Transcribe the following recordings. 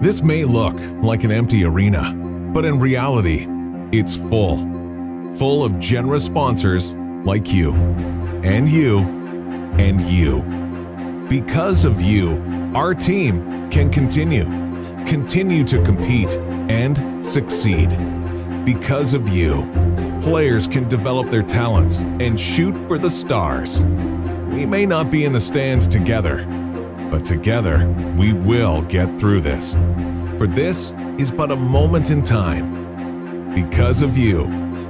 This may look like an empty arena, but in reality, it's full of generous sponsors like you, and you, and you. Because of you, our team can continue to compete and succeed. Because of you, players can develop their talents and shoot for the stars. We may not be in the stands together, but together we will get through this. For this is but a moment in time. Because of you,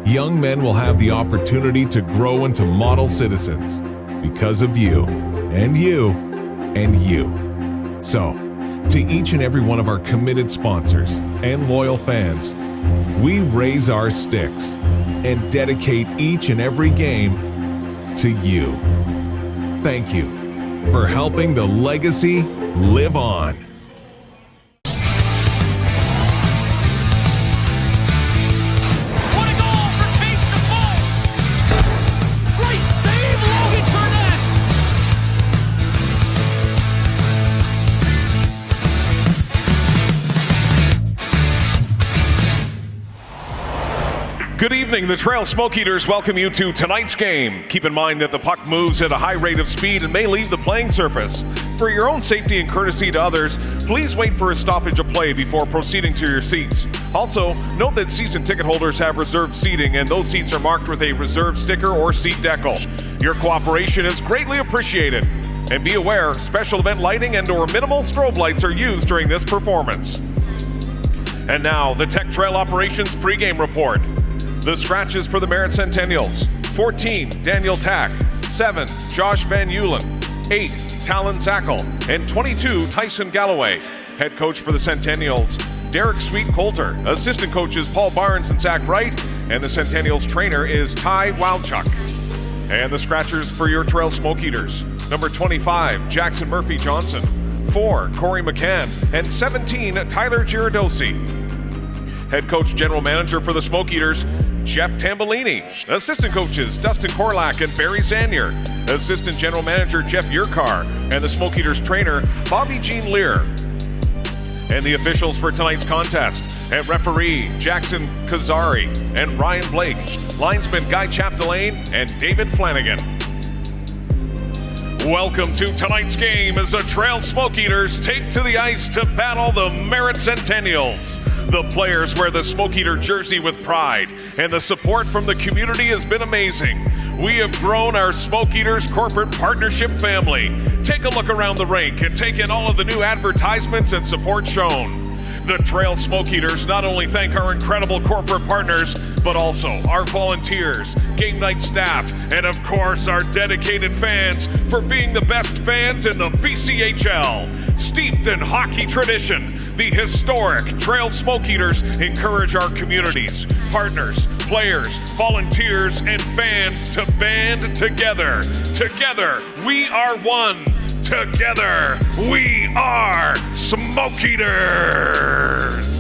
young men will have the opportunity to grow into model citizens. Because of you, and you, and you. So, to each and every one of our committed sponsors and loyal fans, we raise our sticks and dedicate each and every game to you. Thank you for helping the legacy live on. Good evening. The Trail Smoke Eaters welcome you to tonight's game. Keep in mind that the puck moves at a high rate of speed and may leave the playing surface. For your own safety and courtesy to others, please wait for a stoppage of play before proceeding to your seats. Also, note that season ticket holders have reserved seating, and those seats are marked with a reserved sticker or seat decal. Your cooperation is greatly appreciated. And be aware, special event lighting and/or minimal strobe lights are used during this performance. And now, the Tech Trail Operations pregame report. The scratches for the Merritt Centennials: 14, Daniel Tack; 7, Josh Van Eulen; 8, Talon Zackel; and 22, Tyson Galloway. Head coach for the Centennials, Derek Sweet-Coulter. Assistant coaches, Paul Barnes and Zach Wright. And the Centennials trainer is Ty Wowchuk. And the scratchers for your Trail Smoke Eaters: number 25, Jackson Murphy Johnson; 4, Corey McCann; and 17, Tyler Giradosi. Head coach, general manager for the Smoke Eaters, Jeff Tambolini. Assistant coaches, Dustin Korlak and Barry Zanier. Assistant general manager, Jeff Yerkar. And the Smoke Eaters trainer, Bobby Jean Lear. And the officials for tonight's contest: and referee, Jackson Kazari and Ryan Blake. Linesman, Guy Chapdelaine and David Flanagan. Welcome to tonight's game as the Trail Smoke Eaters take to the ice to battle the Merritt Centennials. The players wear the Smoke Eater jersey with pride, and the support from the community has been amazing. We have grown our Smoke Eaters corporate partnership family. Take a look around the rink and take in all of the new advertisements and support shown. The Trail Smoke Eaters not only thank our incredible corporate partners, but also our volunteers, game night staff, and of course our dedicated fans for being the best fans in the BCHL. Steeped in hockey tradition, the historic Trail Smoke Eaters encourage our communities, partners, players, volunteers, and fans to band together. Together, we are one. Together, we are Smoke Eaters!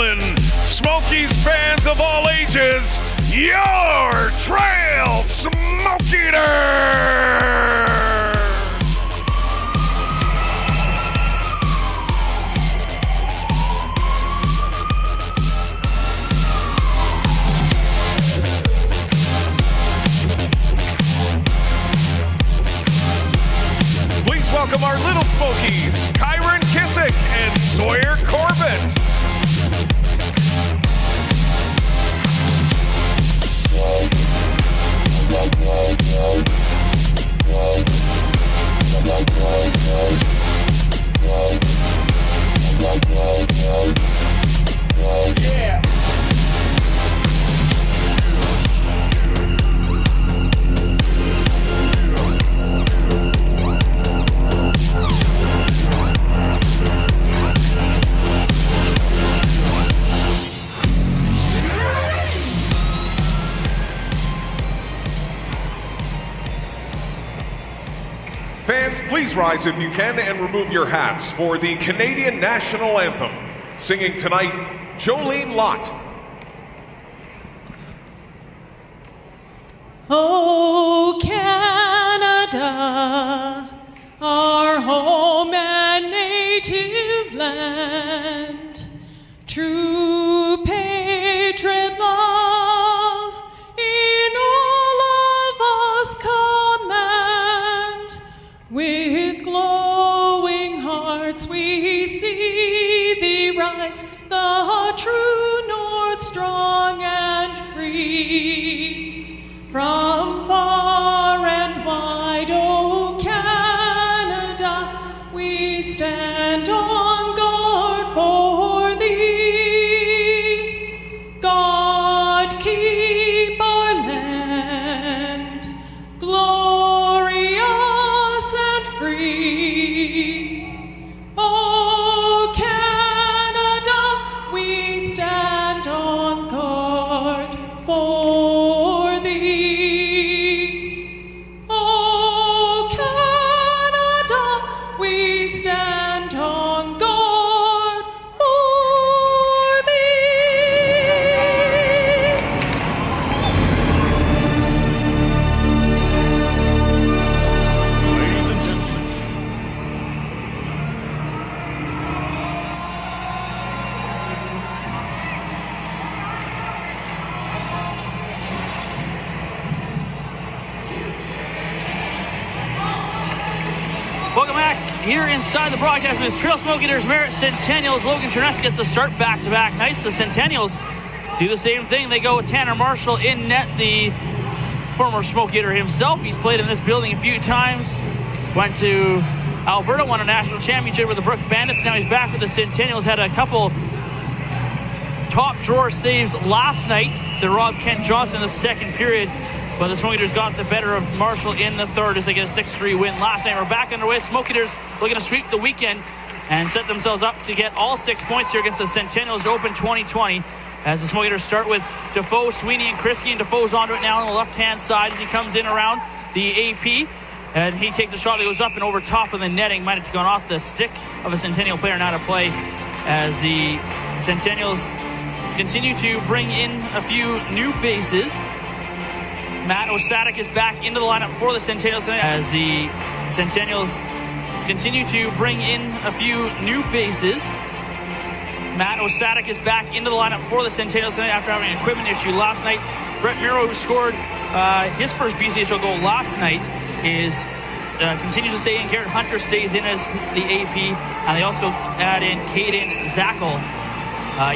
gentlemen, Smokies fans of all ages, your Trail Smoke Eater! Please welcome our little Smokies, Kyron Kissick and Sawyer Corbett. Yeah. Fans, please rise if you can and remove your hats for the Canadian National Anthem. Singing tonight, Jolene Lott. Oh, Canada, our home and native land, true patriot love in all of us command. With glowing hearts we see thee rise, the true north, strong and free. From far and wide, O Canada, we stand on guard for thee. God keep our land glorious and free. O Canada, we stand on guard for thee. O Canada, we stand on guard for thee. Ladies and gentlemen, welcome back here inside the broadcast with Trail Smoke Eaters, Merritt Centennials. Logan Chernesk gets a start back-to-back nights. The Centennials do the same thing. They go with Tanner Marshall in net, the former Smoke Eater himself. He's played in this building a few times. Went to Alberta, won a national championship with the Brook Bandits. Now he's back with the Centennials. Had a couple top drawer saves last night to rob Kent Johnson in the second period. But the Smoke Eaters got the better of Marshall in the third as they get a 6-3 win last night. We're back underway. Smoke Eaters looking to sweep the weekend and set themselves up to get all 6 points here against the Centennials to open 2020. As the Smoke Eaters start with Defoe, Sweeney, and Kriske. And Defoe's onto it now on the left-hand side as he comes in around the AP. And he takes a shot that goes up and over top of the netting. Might have gone off the stick of a Centennial player now to play as the Centennials continue to bring in a few new faces. Matt Osadik is back into the lineup for the Centennials as the Centennials continue to bring in a few new faces. Matt Osadik is back into the lineup for the Centennials after having an equipment issue last night. Brett Miro, who scored his first BCHL goal last night, is continues to stay in. Garrett Hunter stays in as the AP, and they also add in Caden Zackel,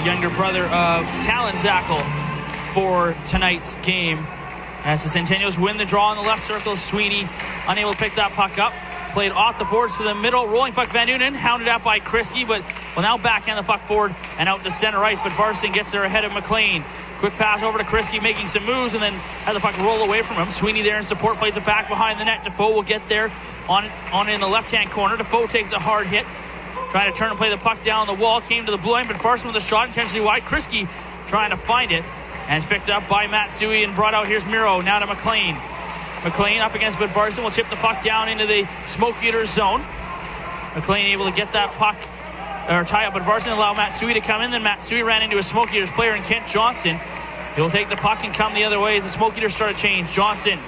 younger brother of Talon Zackel, for tonight's game. As the Centennials win the draw in the left circle, Sweeney unable to pick that puck up. Played off the boards to the middle. Rolling puck, Van Noonen, hounded out by Kriske, but will now backhand the puck forward and out to center ice. But Varston gets there ahead of McLean. Quick pass over to Kriske, making some moves, and then has the puck roll away from him. Sweeney there in support, plays it back behind the net. Defoe will get there on in the left-hand corner. Defoe takes a hard hit, trying to turn and play the puck down the wall. Came to the blue line, but Varston with a shot intentionally wide. Kriske trying to find it. And it's picked up by Matsui and brought out. Here's Miro, now to McLean. McLean up against Budvarsson will chip the puck down into the Smoke Eaters zone. McLean able to get that puck tie up, but Varsity allow Matsui to come in. Then Matsui ran into a Smoke Eaters player and Kent Johnson. He'll take the puck and come the other way as the Smoke Eaters start a change. Johnson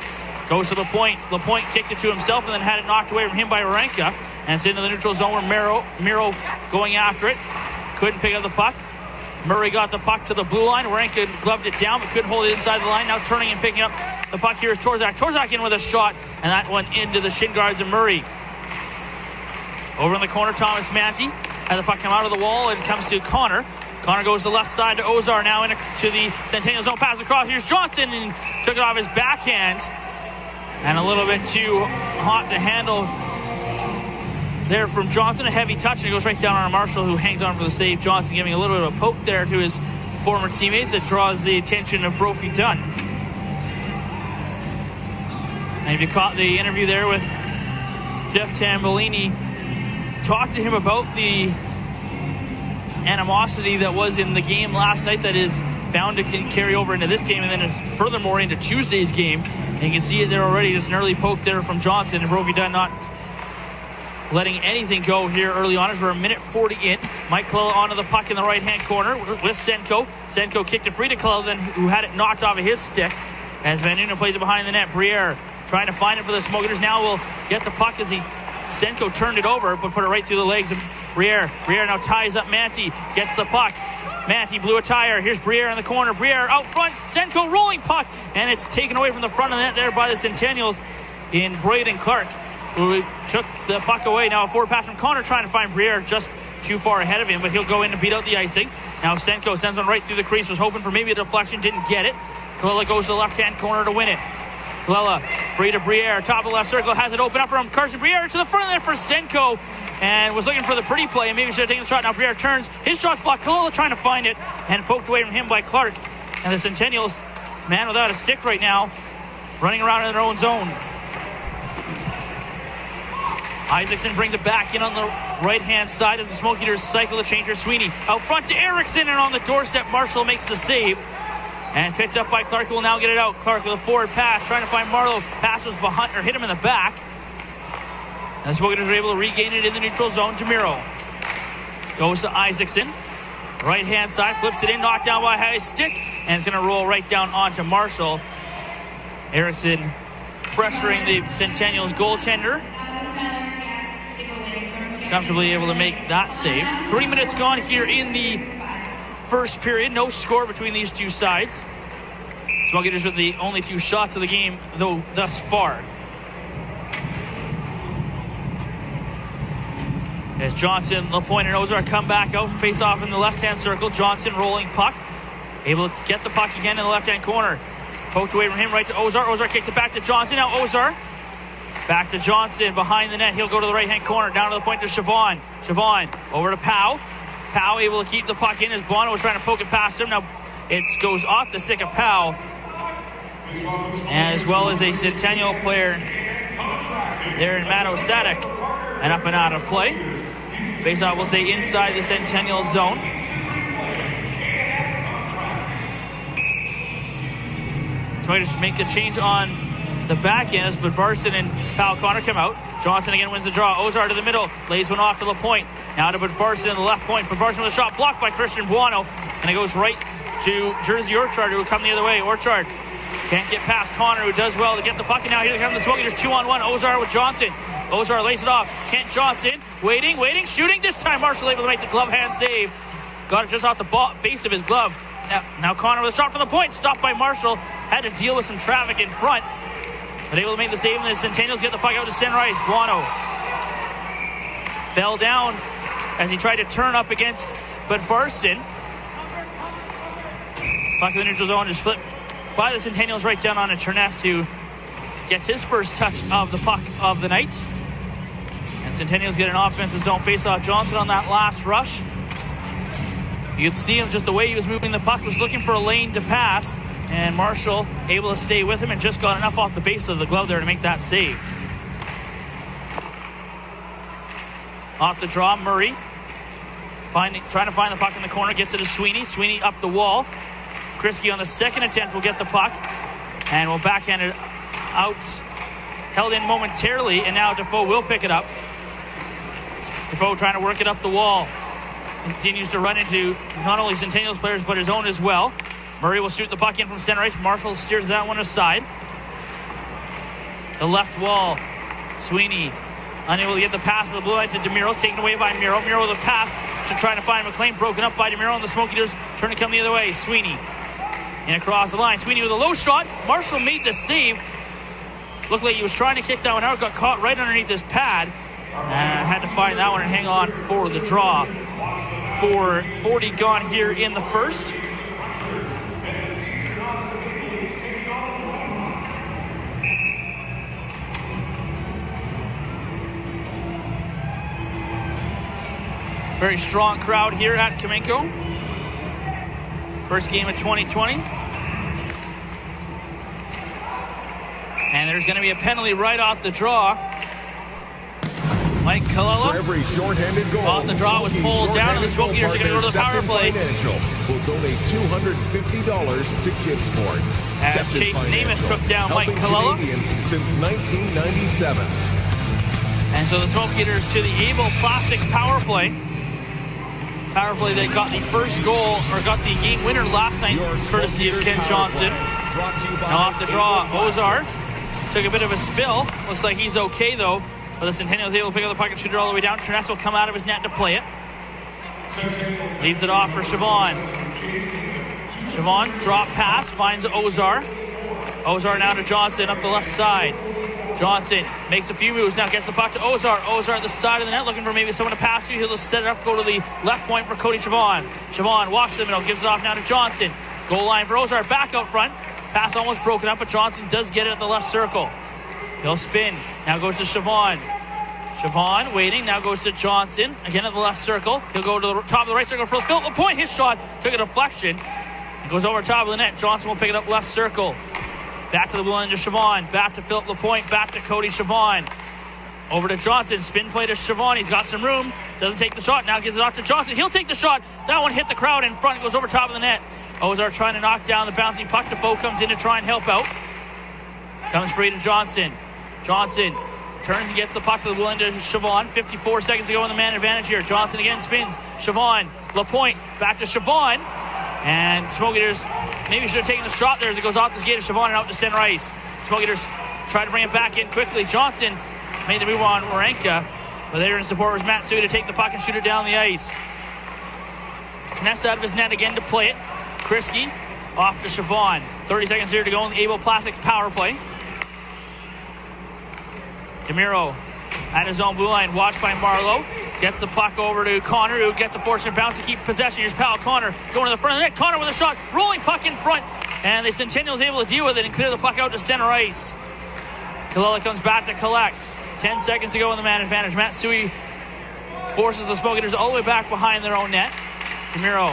goes to LaPointe. LaPointe kicked it to himself and then had it knocked away from him by Warenka. And it's into the neutral zone where Miro going after it. Couldn't pick up the puck. Murray got the puck to the blue line. Warenka gloved it down but couldn't hold it inside the line. Now turning and picking up the puck here is Torzak. Torzak in with a shot, and that one into the shin guards of Murray. Over in the corner, Thomas Manti had the puck come out of the wall and comes to Connor. Connor goes to the left side to Ozar, now into the Centennial zone. Pass across. Here's Johnson and took it off his backhand. And a little bit too hot to handle there from Johnson. A heavy touch, and it goes right down on Marshall, who hangs on for the save. Johnson giving a little bit of a poke there to his former teammate that draws the attention of Brophy Dunn. And if you caught the interview there with Jeff Tambellini, talked to him about the animosity that was in the game last night that is bound to carry over into this game, and then it's furthermore into Tuesday's game. And you can see it there already, just an early poke there from Johnson, and Brophy Dunn not letting anything go here early on as we're a minute 40 in. Mike Kalila onto the puck in the right-hand corner with Senko. Senko kicked it free to Kalila, then who had it knocked off of his stick. As Van Nunen plays it behind the net. Briere trying to find it for the Smoke Eaters. Now will get the puck as Senko turned it over, but put it right through the legs of Briere. Briere now ties up Manti, gets the puck. Manti blew a tire. Here's Briere in the corner. Briere out front. Senko rolling puck, and it's taken away from the front of the net there by the Centennials in Braden Clark, who took the puck away. Now a forward pass from Connor trying to find Briere just too far ahead of him, but he'll go in to beat out the icing. Now Senko sends one right through the crease, was hoping for maybe a deflection, didn't get it. Kalila goes to the left-hand corner to win it. Kalila free to Briere, top of the left circle, has it open up from Carson Briere to the front of there for Senko, and was looking for the pretty play, and maybe should have taken the shot. Now Briere turns, his shot's blocked. Kalila trying to find it, and poked away from him by Clark. And the Centennials, man without a stick right now, running around in their own zone. Isaacson brings it back in on the right-hand side as the Smoke Eaters cycle to change her. Sweeney out front to Erickson, and on the doorstep, Marshall makes the save. And picked up by Clark, who will now get it out. Clark with a forward pass, trying to find Marlowe. Pass was behind, or hit him in the back. And the Smoke Eaters are able to regain it in the neutral zone. Demiro goes to Isaacson. Right-hand side, flips it in, knocked down by high stick, and it's going to roll right down onto Marshall. Erickson pressuring the Centennials goaltender. Comfortably able to make that save. 3 minutes gone here in the first period. No score between these two sides. Smoke Eaters with the only few shots of the game, though, thus far. As Johnson, LaPointe, and Ozar come back out, face off in the left-hand circle. Johnson rolling puck. Able to get the puck again in the left-hand corner. Poked away from him right to Ozar. Ozar kicks it back to Johnson. Now Ozar back to Johnson behind the net. He'll go to the right-hand corner. Down to the point to Siobhan. Siobhan over to Powell. Powell able to keep the puck in as Bono was trying to poke it past him. Now it goes off the stick of Powell, as well as a Centennial player there in Matt Osadek, and up and out of play. Faceoff will stay inside the Centennial zone. So I just make a change on the back end as Budvarsson and Powell Connor come out. Johnson again wins the draw. Ozar to the middle, lays one off to LaPointe. Now to Budvarsson in the left point. Budvarsson with a shot blocked by Christian Buono, and it goes right to Jersey Orchard, who will come the other way. Orchard can't get past Connor, who does well to get the puck, and now here they come the Smoke Eaters 2-on-1. Ozar with Johnson. Ozar lays it off. Kent Johnson waiting, shooting. This time Marshall able to make the glove hand save. Got it just off the base of his glove. Now Connor with a shot from the point, stopped by Marshall. Had to deal with some traffic in front, but able to make the save, and the Centennials get the puck out to center ice. Buono fell down as he tried to turn up against Budvarsson. Puck in the neutral zone is flipped by the Centennials right down on to Terness, who gets his first touch of the puck of the night. And Centennials get an offensive zone faceoff. Johnson on that last rush. You could see him, just the way he was moving the puck, was looking for a lane to pass. And Marshall able to stay with him and just got enough off the base of the glove there to make that save. Off the draw, Murray trying to find the puck in the corner, gets it to Sweeney. Sweeney up the wall. Kriske on the second attempt will get the puck and will backhand it out. Held in momentarily, and now Defoe will pick it up. Defoe trying to work it up the wall. continues to run into not only Centennials players, but his own as well. Murray will shoot the puck in from center ice. Marshall steers that one aside. The left wall. Sweeney unable to get the pass to the blue line to DeMiro, taken away by Miro. Miro with a pass to try to find McLean, broken up by DeMiro, and the Smoke Eaters turn to come the other way. Sweeney in across the line. Sweeney with a low shot. Marshall made the save. Looked like he was trying to kick that one out, got caught right underneath his pad, and had to find that one and hang on for the draw. 4:40 gone here in the first. Very strong crowd here at Kamenko. First game of 2020. And there's going to be a penalty right off the draw. Mike Colella. For every shorthanded goal, off the draw was pulled down, and the Smoke Eaters are going to go to the power play. Will donate $250 to Kidsport. As Chase Namus took down Mike Colella. Since 1997. And so the Smoke Eaters to the Able Plastics power play. Power play that got the first goal, or got the game winner last night, courtesy of Ken Johnson. Now off the draw, Ozar took a bit of a spill. Looks like he's okay though. But the Centennials able to pick up the puck and shoot it all the way down. Terness will come out of his net to play it. Leaves it off for Siobhan. Siobhan, drop pass, finds Ozar. Ozar now to Johnson up the left side. Johnson makes a few moves, now gets the puck to Ozar. Ozar at the side of the net, looking for maybe someone to pass to. He'll just set it up, go to the left point for Cody Siobhan. Siobhan walks to the middle, gives it off now to Johnson. Goal line for Ozar, back out front. Pass almost broken up, but Johnson does get it at the left circle. He'll spin, now goes to Siobhan. Siobhan waiting, now goes to Johnson. Again at the left circle. He'll go to the top of the right circle for Philip Lapointe. His shot took a deflection. It goes over top of the net. Johnson will pick it up left circle. Back to the blue line to Siobhan. Back to Philip Lapointe. Back to Cody Siobhan. Over to Johnson. Spin play to Siobhan. He's got some room. Doesn't take the shot. Now gives it off to Johnson. He'll take the shot. That one hit the crowd in front. Goes over top of the net. Ozar trying to knock down the bouncing puck. Defoe comes in to try and help out. Comes free to Johnson. Johnson turns and gets the puck to the blue line to Siobhan. 54 seconds to go in the man advantage here. Johnson again spins. Siobhan. Lapointe. Back to Siobhan. And Smoke Eaters maybe should have taken the shot there as it goes off the skate of Siobhan and out to center ice. Smoke Eaters try to bring it back in quickly. Johnson made the move on Warenka, but there in support was Matsui to take the puck and shoot it down the ice. Kness out of his net again to play it. Krisky off to Siobhan. 30 seconds here to go in the Able Plastics power play. DeMiro at his own blue line, watched by Marlowe. Gets the puck over to Connor, who gets a fortunate bounce to keep possession. Here's pal Connor going to the front of the net. Connor with a shot, rolling puck in front, and the Centennials able to deal with it and clear the puck out to center ice. Colella comes back to collect. 10 seconds to go in the man advantage. Matsui forces the Smoke Eaters all the way back behind their own net. DeMiro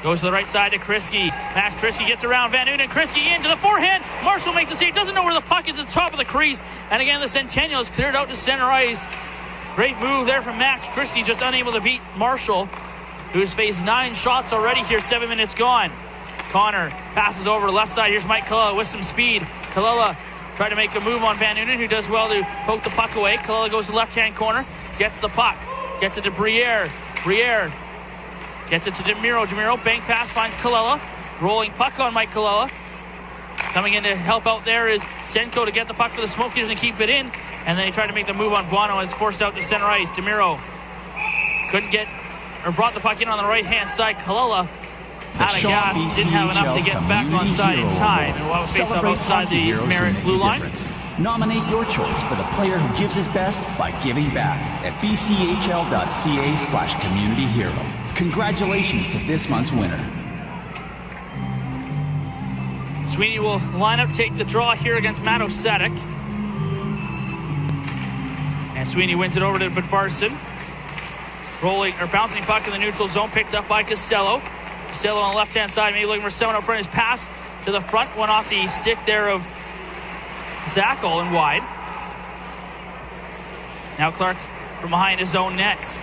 goes to the right side to Krisky. Max Krisky gets around Van Noonen. Krisky into the forehand. Marshall makes the save. Doesn't know where the puck is. It's top of the crease. And again, the Centennials cleared out to center ice. Great move there from Max Krisky, just unable to beat Marshall, who's faced 9 shots already here, 7 minutes gone. Connor passes over to left side. Here's Mike Colella with some speed. Colella tried to make a move on Van Noonen, who does well to poke the puck away. Colella goes to the left-hand corner, gets the puck, gets it to Briere. Briere gets it to DeMiro. DeMiro, bank pass, finds Colella. Rolling puck on Mike Colella. Coming in to help out there is Senko to get the puck for the Smoke Eaters and keep it in. And then he tried to make the move on Buono and it's forced out to center ice. DeMiro couldn't get, or brought the puck in on the right-hand side. Colella out of gas, didn't have enough to get back on side in time. And while face up outside the Merritt blue line. Nominate your choice for the player who gives his best by giving back at bchl.ca/communityhero. Congratulations to this month's winner. Sweeney will line up, take the draw here against Matt Osadek. And Sweeney wins it over to Budvarsson. Rolling or bouncing puck in the neutral zone, picked up by Costello. Costello on the left-hand side, maybe looking for someone up front. His pass to the front, went off the stick there of Zachel and wide. Now Clark from behind his own net.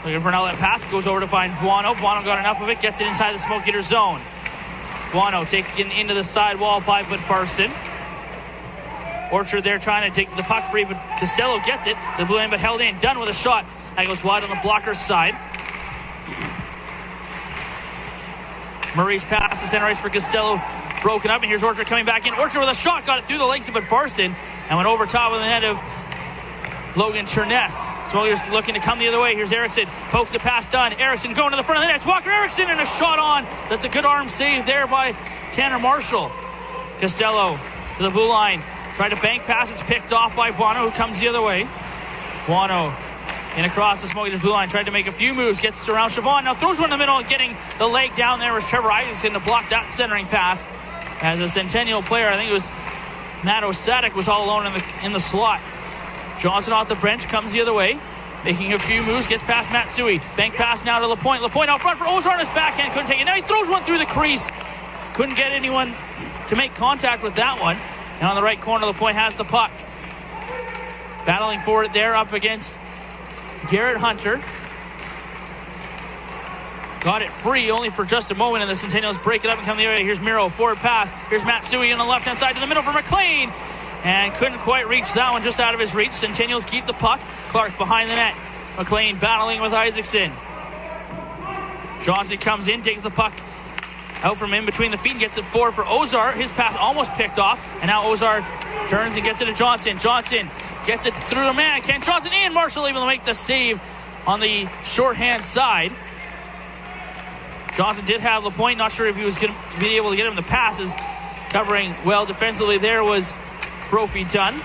Looking for an outlet pass, goes over to find Buono. Buono got enough of it, gets it inside the Smoke Eater zone. Buono taken into the sidewall by Budvarsson. Orchard there trying to take the puck free, but Costello gets it. The blue line, but held in. Dunn with a shot. That goes wide on the blocker's side. Murray's pass to center ice for Costello. Broken up, and here's Orchard coming back in. Orchard with a shot. Got it through the legs of Barson and went over top of the net of Logan Cherness. Smokers looking to come the other way. Here's Erickson. Pokes the pass. Dunn. Erickson going to the front of the net. It's Walker Erickson and a shot on. That's a good arm save there by Tanner Marshall. Costello to the blue line. Tried to bank pass. It's picked off by Buono, who comes the other way. Buono in across the Smokers blue line. Tried to make a few moves. Gets around Chavon. Now throws one in the middle, getting the leg down there with Trevor Isaacson to block that centering pass. As a Centennial player, I think it was Matt Osadek, was all alone in the slot. Johnson off the bench, comes the other way. Making a few moves, gets past Matsui. Bank pass now to LaPointe. LaPointe out front for Ozar on his backhand. Couldn't take it. Now he throws one through the crease. Couldn't get anyone to make contact with that one. And on the right corner, LaPointe has the puck. Battling for it there up against Garrett Hunter. Got it free only for just a moment, and the Centennials break it up and come the other way. Here's Miro, forward pass. Here's Matsui on the left-hand side to the middle for McLean. And couldn't quite reach that one, just out of his reach. Centennials keep the puck. Clark behind the net. McLean battling with Isaacson. Johnson comes in, takes the puck out from in between the feet, gets it forward for Ozar. His pass almost picked off, and now Ozar turns and gets it to Johnson. Johnson gets it through the man. Ken Johnson and Marshall able to make the save on the shorthand side. Johnson did have LaPointe. Not sure if he was going to be able to get him the passes. Covering well defensively there was Brophy Dunn.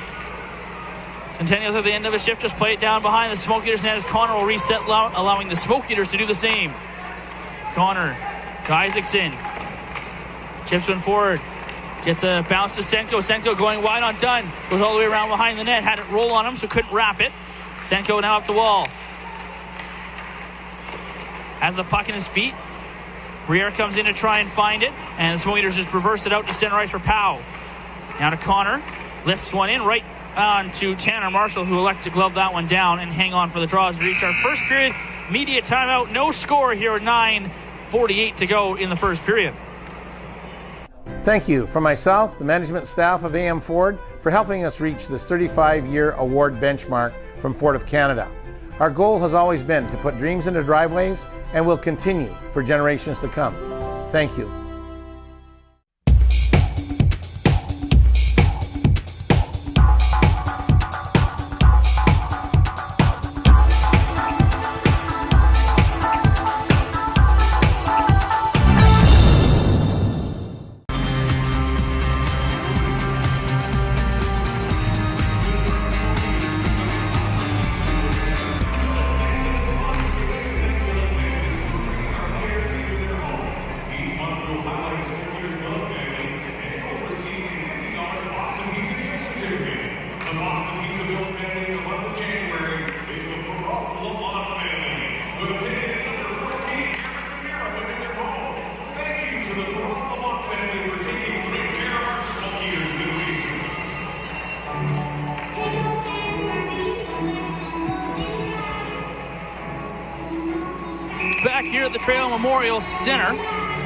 Centennials at the end of a shift just play it down behind the Smoke Eaters net as Connor will reset, allowing the Smoke Eaters to do the same. Connor to Isaacson. Chips one forward. Gets a bounce to Senko. Senko going wide on Dunn. Goes all the way around behind the net. Had it roll on him, so couldn't wrap it. Senko now up the wall. Has the puck in his feet. Briere comes in to try and find it, and the Smoke Eaters just reverse it out to center ice for Powell. Now to Connor. Lifts one in right on to Tanner Marshall, who elected to glove that one down and hang on for the draw as we reach our first period. Media timeout. No score here at 9:48 to go in the first period. Thank you from myself, the management staff of AM Ford, for helping us reach this 35-year award benchmark from Ford of Canada. Our goal has always been to put dreams into driveways and will continue for generations to come. Thank you. Back here at the Trail Memorial Center.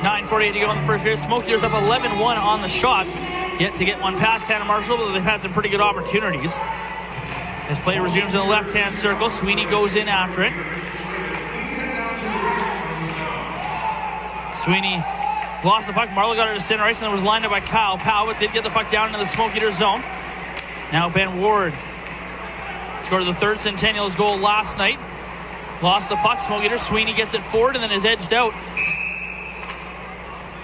9:48 to go in the first period. Smoke Eaters up 11-1 on the shots. Yet to get one past Tanner Marshall, but they've had some pretty good opportunities. As play resumes in the left-hand circle, Sweeney goes in after it. Sweeney lost the puck. Marlowe got it to center ice and then was lined up by Kyle Powell, but did get the puck down into the Smoke Eaters zone. Now Ben Ward scored the third Centennials goal last night. Lost the puck. Smoke Eaters. Sweeney gets it forward and then is edged out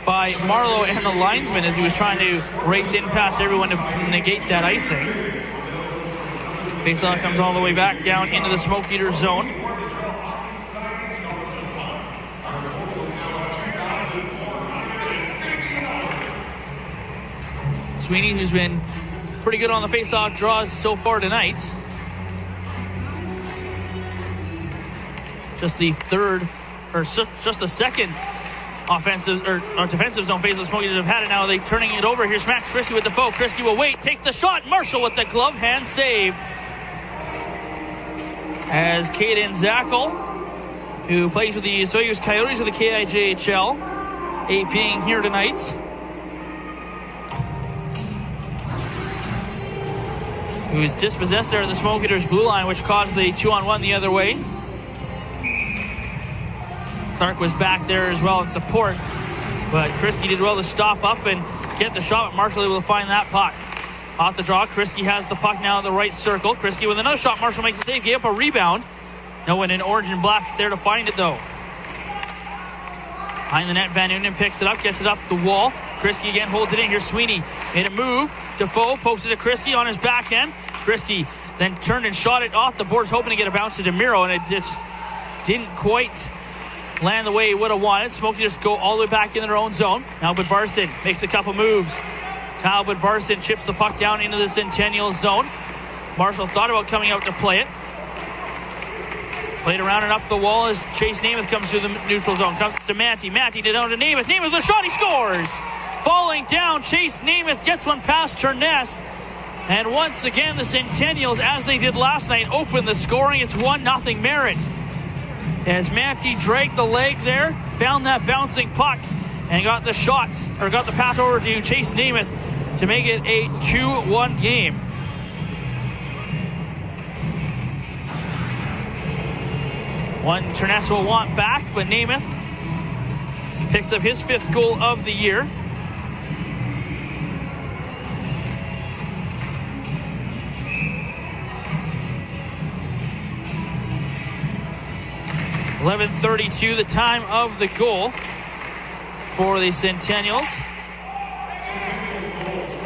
by Marlowe and the linesman as he was trying to race in past everyone to negate that icing. Faceoff comes all the way back down into the Smoke Eaters zone. Sweeney, who's been pretty good on the faceoff draws so far tonight. Just the third, or just the second offensive or defensive zone phase the Smoke Eaters have had it now. They're turning it over. Here's Max Krisky with the foe. Krisky will wait, take the shot. Marshall with the glove hand save. As Caden Zackel, who plays with the Soyuz Coyotes of the KIJHL, APing here tonight. who's dispossessed there in the Smoke Eaters blue line, which caused the 2-on-1 the other way. Clark was back there as well in support, but Kriske did well to stop up and get the shot, but Marshall able to find that puck. Off the draw, Kriske has the puck now in the right circle. Kriske with another shot, Marshall makes a save, gave up a rebound. No one in orange and black there to find it though. Behind the net, Van Noonen picks it up, gets it up the wall. Kriske again holds it in. Here's Sweeney. Made a move. Defoe pokes it to Kriske on his backhand. Kriske then turned and shot it off the boards, hoping to get a bounce to DeMiro, and it just didn't quite land the way he would have wanted. Smoky just go all the way back in their own zone. Now Budvarsson makes a couple moves. Kyle Budvarsson chips the puck down into the Centennials zone. Marshall thought about coming out to play it. Played around and up the wall as Chase Namath comes through the neutral zone. Comes to Manti. Manti down to Namath. Namath with a shot. He scores! Falling down, Chase Namath gets one past Turness. And once again, the Centennials, as they did last night, open the scoring. It's 1-0 Merritt. As Manti dragged the leg there, found that bouncing puck, and got the shot, or got the pass over to Chase Namath to make it a 2-1 game. One Turness will want back, but Namath picks up his 5th goal of the year. .11:32 the time of the goal for the Centennials.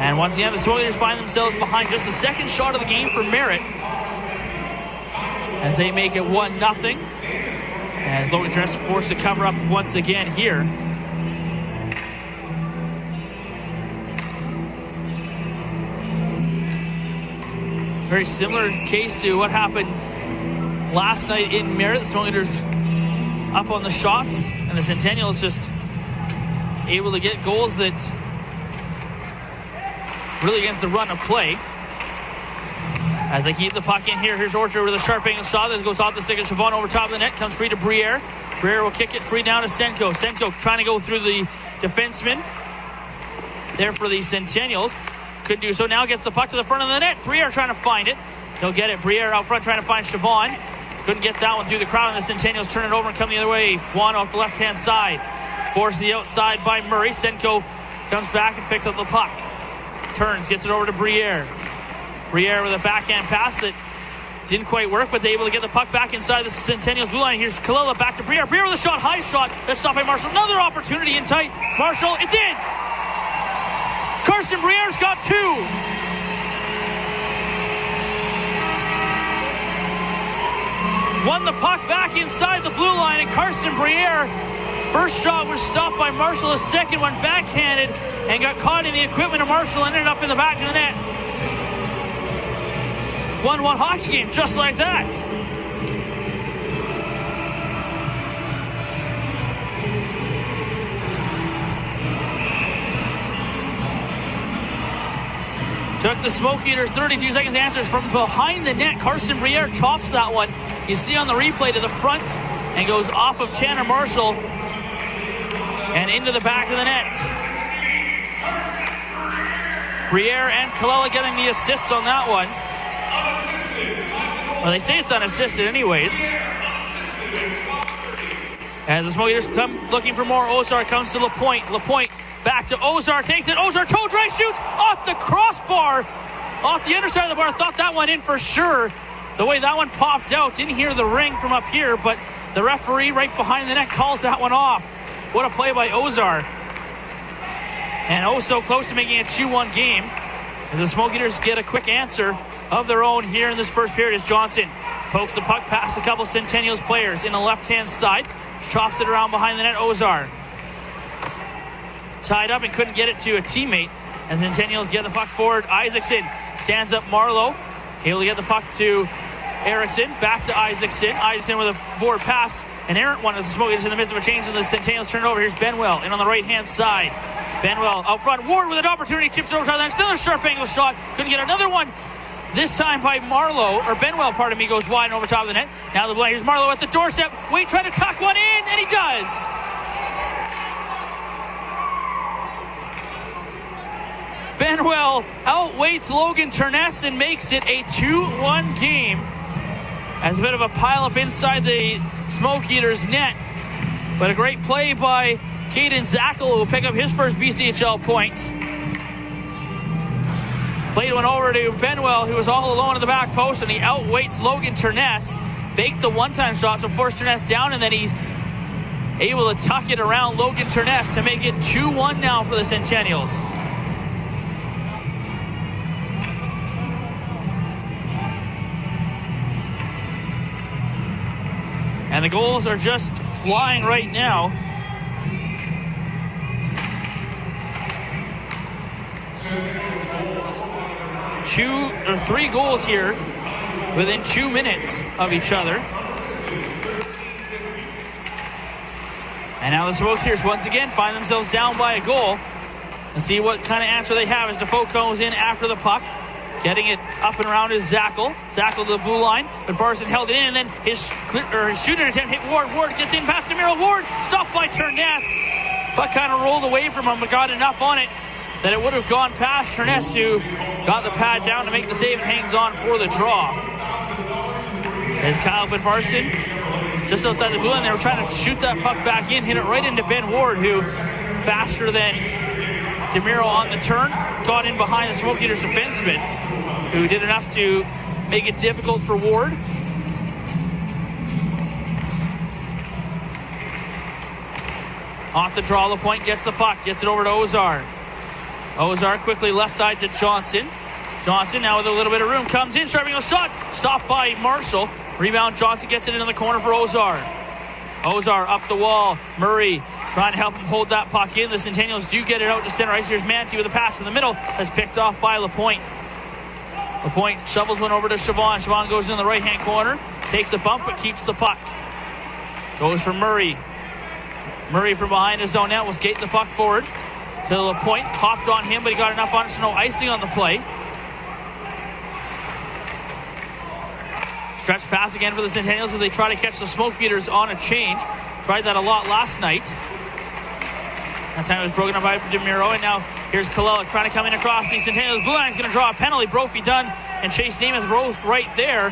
And once again, the Spoilers find themselves behind just the second shot of the game for Merritt as they make it 1-0. As Logan Turness forced to cover up once again here. Very similar case to what happened last night in Merritt. The Smoke Eaters up on the shots, and the Centennials just able to get goals that really against the run of play. As they keep the puck in here, here's Orchard with a sharp angle shot that goes off the stick of Chavon over top of the net, comes free to Briere. Briere will kick it free down to Senko. Senko trying to go through the defenseman there for the Centennials. Couldn't do so. Now gets the puck to the front of the net. Briere trying to find it. He'll get it. Briere out front trying to find Chavon. Couldn't get that one through the crowd, and the Centennials turn it over and come the other way. Juan off the left-hand side. Forced the outside by Murray. Senko comes back and picks up the puck. Turns, gets it over to Briere. Briere with a backhand pass that didn't quite work, but they're able to get the puck back inside the Centennials blue line. Here's Kalila back to Briere. Briere with a shot, high shot. That's stopped by Marshall. Another opportunity in tight. Marshall, it's in! Carson Briere's got 2. Won the puck back inside the blue line, and Carson Briere, first shot was stopped by Marshall. The second one backhanded and got caught in the equipment of Marshall and ended up in the back of the net. 1-1 hockey game, just like that. Took the Smoke Eaters 32 seconds to answer from behind the net. Carson Briere chops that one. You see on the replay to the front and goes off of Tanner Marshall and into the back of the net. Briere and Kalila getting the assists on that one. Well, they say it's unassisted anyways. As the Smoke Eaters come looking for more, Ozar comes to LaPointe. LaPointe back to Ozar, takes it. Ozar toe drag shoots off the crossbar, off the underside of the bar. Thought that one in for sure. The way that one popped out, didn't hear the ring from up here, but the referee right behind the net calls that one off. What a play by Ozar. And oh so close to making it a 2-1 game. As the Smoke Eaters get a quick answer of their own here in this first period as Johnson pokes the puck past a couple Centennials players in the left-hand side. Chops it around behind the net, Ozar. Tied up and couldn't get it to a teammate. And Centennials get the puck forward. Isaacson stands up Marlowe. Able to get the puck to Erickson. Back to Isaacson. Isaacson with a forward pass. An errant one as the Smoke Eaters in the midst of a change and the Centennials turn it over. Here's Benwell in on the right-hand side. Benwell out front. Ward with an opportunity. Chips it over to the net. Another sharp angle shot. Couldn't get another one. This time by Marlowe, or Benwell, pardon me, goes wide and over top of the net. Now the play, here's Marlowe at the doorstep. Wade trying to tuck one in, and he does. Benwell Benwell outweights Logan Turness and makes it a 2-1 game. As a bit of a pile-up inside the Smoke Eaters net. But a great play by Caden Zackel, who will pick up his first BCHL point. Played one over to Benwell, who was all alone in the back post, and he outweights Logan Turness. Faked the one-time shot, so forced Turness down, and then he's able to tuck it around Logan Turness to make it 2-1 now for the Centennials. And the goals are just flying right now. Three goals here within 2 minutes of each other. And now the Smoke Eaters once again find themselves down by a goal. And see what kind of answer they have as Defoe comes in after the puck. Getting it up and around is Zackel. Zackel to the blue line, but Varson held it in, and then his shooting attempt hit Ward. Ward gets in past DeMiro. Ward stopped by Turness. Puck kind of rolled away from him, but got enough on it that it would have gone past Turness, who got the pad down to make the save and hangs on for the draw. As Kyle Varson just outside the blue line, they were trying to shoot that puck back in, hit it right into Ben Ward, who faster than DeMiro on the turn, got in behind the Smoke Eaters defenseman, who did enough to make it difficult for Ward. Off the draw, LaPointe gets the puck, gets it over to Ozar. Ozar quickly left side to Johnson. Johnson now with a little bit of room comes in, sharpening a shot, stopped by Marshall. Rebound, Johnson gets it into the corner for Ozar. Ozar up the wall, Murray trying to help him hold that puck in. The Centennials do get it out to center ice. Here's Manti with a pass in the middle. That's picked off by LaPointe. LaPointe shovels one over to Siobhan. Siobhan goes in the right-hand corner. Takes the bump, but keeps the puck. Goes for Murray. Murray from behind his own net will skate the puck forward to LaPointe. Popped on him, but he got enough on it, so no icing on the play. Stretch pass again for the Centennials as they try to catch the Smoke Eaters on a change. Tried that a lot last night. That time it was broken up by DeMiro, and now here's Kalelic trying to come in across the Centennials. Blue Line's going to draw a penalty. Brophy Dunn and Chase Namath both right there.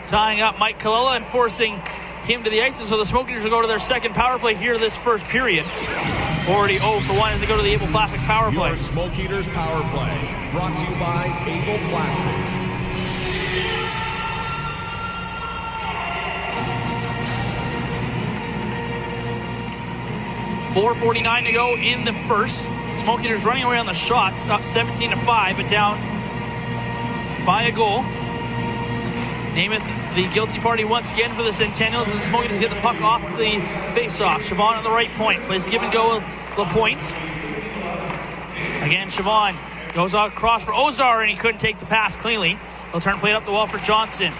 Tying up Mike Kalila and forcing him to the ice, and so the Smoke Eaters will go to their second power play here this first period. Already 0 for 1 as they go to the Able Plastics power play. Your Smoke Eaters power play, brought to you by Able Plastics. .449 to go in the first. Smoke Eaters running away on the shots, up 17-5, but down by a goal. Namath the guilty party once again for the Centennials, and the Smoke Eaters get the puck off the face-off. Siobhan at the right point, plays give and go with LaPointe. Again, Siobhan goes across for Ozar, and he couldn't take the pass cleanly. He'll turn play up the wall for Johnson.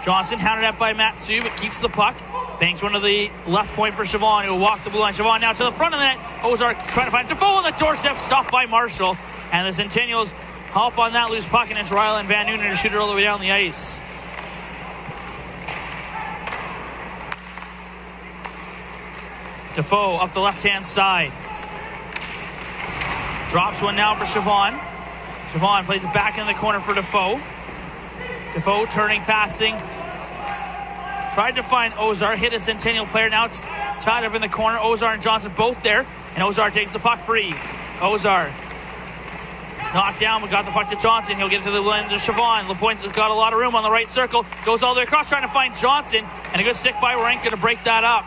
Johnson hounded up by Matsu, but keeps the puck. Banks one to the left point for Siobhan, who will walk the blue line. Siobhan now to the front of the net. Ozar trying to find Defoe on the doorstep, stopped by Marshall. And the Centennials hop on that loose puck, and it's Rylan Van Noonen to shoot it all the way down the ice. Defoe up the left-hand side. Drops one now for Siobhan. Siobhan plays it back in the corner for Defoe. Defoe turning, passing. Tried to find Ozar, hit a Centennial player. Now it's tied up in the corner. Ozar and Johnson both there. And Ozar takes the puck free. Ozar knocked down, but got the puck to Johnson. He'll get it to the end of Siobhan. LaPointe's got a lot of room on the right circle. Goes all the way across trying to find Johnson. And a good stick by Rank to break that up.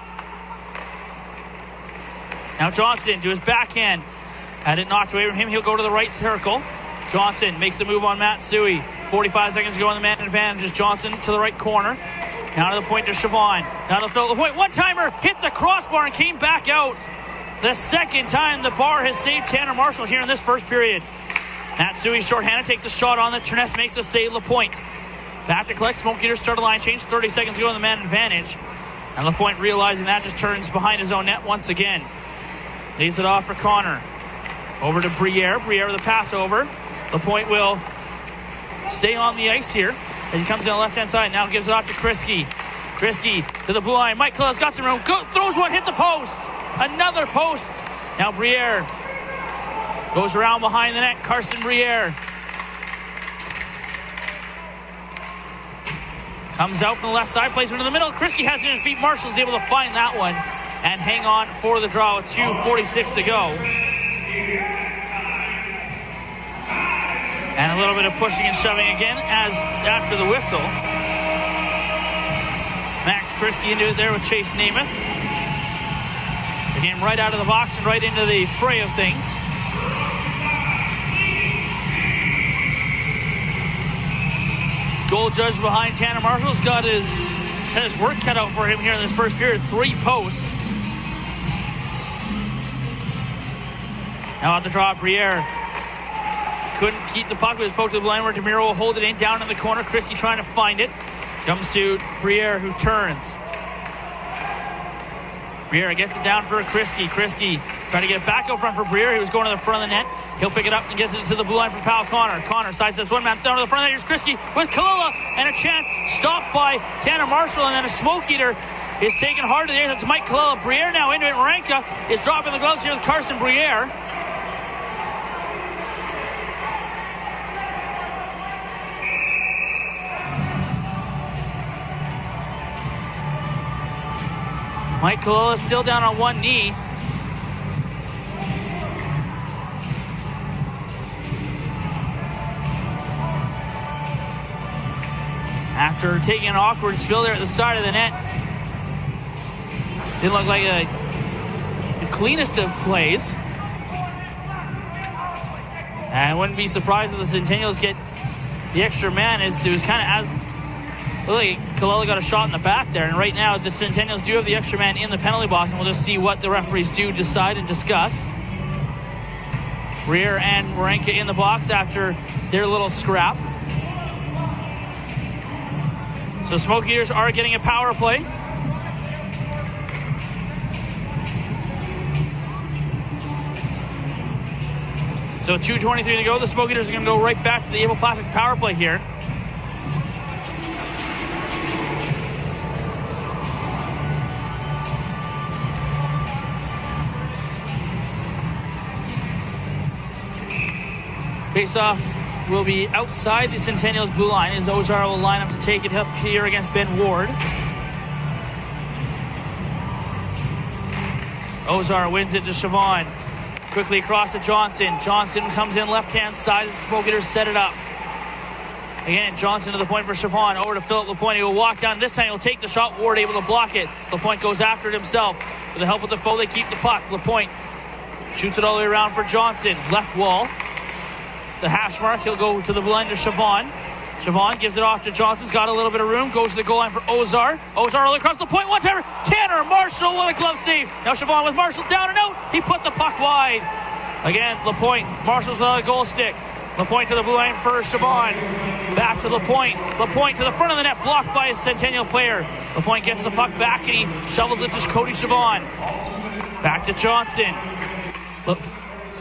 Now Johnson to his backhand. Had it knocked away from him. He'll go to the right circle. Johnson makes a move on Matsui. 45 seconds to go on the man advantage. Johnson to the right corner. Now to the point to Siobhan. Now to Phil LaPointe. One-timer hit the crossbar and came back out. The second time the bar has saved Tanner Marshall here in this first period. Matsui shorthanded, takes a shot on it. Turness makes the save. LaPointe back to collect. Smoke Eaters start a line change. 30 seconds to go on the man advantage. And LaPointe realizing that just turns behind his own net once again. Leads it off for Connor. Over to Briere. Briere with a pass over. LaPointe will stay on the ice here as he comes down the left-hand side. Now gives it off to Kriske. Kriske to the blue line. Mike Kalil's got some room. Throws one, hit the post. Another post. Now Briere Goes around behind the net, Carson Briere. Comes out from the left side, plays into the middle. Kriske has it in his feet. Marshall's able to find that one and hang on for the draw with 2:46 to go. And a little bit of pushing and shoving again as after the whistle. Max Kriske into it there with Chase Namath. Again, right out of the box and right into the fray of things. Goal judge behind Tanner Marshall's got his work cut out for him here in this first period. 3 posts. Now at the draw, Briere couldn't keep the puck. It was poked to the line where DeMiro will hold it in down in the corner. Kriske trying to find it. Comes to Briere, who turns. Briere gets it down for Kriske. Kriske trying to get it back out front for Briere. He was going to the front of the net. He'll pick it up and gets it to the blue line for Pal Connor. Connor sidesteps one man down to the front of the net. Here's Kriske with Kalula and a chance stopped by Tanner Marshall, and then a smoke eater is taken hard to the air. That's Mike Kalula. Briere now into it. Marenka is dropping the gloves here with Carson Briere. Mike Kalula still down on one knee. After taking an awkward spill there at the side of the net. Didn't look like the cleanest of plays. And I wouldn't be surprised if the Centennials get the extra man. It was kind of as... Really, Kalula got a shot in the back there, and right now the Centennials do have the extra man in the penalty box, and we'll just see what the referees do decide and discuss. Briere and Marenka in the box after their little scrap. So Smoke Eaters are getting a power play. So 2:23 to go. The Smoke Eaters are going to go right back to the Able Plastic power play here. Face-off will be outside the Centennials blue line as Ozar will line up to take it up here against Ben Ward. Ozar wins it to Siobhan. Quickly across to Johnson. Johnson comes in left-hand side as the Smoke Eaters set it up. Again, Johnson to the point for Siobhan. Over to Philip Lapointe. He will walk down. This time he'll take the shot. Ward able to block it. Lapointe goes after it himself. With the help of the foe, they keep the puck. Lapointe shoots it all the way around for Johnson. Left wall. The hash mark, he'll go to the blue line to Siobhan. Siobhan gives it off to Johnson's got a little bit of room, goes to the goal line for Ozar. Ozar all across the point, one-timer. Tanner Marshall, what a glove save. Now Siobhan with Marshall down and out. He put the puck wide. Again, Lapointe. Marshall's without a goal stick. Lapointe to the blue line for Siobhan. Back to Lapointe. Lapointe to the front of the net, blocked by a Centennial player. Lapointe gets the puck back and he shovels it to Cody Siobhan. Back to Johnson.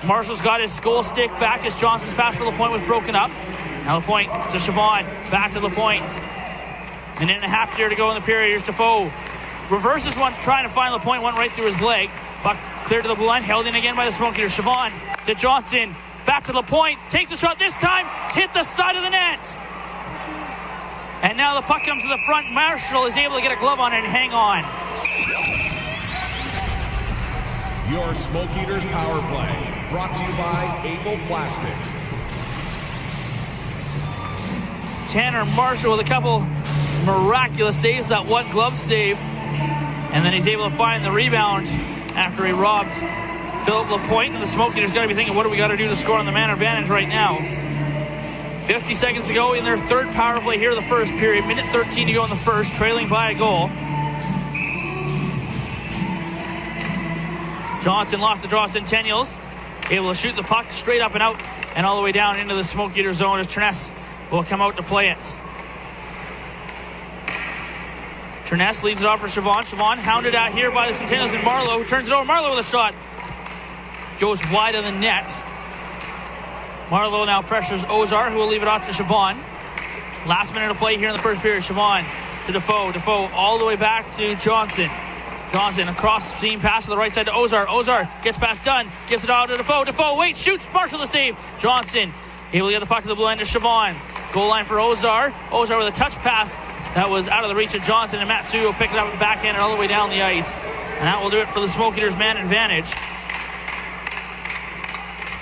Marshall's got his goal stick back as Johnson's pass for Lapointe was broken up. Now Lapointe to Siobhan. Back to Lapointe. And then a half here to go in the period. Here's Defoe. Reverses one, trying to find Lapointe. Went right through his legs. Puck cleared to the blue line. Held in again by the Smoke Eaters. Siobhan to Johnson. Back to Lapointe. Takes a shot this time. Hit the side of the net. And now the puck comes to the front. Marshall is able to get a glove on it and hang on. Your Smoke Eaters power play. Brought to you by Able Plastics. Tanner Marshall with a couple miraculous saves, that one glove save. And then he's able to find the rebound after he robbed Philip Lapointe. And the Smoke Eaters got to be thinking, what do we got to do to score on the man advantage right now? 50 seconds to go in their third power play here of the first period. Minute 13 to go in the first, trailing by a goal. Johnson lost the draw. Centennials able to shoot the puck straight up and out and all the way down into the Smoke Eater zone as Terness will come out to play it. Terness leaves it off for Siobhan. Siobhan hounded out here by the Centennials and Marlowe, who turns it over. Marlowe with a shot. Goes wide of the net. Marlowe now pressures Ozar, who will leave it off to Siobhan. Last minute of play here in the first period. Siobhan to Defoe. Defoe all the way back to Johnson. Johnson across seam pass to the right side to Ozar. Ozar gets past Dunn, gives it out to Defoe. Defoe waits, shoots, Marshall the save. Johnson able to get the puck to the blue end to Siobhan. Goal line for Ozar. Ozar with a touch pass that was out of the reach of Johnson, and Matsuo picked it up and backhanded all the way down the ice. And that will do it for the Smoke Eaters' man advantage.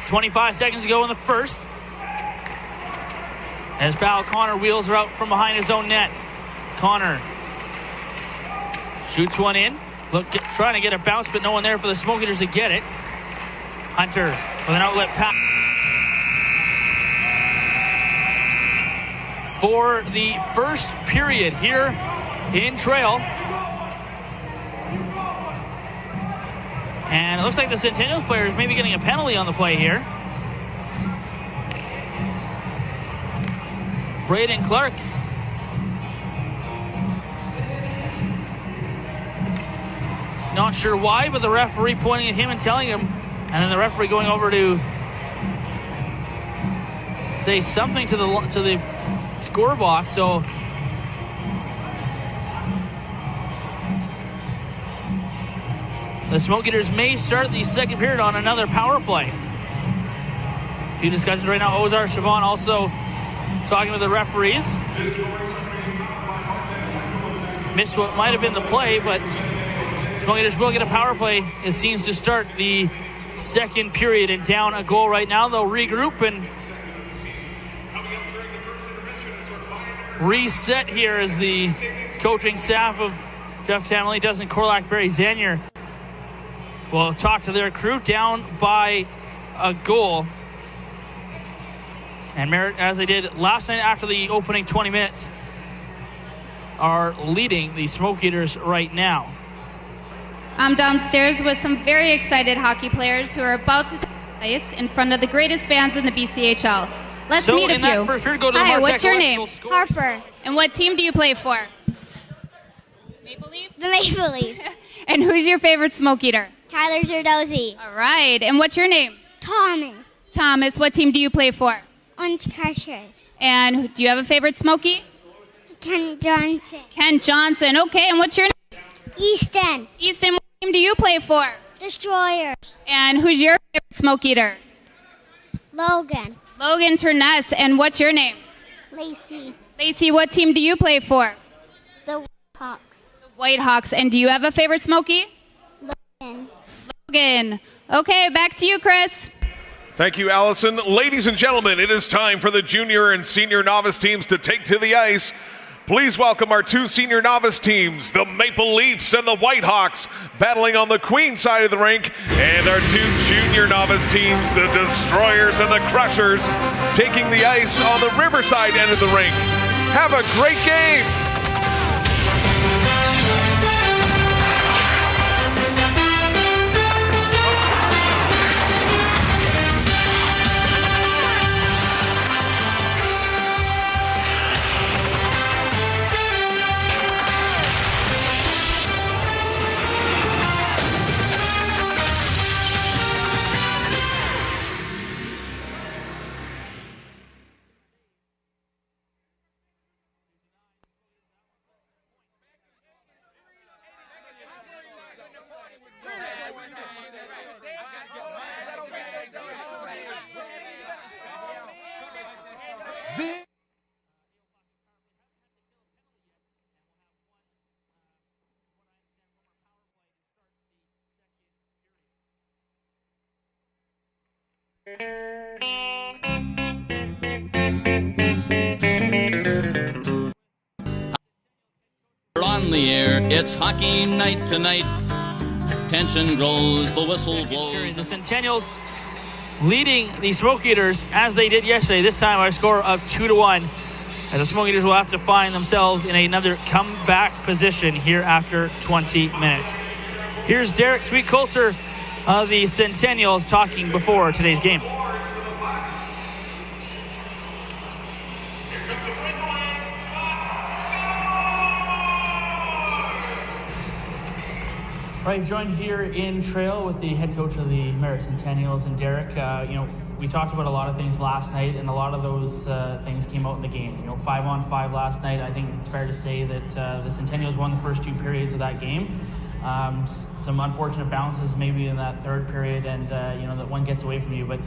25 seconds to go in the first. As Val Connor wheels her out from behind his own net. Connor shoots one in. Trying to get a bounce, but no one there for the Smoke Eaters to get it. Hunter with an outlet pass. For the first period here in Trail. And it looks like the Centennials players may be getting a penalty on the play here. Braden Clark. Not sure why, but the referee pointing at him and telling him, and then the referee going over to say something to the score box. So the Smoke Eaters may start the second period on another power play. A few discussions right now. Ozar, Siobhan also talking with the referees. Missed what might have been the play, but Smoke Eaters will get a power play. It seems to start the second period and down a goal right now. They'll regroup and reset here as the coaching staff of Jeff Tamley, Dustin Korlak, Barry Zanier will talk to their crew. Down by a goal. And Merritt, as they did last night after the opening 20 minutes, are leading the Smoke Eaters right now. I'm downstairs with some very excited hockey players who are about to take ice in front of the greatest fans in the BCHL. Let's meet a few. Hi, what's your name? Harper. And what team do you play for? Maple Leafs? The Maple Leafs. And who's your favorite Smoke Eater? Tyler Zerdozzi. All right. And what's your name? Thomas. Thomas. What team do you play for? Orange Crushers. And do you have a favorite Smokey? Ken Johnson. Ken Johnson. Okay. And what's your name? Easton. Easton. What team do you play for? Destroyers. And who's your favorite Smoke Eater? Logan. Logan Turness. And what's your name? Lacey. Lacey, what team do you play for? The Hawks. The Whitehawks. And do you have a favorite Smokey? Logan. Logan. Okay, back to you, Chris. Thank you, Allison. Ladies and gentlemen, it is time for the junior and senior novice teams to take to the ice. Please welcome our two senior novice teams, the Maple Leafs and the Whitehawks, battling on the Queen side of the rink, and our two junior novice teams, the Destroyers and the Crushers, taking the ice on the Riverside end of the rink. Have a great game. On the air, it's hockey night tonight. Tension grows, the whistle blows. The Centennials leading the Smoke Eaters as they did yesterday, this time by a score of 2-1. As the Smoke Eaters will have to find themselves in another comeback position here after 20 minutes. Here's Derek Sweetcoulter of the Centennials talking before today's game. Right, joined here in Trail with the head coach of the Merritt Centennials, and Derek. We talked about a lot of things last night, and a lot of those things came out in the game. 5-on-5 last night. I think it's fair to say that the Centennials won the first two periods of that game. Some unfortunate bounces maybe in that third period, and that one gets away from you. But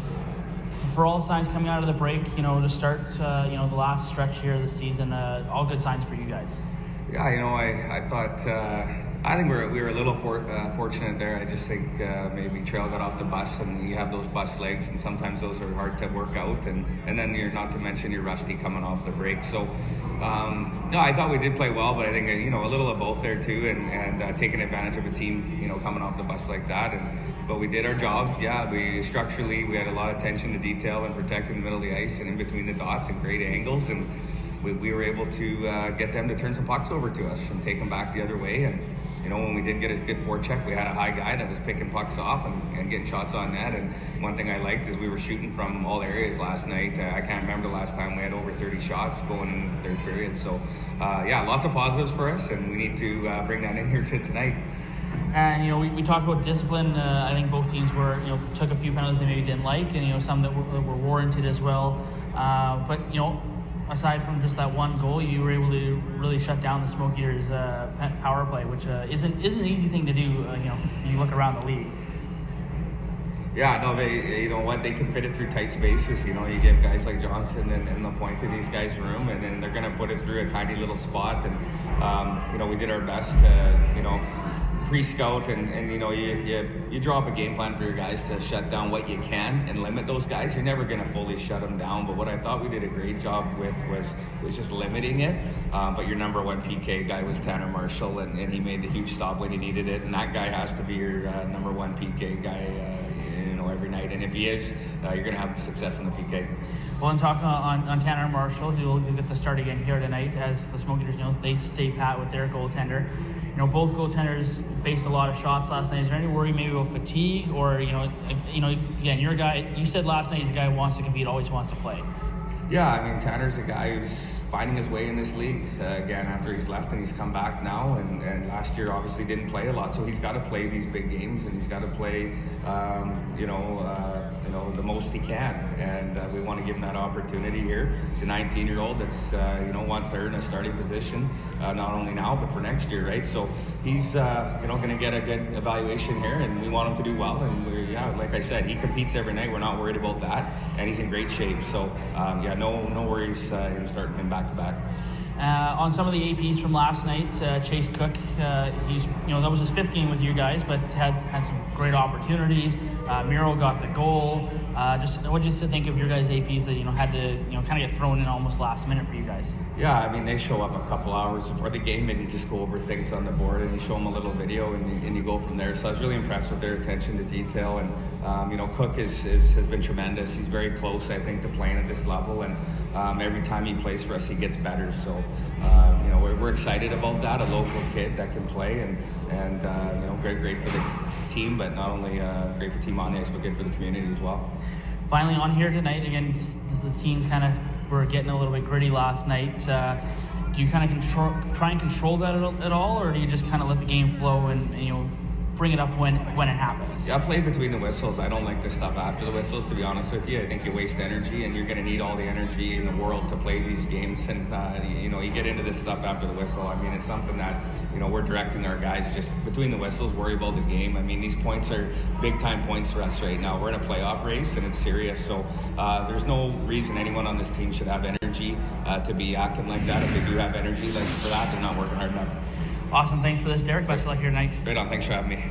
for all signs coming out of the break, to start the last stretch here of the season, all good signs for you guys. Yeah, I thought I think we were a little fortunate there. I just think maybe Trail got off the bus, and you have those bus legs, and sometimes those are hard to work out, and then you're not to mention you're rusty coming off the break. So no, I thought we did play well, but I think a little of both there too, and taking advantage of a team coming off the bus like that. But we did our job. Yeah, we had a lot of attention to detail and protecting the middle of the ice and in between the dots and great angles, and we were able to get them to turn some pucks over to us and take them back the other way. And when we did get a good forecheck, we had a high guy that was picking pucks off and getting shots on net. And one thing I liked is we were shooting from all areas last night. I can't remember the last time we had over 30 shots going into the third period. So yeah, lots of positives for us, and we need to bring that in here to tonight. And we talked about discipline. I think both teams took a few penalties they maybe didn't like, and some that were warranted as well. But aside from just that one goal, you were able to really shut down the Smoke Eaters' power play, which isn't an easy thing to do. You look around the league. Yeah, no, they can fit it through tight spaces. You give guys like Johnson and LaPointe in these guys' room, and then they're going to put it through a tiny little spot. And we did our best to pre-scout, and you draw up a game plan for your guys to shut down what you can and limit those guys. You're never going to fully shut them down, but what I thought we did a great job with was just limiting it. But your number one PK guy was Tanner Marshall, and he made the huge stop when he needed it, and that guy has to be your number one PK guy every night. And if he is, you're going to have success in the PK. Well, and talking on Tanner Marshall, he'll get the start again here tonight as the Smoke Eaters, they stay pat with their goaltender. Both goaltenders faced a lot of shots last night. Is there any worry maybe about fatigue, or again, your guy? You said last night he's a guy who wants to compete, always wants to play. Yeah, I mean, Tanner's a guy who's finding his way in this league again after he's left, and he's come back now. And last year obviously didn't play a lot, so he's got to play these big games, and he's got to play, the most he can. And we want to give him that opportunity here. He's a 19-year-old that's wants to earn a starting position, not only now but for next year, right? So he's going to get a good evaluation here, and we want him to do well. And like I said, he competes every night. We're not worried about that, and he's in great shape. So no worries in starting him back to back. On some of the APs from last night, Chase Cook, he's that was his fifth game with you guys, but had some great opportunities. Miro got the goal. Just what did you think of your guys' APs that had to kind of get thrown in almost last minute for you guys? Yeah, I mean, they show up a couple hours before the game, and you just go over things on the board, and you show them a little video, and you go from there. So I was really impressed with their attention to detail, and Cook has been tremendous. He's very close, I think, to playing at this level, and every time he plays for us, he gets better. So we're excited about that. A local kid that can play, and great for the team, but not only great for Team on the ice, but good for the community as well. Finally, on here tonight, again, the teams kind of were getting a little bit gritty last night. Do you kind of try and control that at all, or do you just kind of let the game flow and bring it up when it happens? Yeah, I play between the whistles. I don't like the stuff after the whistles, to be honest with you. I think you waste energy, and you're going to need all the energy in the world to play these games. And you get into this stuff after the whistle. I mean, it's something that we're directing our guys just between the whistles, worry about the game. I mean, these points are big time points for us right now. We're in a playoff race, and it's serious. So there's no reason anyone on this team should have energy to be acting like that. If they do have energy for that, they're not working hard enough. Awesome. Thanks for this, Derek. Best of luck here tonight. Right on. Thanks for having me.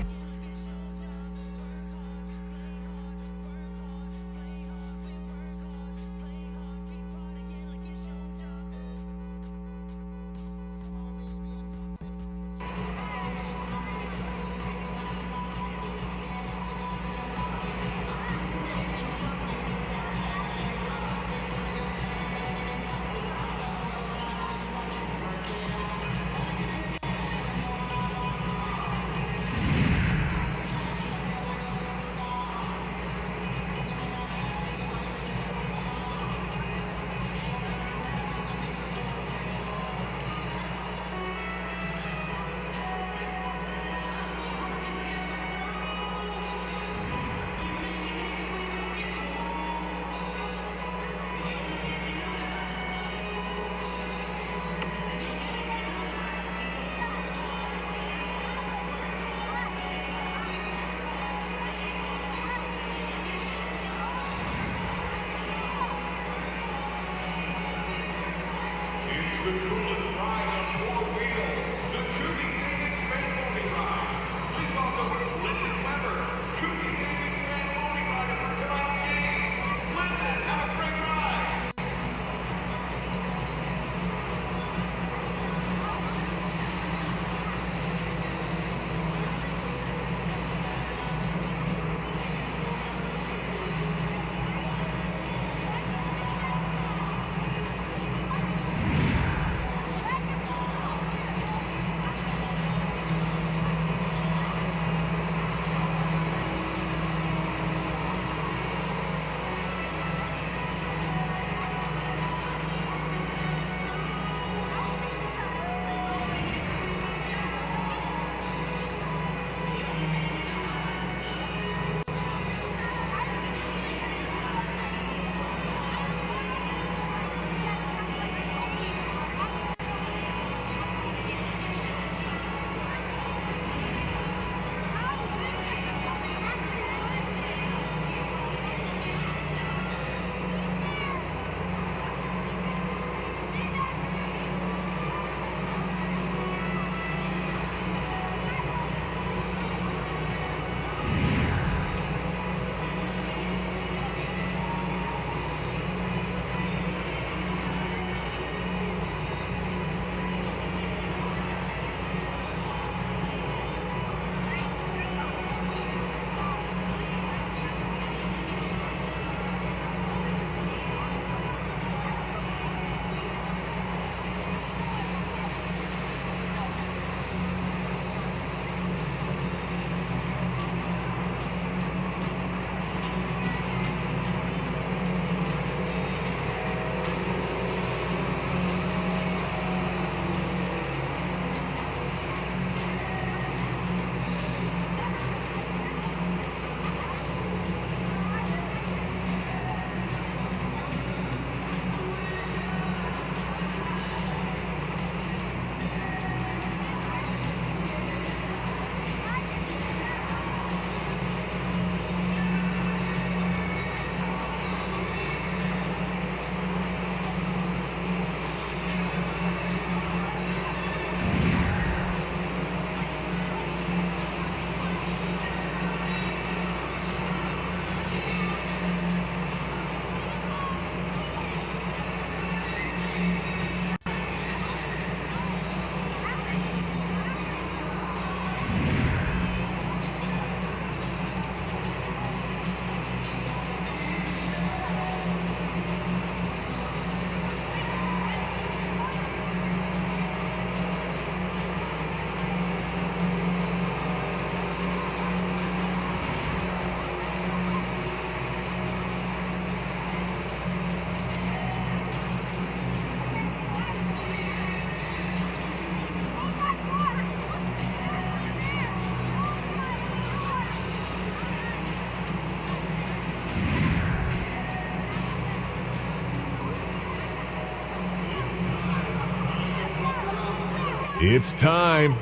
It's time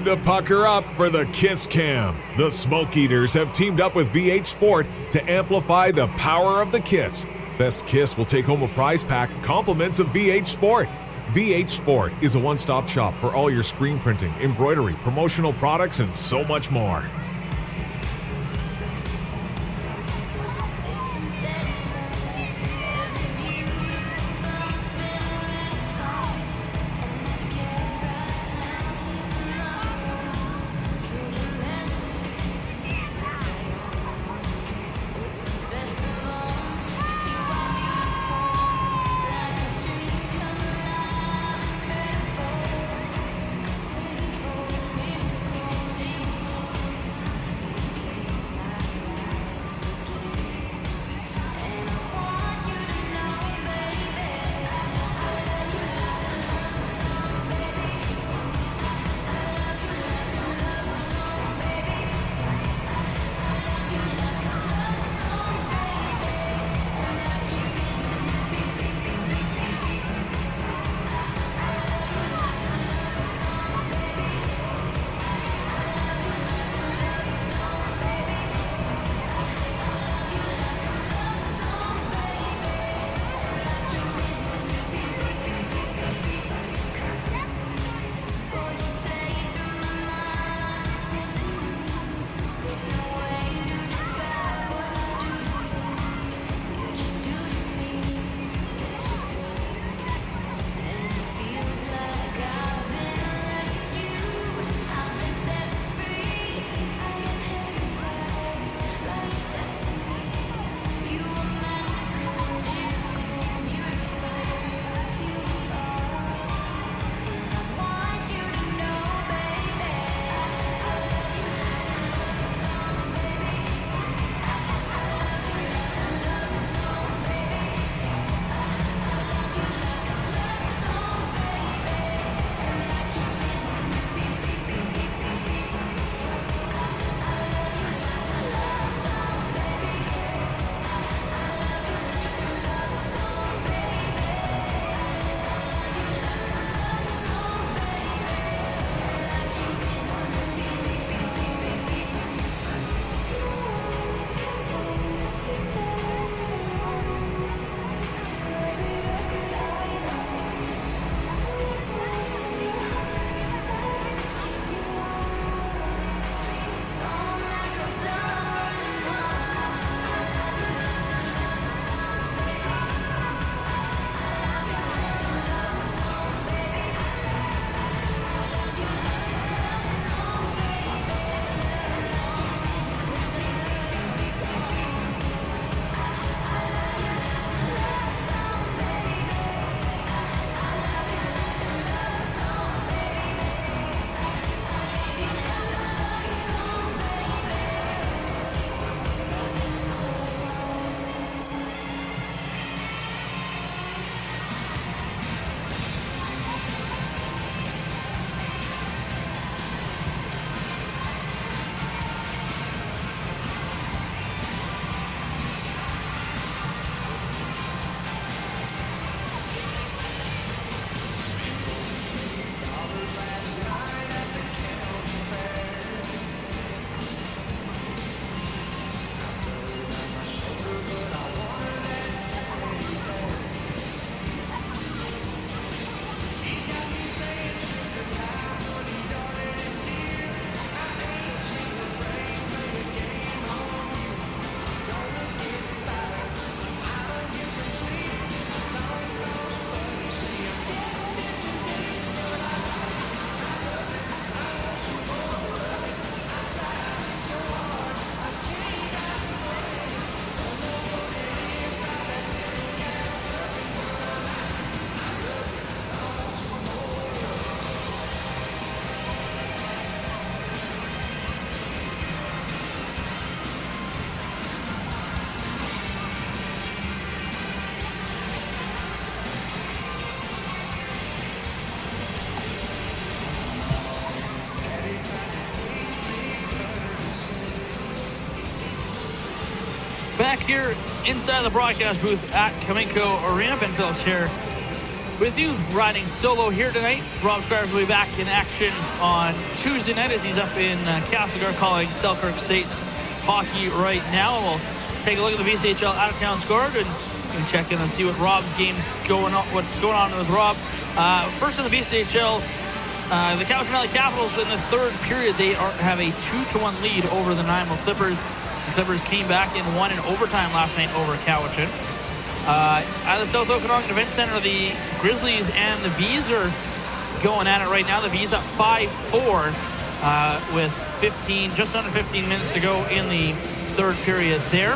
to pucker up for the Kiss Cam. The Smoke Eaters have teamed up with VH Sport to amplify the power of the Kiss. Best Kiss will take home a prize pack, compliments of VH Sport. VH Sport is a one-stop shop for all your screen printing, embroidery, promotional products, and so much more. back here inside the broadcast booth at Cominco Arena. Ben Phillips here with you, riding solo here tonight. Rob Squires will be back in action on Tuesday night as he's up in Castlegar calling Selkirk State's hockey right now. And we'll take a look at the BCHL out-of-town score and check in and see what Rob's game's going on. What's going on with Rob? First in the BCHL, the Cowichan Valley Capitals in the third period, they have a 2-1 lead over the Nanaimo Clippers. The Clippers came back and won in overtime last night over Cowichan. At the South Okanagan Event Center, the Grizzlies and the Bees are going at it right now. The Bees up 5-4 with just under 15 minutes to go in the third period there.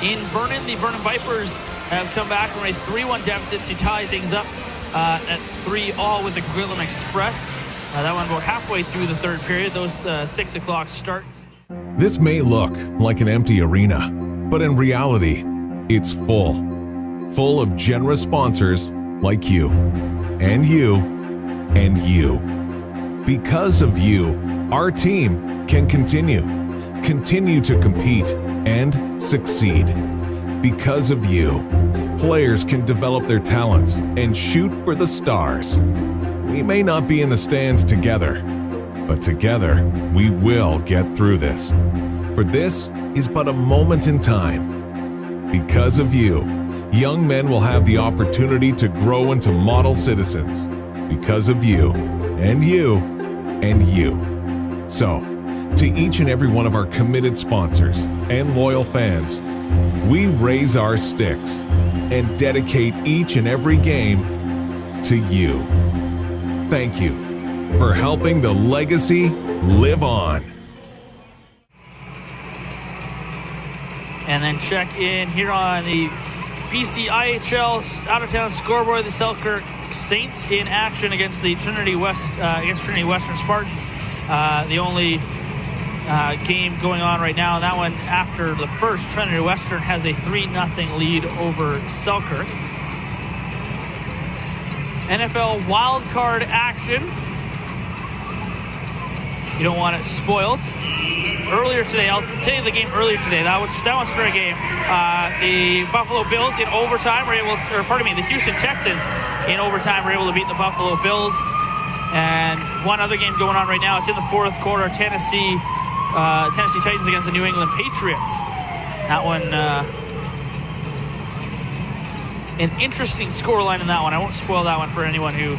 In Vernon, the Vernon Vipers have come back from a 3-1 deficit to tie things up at 3-all with the Grillen Express. That one about halfway through the third period. Those 6 o'clock starts. This may look like an empty arena, but in reality, it's full of generous sponsors like you, and you, and you. Because of you, our team can continue to compete and succeed. Because of you, players can develop their talents and shoot for the stars. We may not be in the stands together, but together we will get through this. For this is but a moment in time. Because of you, young men will have the opportunity to grow into model citizens. Because of you, and you, and you. So, to each and every one of our committed sponsors and loyal fans, we raise our sticks and dedicate each and every game to you. Thank you for helping the legacy live on. And then check in here on the BCIHL out-of-town scoreboard. The Selkirk Saints in action against the Trinity Western Spartans. The only game going on right now, and that one after the first, Trinity Western has a 3-0 lead over Selkirk. NFL wildcard action. You don't want it spoiled. Earlier today, I'll tell you the game earlier today. That one's fair game. The Buffalo Bills in overtime the Houston Texans in overtime were able to beat the Buffalo Bills. And one other game going on right now. It's in the fourth quarter. Tennessee Titans against the New England Patriots. That one, an interesting scoreline in that one. I won't spoil that one for anyone who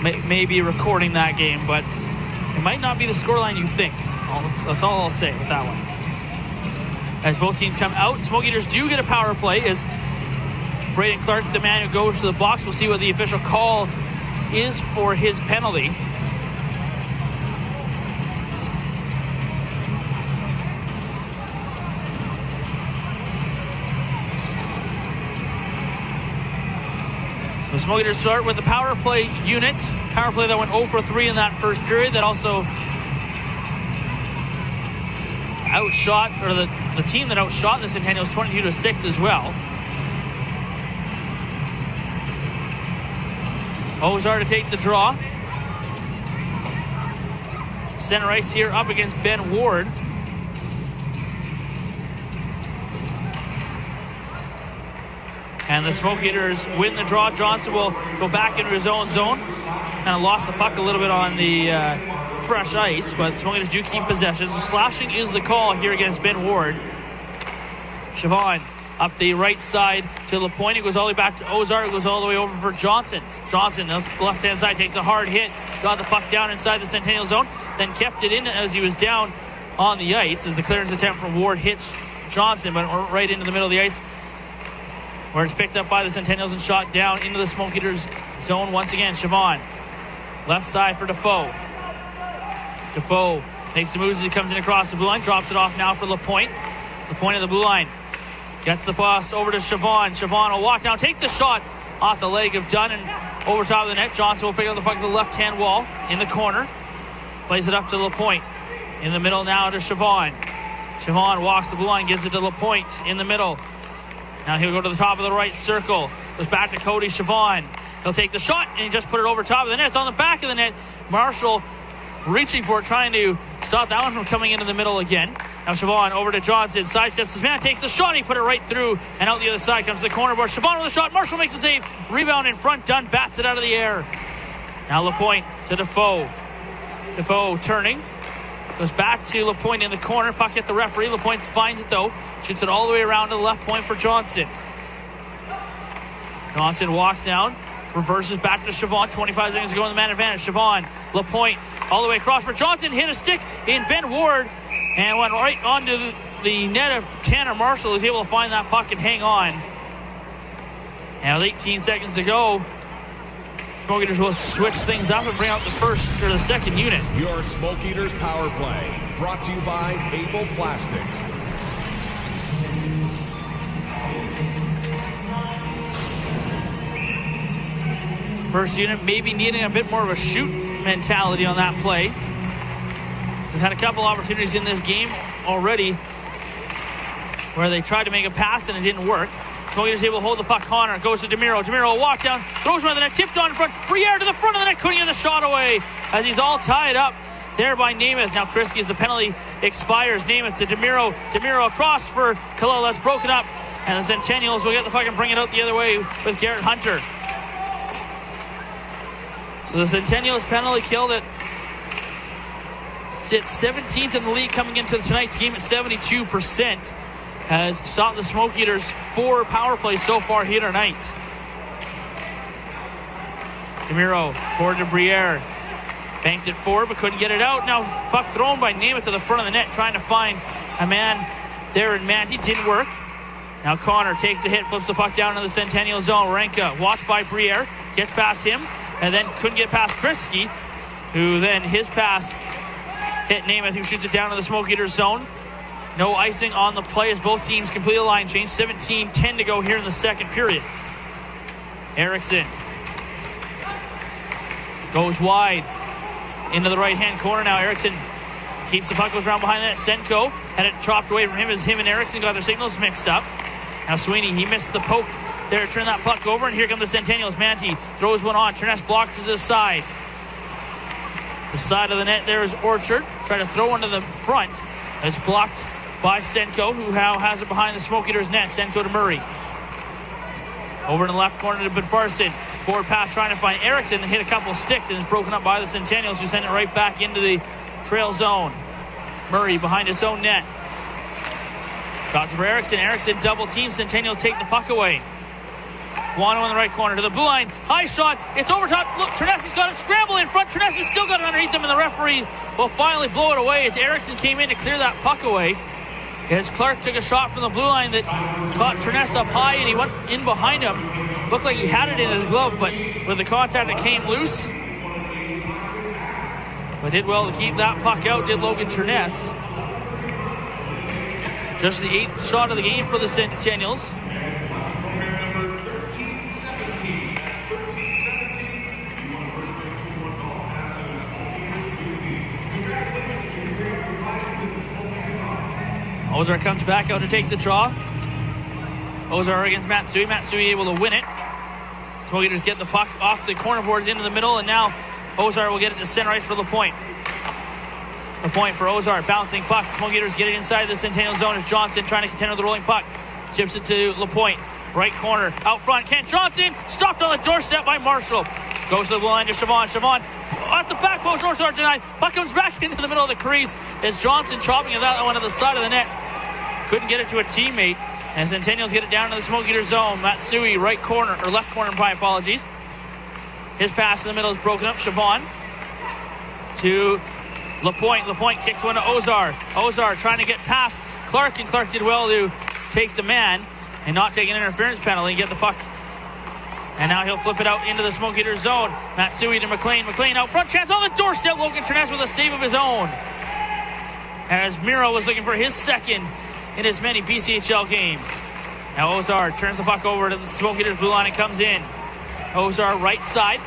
may be recording that game, but it might not be the scoreline you think. That's all I'll say with that one. As both teams come out, Smoke Eaters do get a power play as Braden Clark, the man who goes to the box. We'll see what the official call is for his penalty. The Smoke Eaters start with the power play unit. Power play that went 0 for 3 in that first period. That also outshot, or the team that outshot the Centennials 22-6 as well. Ozar to take the draw. Center ice here up against Ben Ward. And the Smoke Eaters win the draw. Johnson will go back into his own zone. Kind of lost the puck a little bit on the fresh ice, but the Smoke Eaters do keep possession. So slashing is the call here against Ben Ward. Siobhan up the right side to LaPointe. He goes all the way back to Ozar. He goes all the way over for Johnson. Johnson, the left-hand side, takes a hard hit. Got the puck down inside the Centennial zone. Then kept it in as he was down on the ice as the clearance attempt from Ward hits Johnson, but right into the middle of the ice, where it's picked up by the Centennials and shot down into the Smoke Eaters zone once again. Siobhan, left side for Defoe. Defoe makes the moves as he comes in across the blue line. Drops it off now for LaPointe. LaPointe at the blue line. Gets the pass over to Siobhan. Siobhan will walk down, take the shot off the leg of Dunn and over top of the net. Johnson will pick up the puck to the left-hand wall in the corner. Plays it up to LaPointe. In the middle now to Siobhan. Siobhan walks the blue line, gives it to LaPointe in the middle. Now he'll go to the top of the right circle. Goes back to Cody Siobhan. He'll take the shot, and he just put it over top of the net. It's on the back of the net. Marshall reaching for it, trying to stop that one from coming into the middle again. Now Siobhan over to Johnson, sidesteps his man, takes the shot, he put it right through, and out the other side comes the corner board. Siobhan with the shot, Marshall makes the save, rebound in front, Dunn bats it out of the air. Now LaPointe to Defoe. Defoe turning, goes back to LaPointe in the corner, puck hit the referee, LaPointe finds it though, shoots it all the way around to the left point for Johnson. Johnson walks down, reverses back to Siobhan, 25 seconds to go in the man advantage. Siobhan, LaPointe, all the way across for Johnson, hit a stick in Ben Ward, and went right onto the net of Tanner Marshall, who's able to find that puck and hang on. And with 18 seconds to go, Smoke Eaters will switch things up and bring out the second unit. Your Smoke Eaters Power Play, brought to you by Able Plastics. First unit maybe needing a bit more of a shoot mentality on that play. They've had a couple opportunities in this game already where they tried to make a pass and it didn't work. Smoke Eaters able to hold the puck. Connor goes to DeMiro. DeMiro will walk down, throws one to the net, tipped on in front. Briere to the front of the net, couldn't get the shot away as he's all tied up there by Namath. Now Krisky as the penalty expires. Namath to DeMiro. DeMiro across for Kalil. That's broken up. And the Centennials will get the puck and bring it out the other way with Garrett Hunter. So the Centennials penalty kill that sits 17th in the league coming into tonight's game at 72%. Has stopped the Smoke Eaters 4 power plays so far here tonight. DeMiro forward to Briere. Banked it forward but couldn't get it out. Now puck thrown by Namath to the front of the net, trying to find a man there in Manti. Didn't work. Now Connor takes the hit, flips the puck down to the Centennial zone. Renka watched by Briere, gets past him, and then couldn't get past Krisky, who then his pass hit Namath, who shoots it down to the Smoke Eaters zone. No icing on the play as both teams complete a line change. 17-10 to go here in the second period. Erickson goes wide into the right-hand corner. Now Erickson keeps the puck, goes around behind that. Senko had it chopped away from him as him and Erickson got their signals mixed up. Now Sweeney, he missed the poke there to turn that puck over, and here come the Centennials. Manti throws one on. Terness blocks to the side. The side of the net there is Orchard. Trying to throw one to the front. It's blocked by Senko, who now has it behind the Smoke Eaters net. Senko to Murray. Over in the left corner to Bedfarson. Forward pass trying to find Erickson. Hit a couple of sticks and is broken up by the Centennials, who send it right back into the trail zone. Murray behind his own net. Shots for Erickson. Erickson double team. Centennials take the puck away. Wano in the right corner to the blue line. High shot. It's over top. Look, Terness has got it. Scramble in front. Terness has still got it underneath them, and the referee will finally blow it away as Erickson came in to clear that puck away. As Clark took a shot from the blue line that caught Terness up high, and he went in behind him. Looked like he had it in his glove, but with the contact it came loose. But did well to keep that puck out, did Logan Terness. Just the 8th shot of the game for the Centennials. Ozar comes back out to take the draw. Ozar against Matsui. Matsui able to win it. Smoke Eaters get the puck off the corner boards into the middle, and now Ozar will get it to center ice for LaPointe. LaPointe for Ozar, bouncing puck. Smoke Eaters get it inside the Centennial zone as Johnson trying to contend with the rolling puck. Chips it to LaPointe. Right corner, out front, Kent Johnson, stopped on the doorstep by Marshall. Goes to the blue line to Siobhan. Siobhan at the back post, Ozar denied. Puck comes back into the middle of the crease as Johnson chopping it that one to the side of the net. Couldn't get it to a teammate. And Centennials get it down to the Smoke Eater zone. Matsui, right corner, or left corner, my apologies. His pass in the middle is broken up. Siobhan to LaPointe. LaPointe kicks one to Ozar. Ozar trying to get past Clark, and Clark did well to take the man and not take an interference penalty and get the puck. And now he'll flip it out into the Smoke Eater zone. Matsui to McLean. McLean out front, chance on the doorstep. Logan Terness with a save of his own. As Miro was looking for his second in as many BCHL games. Now Ozar turns the puck over to the Smoke Eaters blue line and comes in. Ozar right side.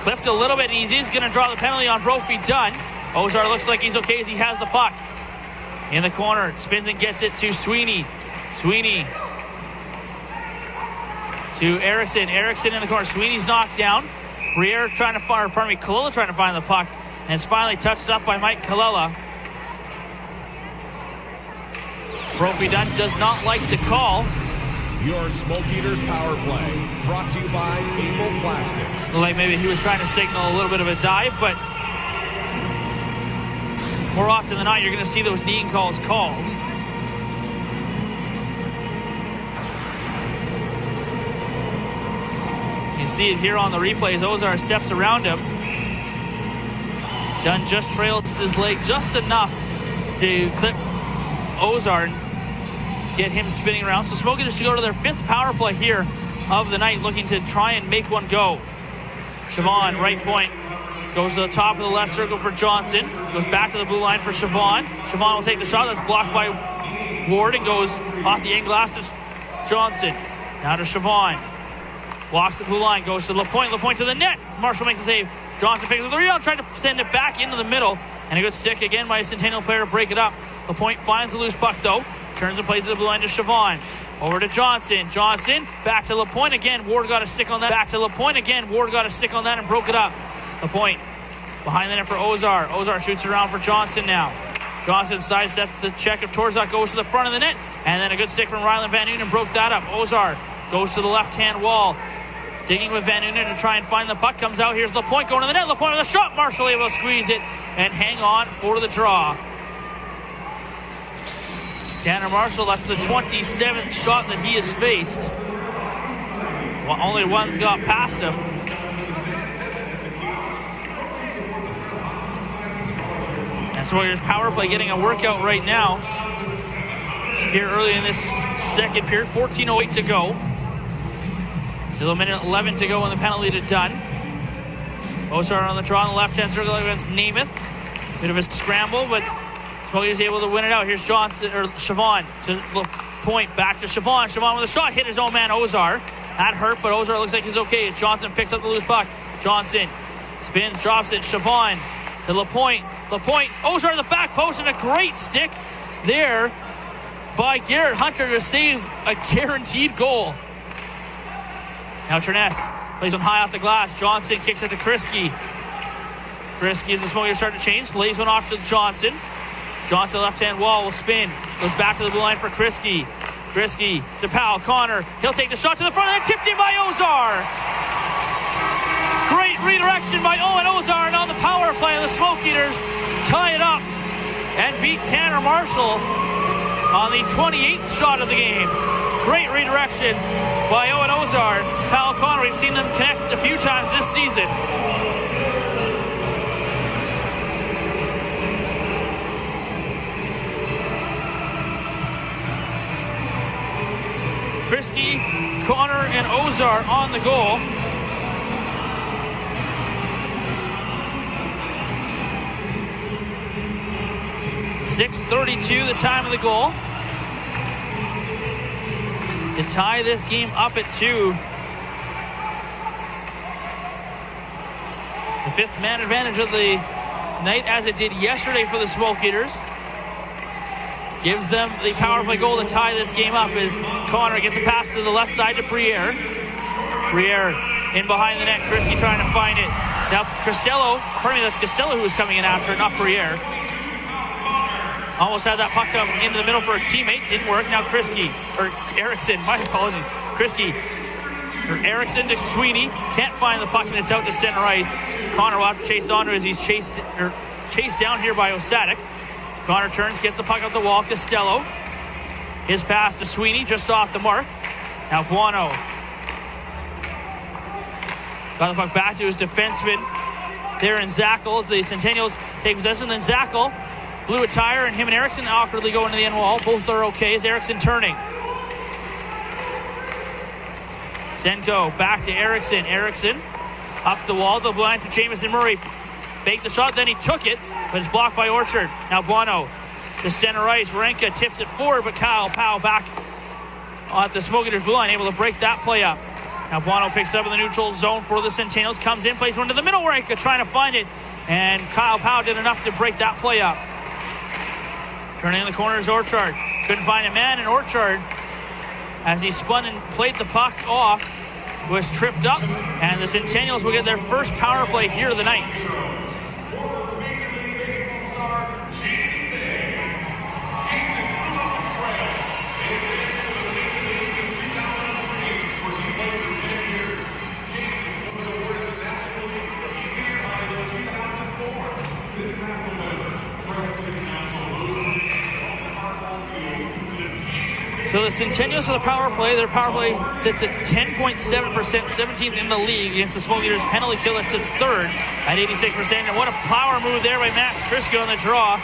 Clipped a little bit easy. He's going to draw the penalty on Brophy Dunn. Ozar looks like he's okay as he has the puck. In the corner, spins and gets it to Sweeney. Sweeney to Erickson. Erickson in the corner. Sweeney's knocked down. Briere trying to find, Kalila trying to find the puck. And it's finally touched up by Mike Kallela. Brophy Dunn does not like the call. Your Smoke Eaters power play, brought to you by Able Plastics. Like maybe he was trying to signal a little bit of a dive, but more often than not, you're going to see those kneeing calls called. You see it here on the replays. Ozar steps around him. Dunn just trails his leg just enough to clip Ozar and get him spinning around. So Smoke Eaters should go to their 5th power play here of the night, looking to try and make one go. Siobhan, right point, goes to the top of the left circle for Johnson. Goes back to the blue line for Siobhan. Siobhan will take the shot. That's blocked by Ward and goes off the end glass to Johnson. Now to Siobhan. Blocks the blue line, goes to LaPointe. LaPointe to the net. Marshall makes the save. Johnson picks up the rebound, tried to send it back into the middle. And a good stick again by a Centennial player to break it up. LaPointe finds the loose puck though. Turns and plays to the blue line to Siobhan. Over to Johnson. Johnson back to LaPointe again. Ward got a stick on that. Back to LaPointe again. Ward got a stick on that and broke it up. LaPointe behind the net for Ozar. Ozar shoots it around for Johnson now. Johnson sidesteps the check of Torzak, goes to the front of the net. And then a good stick from Ryland Van Noonen broke that up. Ozar goes to the left-hand wall. Digging with Van Noonen to try and find the puck. Comes out. Here's LaPointe going to the net. LaPointe with a shot. Marshall able to squeeze it and hang on for the draw. Tanner Marshall, that's the 27th shot that he has faced. Well, only one's got past him. And so here's power play getting a workout right now. Here early in this second period, 14:08 to go. Still a minute 11 to go in the penalty to Dunn. Ozar on the draw on the left-hand circle against Namath. Bit of a scramble, but Smoke is able to win it out. Here's Johnson, or Siobhan to LaPointe, back to Siobhan. Siobhan with a shot, hit his own man Ozar. That hurt, but Ozar looks like he's okay as Johnson picks up the loose puck. Johnson spins, drops it. Siobhan to LaPointe. LaPointe, Ozar to the back post, and a great stick there by Garrett Hunter to save a guaranteed goal. Now Terness plays on high off the glass. Johnson kicks it to Kriske. Kriske, as the Smoke Eaters start to change, lays one off to Johnson. Johnson, left-hand wall, will spin. Goes back to the blue line for Kriske. Kriske to Powell. Connor, he'll take the shot to the front and then tipped in by Ozar. Great redirection by Owen Ozar, and on the power play, the Smoke Eaters tie it up and beat Tanner Marshall on the 28th shot of the game. Great redirection by Owen Ozar. Powell Connor, we've seen them connect a few times this season. Kriske, Connor, and Ozar on the goal. .6:32 the time of the goal. To tie this game up at 2. The 5th man advantage of the night, as it did yesterday for the Smoke Eaters. Gives them the power play goal to tie this game up as Connor gets a pass to the left side to Briere. Briere in behind the net. Kriske trying to find it. Now that's Costello who was coming in after, not Briere. Almost had that puck come into the middle for a teammate. Didn't work. Now Erickson, my apologies. Erickson to Sweeney. Can't find the puck and it's out to center ice. Connor will have to chase on as he's chased down here by Osadik. Connor turns, gets the puck up the wall. Costello. His pass to Sweeney, just off the mark. Now Buono. Got the puck back to his defenseman there in Zackel as the Centennials take possession. Then Zackel blew a tire, and him and Erickson awkwardly go into the end wall. Both are okay as Erickson turning. Senko back to Erickson. Erickson up the wall, the blind to Jamison Murray. Faked the shot, then he took it, but it's blocked by Orchard. Now Buono to center ice. Renka tips it forward, but Kyle Powell back at the Smoke Eaters blue line, able to break that play up. Now Buono picks it up in the neutral zone for the Centennials. Comes in, plays one to the middle. Renka trying to find it, and Kyle Powell did enough to break that play up. Turning in the corner is Orchard. Couldn't find a man, and Orchard, as he spun and played the puck off, was tripped up, and the Centennials will get their first power play here of the night. So the Centennials for the power play. Their power play sits at 10.7%, 17th in the league against the Smoke Eaters. Penalty kill that sits third at 86%. And what a power move there by Matt Kriske on the draw.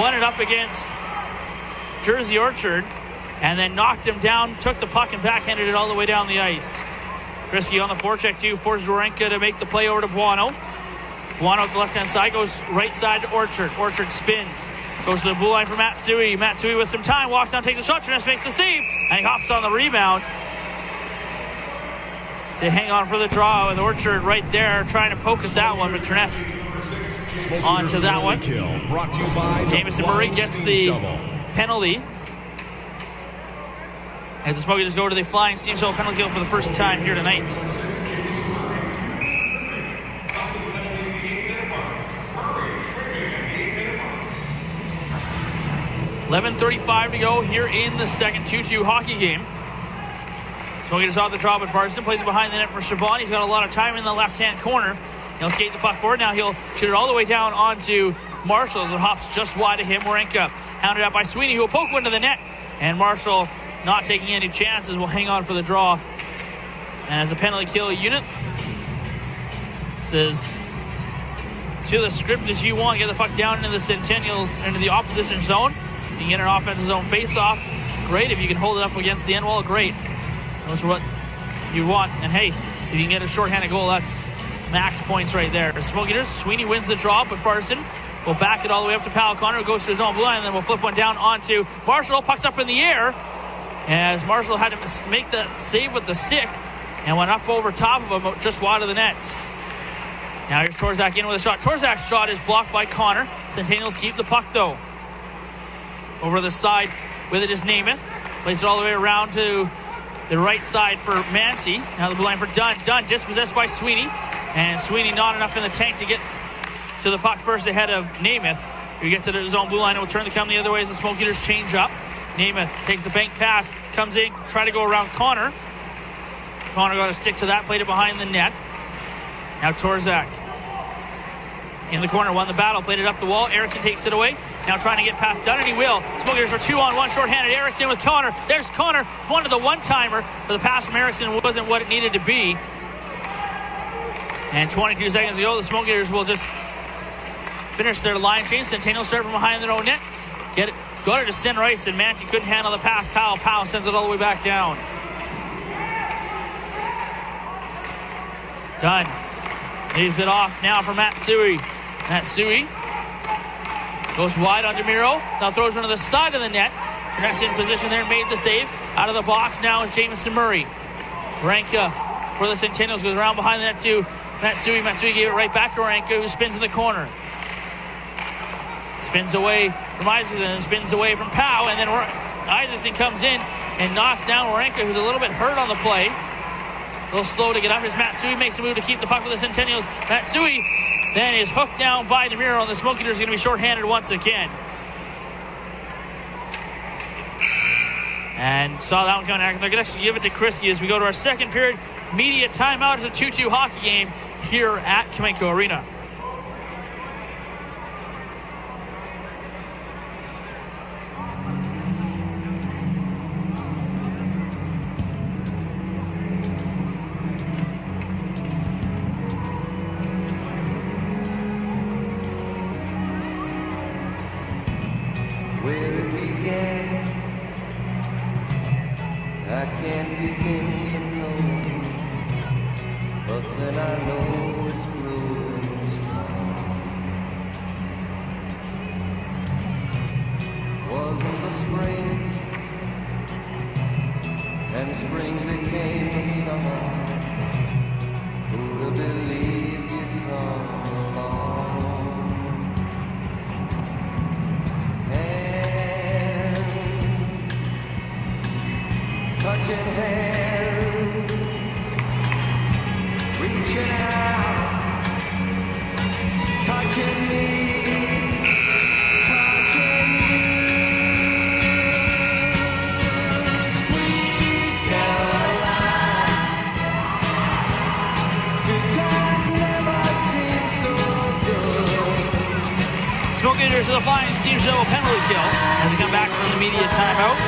Won it up against Jersey Orchard and then knocked him down, took the puck and backhanded it all the way down the ice. Kriske on the forecheck too, forces Warenka to make the play over to Buono. Buono at the left-hand side, goes right side to Orchard. Orchard spins, goes to the blue line for Matsui. Matsui with some time, walks down, takes the shot. Trines makes the save, and he hops on the rebound to hang on for the draw with Orchard right there, trying to poke at that one, but Trines on to that one. Jamison Murray gets the penalty. As the Smoke Eaters go to the flying steam shovel penalty kill for the first time here tonight. .11:35 to go here in the second 2-2 hockey game. Smoke Eaters off the draw, but Varston plays it behind the net for Chabot. He's got a lot of time in the left-hand corner. He'll skate the puck forward. Now he'll shoot it all the way down onto Marshall as it hops just wide of him. Warenka hounded up by Sweeney, who will poke one to the net. And Marshall, not taking any chances, will hang on for the draw. And as a penalty kill unit, says to the script as you want, get the puck down into the Centennials, into the opposition zone. You can get an offensive zone face-off. Great. If you can hold it up against the end wall, great. Those are what you want. And hey, if you can get a shorthanded goal, that's max points right there. The Smoke Eaters, Sweeney wins the draw, but Farson will back it all the way up to Pal Connor, who goes to his own blue line, and then we'll flip one down onto Marshall. Puck's up in the air, as Marshall had to make the save with the stick and went up over top of him, just wide of the net. Now here's Torzak in with a shot. Torzak's shot is blocked by Connor. Centennials keep the puck, though. Over the side with it is Namath. Plays it all the way around to the right side for Mancy. Now the blue line for Dunn. Dunn dispossessed by Sweeney. And Sweeney not enough in the tank to get to the puck first ahead of Namath. He gets to his own blue line and will turn the cam the other way as the Smoke Eaters change up. Namath takes the bank pass, comes in, try to go around Connor. Connor got to stick to that, played it behind the net. Now Torzak in the corner, won the battle, played it up the wall. Erickson takes it away. Now trying to get past Dunn, and he will. Smoke Eaters are 2-on-1, shorthanded. Erickson with Connor. There's Connor, wanted the one-timer, but the pass from Erickson wasn't what it needed to be. And 22 seconds ago, the Smoke Eaters will just finish their line change. Centennials start from behind their own net. Get it. Got it to center ice, and Manty couldn't handle the pass. Kyle Powell sends it all the way back down. Dunn leaves it off now for Matsui. Matsui goes wide on DeMiro. Now throws one to the side of the net. Trines in position there, made the save. Out of the box now is Jamison Murray. Warenka for the Centennials goes around behind the net to Matsui. Matsui gave it right back to Warenka, who spins in the corner. Spins away from Isaacson and spins away from Powell, and then Isaacson comes in and knocks down Warenka, who's a little bit hurt on the play. A little slow to get up as Matsui makes a move to keep the puck for the Centennials. Matsui then is hooked down by DeMiro, and the Smoke Eaters are going to be shorthanded once again. And saw that one coming out. They're going to actually give it to Kriske as we go to our second period. Media timeout. It's a 2-2 hockey game here at Kamenko Arena. Smoke Eaters with a flying steam shovel penalty kill as they come back from the media timeout.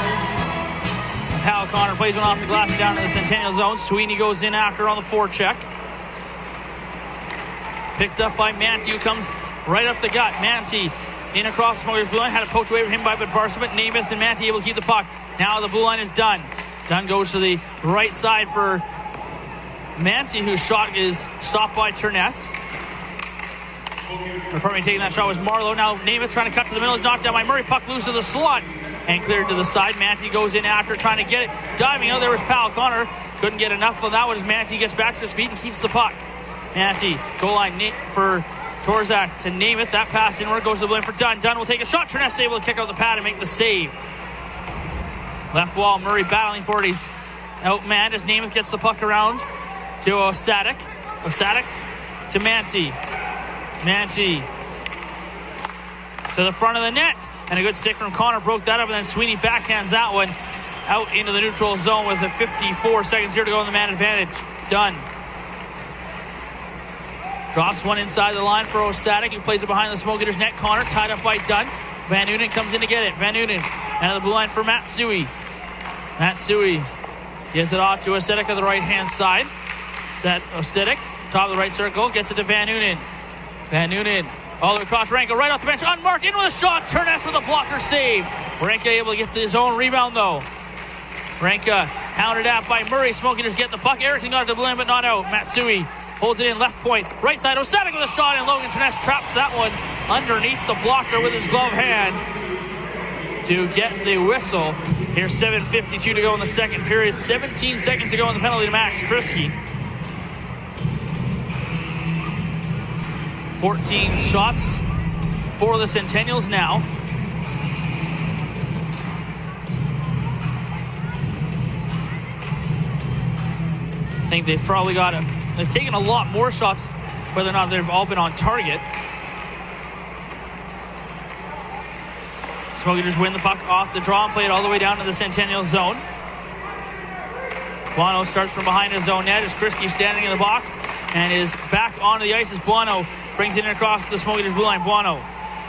Hal Connor plays one off the glass down to the Centennial zone. Sweeney goes in after on the forecheck. Picked up by Manti, who comes right up the gut. Manti in across the Smokers' blue line. Had it poked away from him by Barson, but Namath and Manti able to keep the puck. Now the blue line is done. Dunn goes to the right side for Manti, whose shot is stopped by Turness. Taking that shot was Marlowe. Now Namath trying to cut to the middle. Is knocked down by Murray. Puck loose to the slot and cleared to the side. Manti goes in after trying to get it. Diving out there was Pal Connor. Couldn't get enough of that one as Manti gets back to his feet and keeps the puck. Manti, goal line for Torzak to Namath. That pass inward goes to the blame for Dunn. Dunn will take a shot. Turness able to kick out the pad and make the save. Left wall, Murray battling for it. He's outmanned as Namath gets the puck around to Osadik. Osadik to Manti. Manti to the front of the net. And a good stick from Connor broke that up, and then Sweeney backhands that one out into the neutral zone with the 54 seconds here to go in the man advantage. Dunn drops one inside the line for Osadik, who plays it behind the Smoke Eaters net. Connor tied up by Dunn. Van Noonen comes in to get it. Van Noonen out of the blue line for Matsui. Matsui gets it off to Osadik on the right-hand side. Set Osadik, top of the right circle, gets it to Van Noonen. Van Noonen all the way across Renka, right off the bench, unmarked, in with a shot. Turness with a blocker save. Renka able to get his own rebound though. Renka hounded out by Murray. Smoke Eaters get the puck. Erickson got it to blue line, but not out. Matsui holds it in left point, right side. Osadik with a shot, and Logan Turness traps that one underneath the blocker with his glove hand to get the whistle. Here's 7:52 to go in the second period. 17 seconds to go in the penalty to Max Trisky. 14 shots for the Centennials now. I think they've probably they've taken a lot more shots, whether or not they've all been on target. Smoke Eaters win the puck off the draw and play it all the way down to the Centennial zone. Buono starts from behind his own net as Krisky standing in the box and is back onto the ice as Buono brings it in across the Smoke Eaters blue line. Buono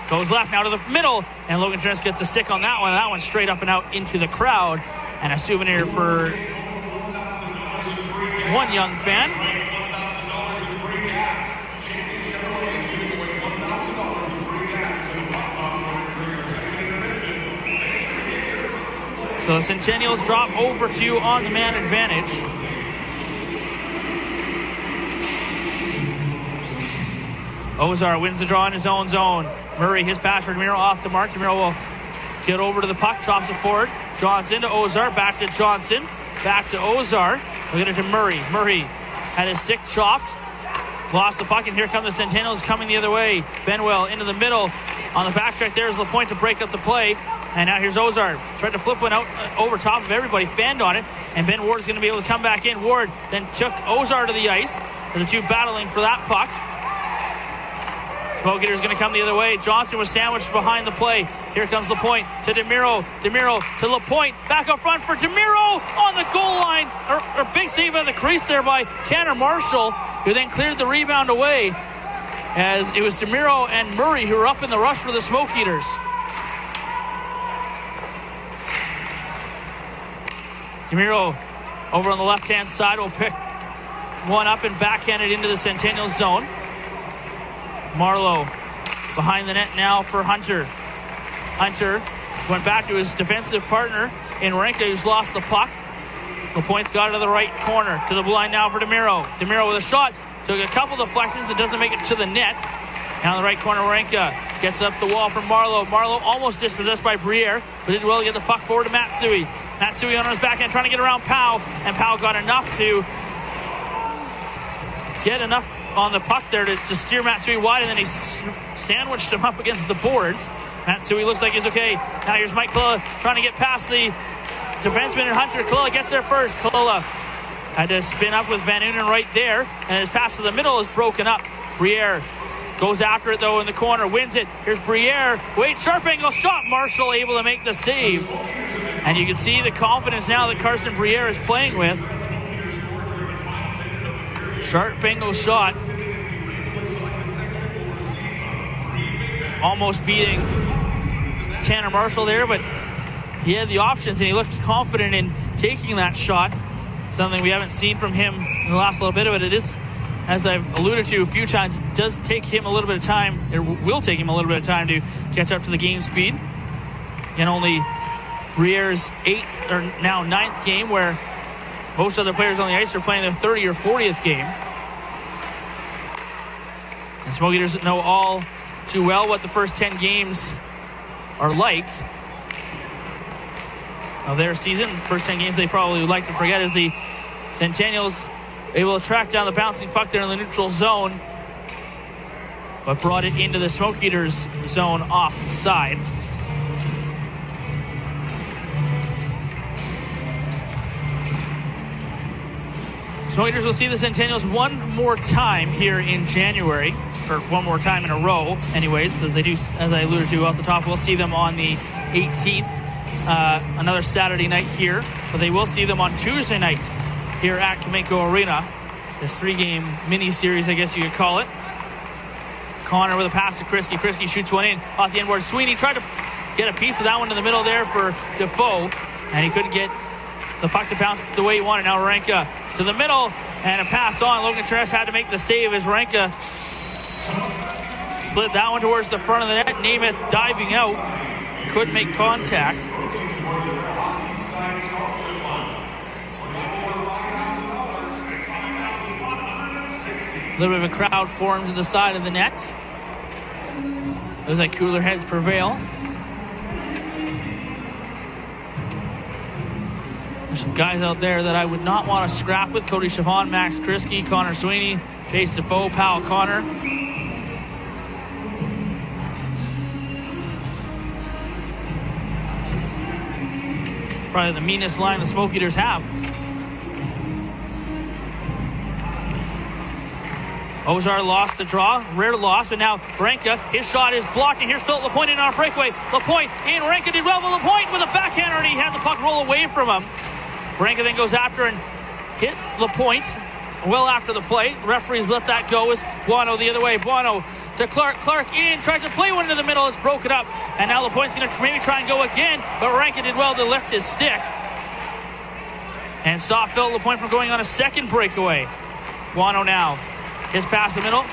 goes left now to the middle, and Logan Turness gets a stick on that one. That one straight up and out into the crowd, and a souvenir for one young fan. So the Centennials drop over 2 on the man advantage. Ozar wins the draw in his own zone. Murray, his pass for DeMiro off the mark. DeMiro will get over to the puck, drops it forward. Johnson to Ozar, back to Johnson, back to Ozar. We'll get it to Murray. Murray had his stick chopped, lost the puck, and here come the Centennials coming the other way. Benwell into the middle. On the backtrack, there's LaPointe to break up the play. And now here's Ozar. Tried to flip one out over top of everybody, fanned on it, and Ben Ward is going to be able to come back in. Ward then took Ozar to the ice. The two battling for that puck. Smoke Eaters going to come the other way. Johnson was sandwiched behind the play. Here comes LaPointe to DeMiro. DeMiro to LaPointe. Back up front for DeMiro on the goal line. Or big save on the crease there by Tanner Marshall, who then cleared the rebound away, as it was DeMiro and Murray who were up in the rush for the Smoke Eaters. DeMiro over on the left-hand side will pick one up and backhand it into the Centennial zone. Marlowe behind the net now for Hunter. Hunter went back to his defensive partner in Renka, who's lost the puck. LaPointe's got it to the right corner, to the blue line now for DeMiro. DeMiro with a shot, took a couple deflections, it doesn't make it to the net. Now in the right corner, Renka gets up the wall from Marlowe. Marlowe almost dispossessed by Briere, but did well to get the puck forward to Matsui. Matsui on his backhand trying to get around Powell, and Powell got enough to get enough on the puck there to steer Matsui wide, and then he sandwiched him up against the boards. Matsui looks like he's okay. Now here's Mike Kalila trying to get past the defenseman and Hunter. Kalila gets there first. Kalila had to spin up with Van Noonen right there, and his pass to the middle is broken up. Briere goes after it though in the corner, wins it. Here's Briere. Wait, sharp angle shot. Marshall able to make the save. And you can see the confidence now that Carson Briere is playing with. Sharp angle shot. Almost beating Tanner Marshall there, but he had the options and he looked confident in taking that shot. Something we haven't seen from him in the last little bit of it. It is, as I've alluded to a few times, it does take him a little bit of time. It will take him a little bit of time to catch up to the game speed. And only Briere's 8th or now 9th game, where most other players on the ice are playing their 30 or 40th game. And Smoke Eaters know all too well what the first 10 games are like of their season. First 10 games they probably would like to forget as the Centennials able to track down the bouncing puck there in the neutral zone, but brought it into the Smoke Eaters zone offside. Smoke Eaters will see the Centennials one more time here in January, or one more time in a row anyways, as they do, as I alluded to off the top. We'll see them on the 18th, another Saturday night here, but they will see them on Tuesday night here at Kameko Arena. This 3-game mini-series, I guess you could call it. Connor with a pass to Kriske. Kriske shoots one in off the end board. Sweeney tried to get a piece of that one in the middle there for Defoe, and he couldn't get the puck to bounce the way he wanted. Now Renka to the middle, and a pass on. Logan Charest had to make the save as Renka slid that one towards the front of the net. Namath diving out, couldn't make contact. A little bit of a crowd forms to the side of the net. Looks like cooler heads prevail. There's some guys out there that I would not want to scrap with. Cody Chavon, Max Kriske, Connor Sweeney, Chase Defoe, Powell Connor. Probably the meanest line the Smoke Eaters have. Ozar lost the draw, rare loss, but now Renka, his shot is blocked, and here's Philip Lapointe in on a breakaway. Lapointe in, Renka did well, but Lapointe with a backhander, and he had the puck roll away from him. Renka then goes after and hit Lapointe well after the play. Referees let that go as Buono the other way. Buono to Clark. Clark in, tried to play one into the middle, it's broken up, and now Lapointe's going to maybe try and go again, but Renka did well to lift his stick and stop Philip Lapointe from going on a second breakaway. Buono now. His pass in the middle,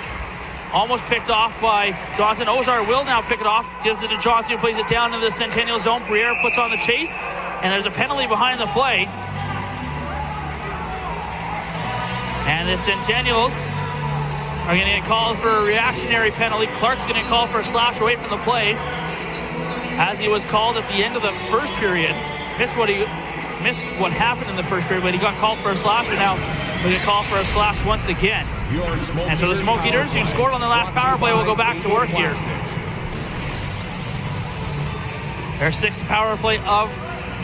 almost picked off by Johnson. Ozar will now pick it off, gives it to Johnson, who plays it down into the Centennial zone. Briere puts on the chase, and there's a penalty behind the play. And the Centennials are going to get called for a reactionary penalty. Clark's going to call for a slash away from the play, as he was called at the end of the first period. Missed what happened in the first period, but he got called for a slash, and now we get called for a slash once again. And so the Smoke Eaters, who scored on the last power play, will go back to work here. Their 6th power play of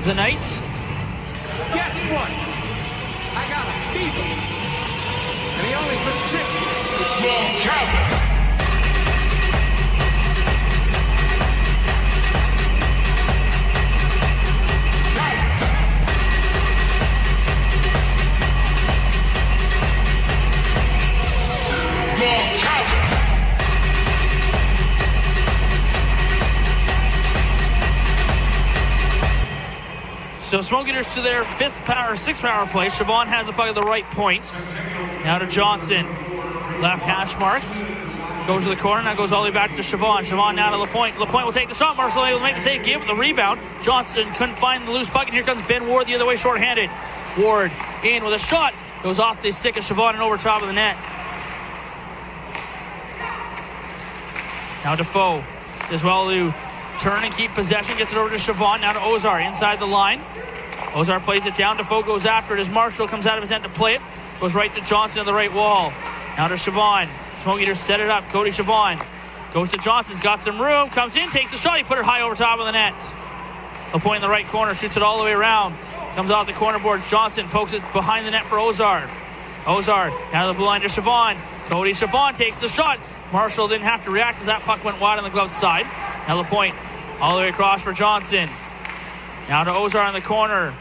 the night. Guess what? I got a fever. And the only prescription is Long Calvin. So Smoke Eaters to their 6th power play. Chavon has the puck at the right point. Now to Johnson. Left hash marks. Goes to the corner. Now goes all the way back to Chavon. Chavon now to Lapointe. Lapointe will take the shot. Marshall able to make the save. Gave it the rebound. Johnson couldn't find the loose puck. And here comes Ben Ward the other way shorthanded. Ward in with a shot. Goes off the stick of Chavon and over top of the net. Now Defoe as well to turn and keep possession. Gets it over to Chavon. Now to Ozar inside the line. Ozar plays it down. Defoe goes after it as Marshall comes out of his end to play it. Goes right to Johnson on the right wall. Now to Chavon. Smoke Eaters set it up. Cody Chavon goes to Johnson's got some room. Comes in, takes a shot. He put it high over top of the net. Lapointe in the right corner. Shoots it all the way around. Comes off the corner boards. Johnson pokes it behind the net for Ozar. Ozar down to the blue line to Chavon. Cody Chavon takes the shot. Marshall didn't have to react as that puck went wide on the glove side. Now Lapointe all the way across for Johnson. Now to Ozar in the corner.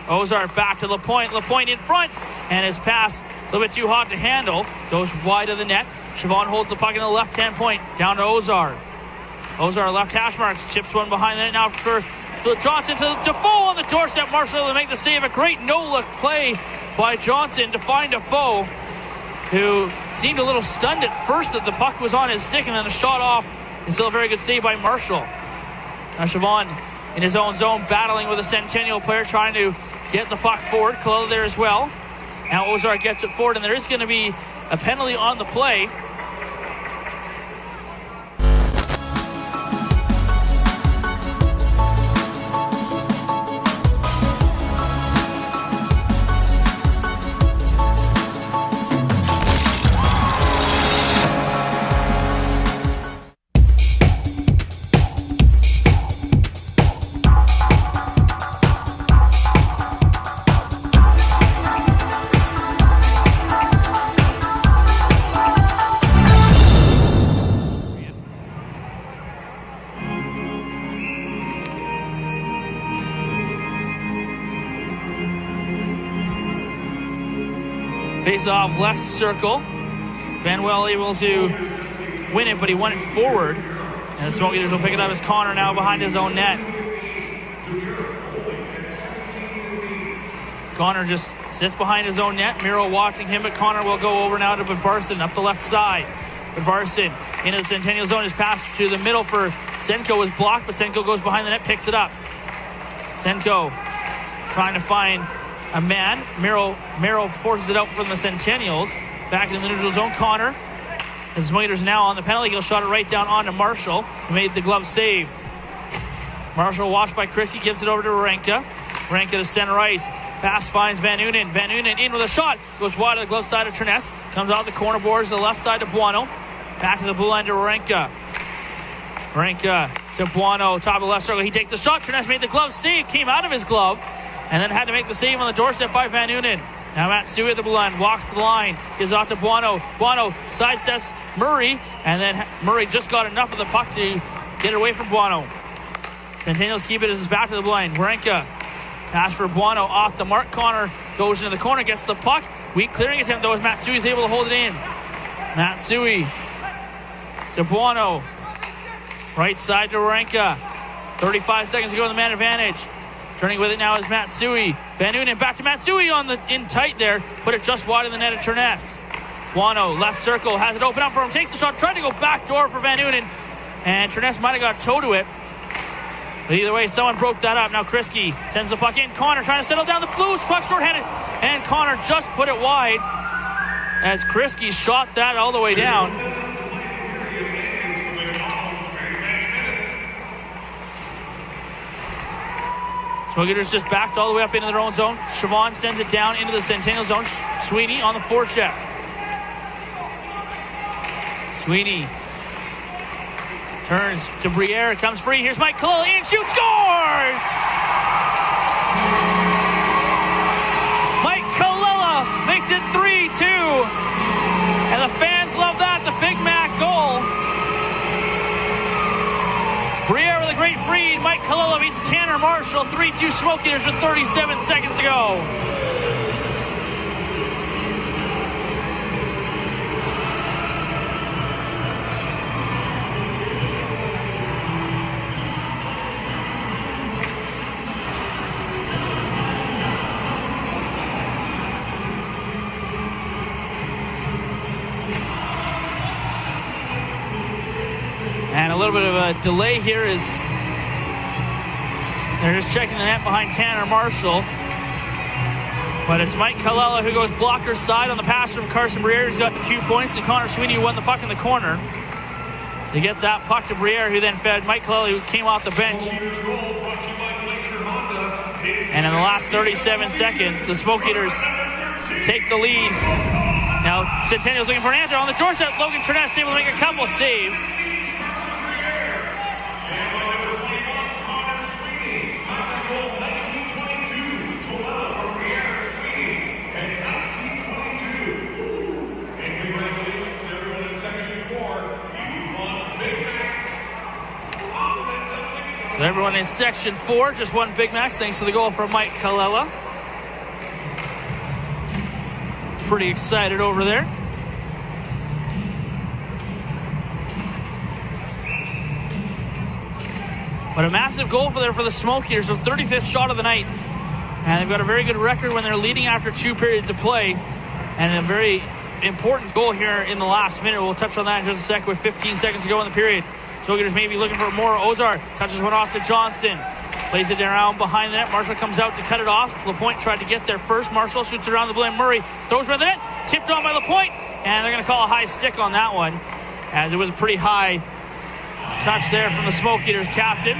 Ozar back to Lapointe. Lapointe in front. And his pass a little bit too hot to handle. Goes wide of the net. Chavon holds the puck in the left-hand point. Down to Ozar. Ozar left hash marks. Chips one behind the net now for Johnson to Defoe on the doorstep. Marshall to make the save. A great no-look play by Johnson to find Defoe, who seemed a little stunned at first that the puck was on his stick and then a shot off. And still a very good save by Marshall. Now Siobhan in his own zone battling with a Centennial player trying to get the puck forward. Kalila there as well. Now Ozark gets it forward, and there is going to be a penalty on the play. Face off left circle. Manuel able to win it, but he won it forward. And the Smoke Eaters will pick it up as Connor now behind his own net. Connor just sits behind his own net. Miro watching him, but Connor will go over now to Budvarsson up the left side. Budvarsson into the Centennial zone. His pass to the middle for Senko is blocked, but Senko goes behind the net, picks it up. Senko trying to find a man. Miro forces it out from the Centennials. Back in the neutral zone. Connor. His Smoke Eaters now on the penalty. He'll shot it right down onto Marshall, who made the glove save. Marshall watched by Christie, gives it over to Renka. Renka to center ice. Pass finds Van Unen. Van Unen in with a shot. Goes wide to the glove side of Terness. Comes out the corner boards to the left side to Buono. Back to the blue line to Renka. Renka to Buono. Top of the left circle. He takes the shot. Terness made the glove save. Came out of his glove. And then had to make the save on the doorstep by Van Unen. Now Matsui at the blue line. Walks to the line. Gives off to Buono. Buono sidesteps Murray. And then Murray just got enough of the puck to get it away from Buono. Centennials keep it as it's back to the blue line. Warenka. Pass for Buono off the mark. Connor goes into the corner. Gets the puck. Weak clearing attempt though as Matsui's able to hold it in. Matsui to Buono. Right side to Warenka. 35 seconds to go in the man advantage. Turning with it now is Matsui. Van Unen back to Matsui on the in tight there. Put it just wide of the net of Terness. Buono, left circle, has it open up for him. Takes the shot, tried to go back door for Van Unen. And Terness might have got toe to it. But either way, someone broke that up. Now Kriski sends the puck in. Connor trying to settle down the Blues. Puck short-handed. And Connor just put it wide as Kriski shot that all the way down. Smoke Eaters just backed all the way up into their own zone. Siobhan sends it down into the Centennial zone. Sweeney on the forecheck. Sweeney turns to Briere, comes free. Here's Mike Kalila in, shoots, scores! Mike Kalila makes it 3-2. And the fans love that, the Big Mac goal. Briere with a great feed. Mike Kalila beats Tanner Marshall. 3-2 Smoke Eaters with 37 seconds to go. And a little bit of a delay here is they're just checking the net behind Tanner Marshall. But it's Mike Kalila who goes blocker side on the pass from Carson Briere, who's got 2 points, and Connor Sweeney who won the puck in the corner. They get that puck to Briere, who then fed Mike Kalila, who came off the bench. And in the last 37 seconds, the Smoke Eaters take the lead. Now, Centennials looking for an answer on the doorstep. Logan Terness able to make a couple saves. Everyone in Section 4 just won Big Macs thanks to the goal from Mike Kalila. Pretty excited over there. But a massive goal for the Smoke Eaters, so 35th shot of the night. And they've got a very good record when they're leading after 2 periods of play. And a very important goal here in the last minute. We'll touch on that in just a second with 15 seconds to go in the period. Smoke Eaters maybe looking for more. Ozar touches one off to Johnson. Plays it around behind the net. Marshall comes out to cut it off. LaPointe tried to get there first. Marshall shoots it around the blue. Murray throws around the net. Tipped on by LaPointe. And they're going to call a high stick on that one, as it was a pretty high touch there from the Smoke Eaters captain.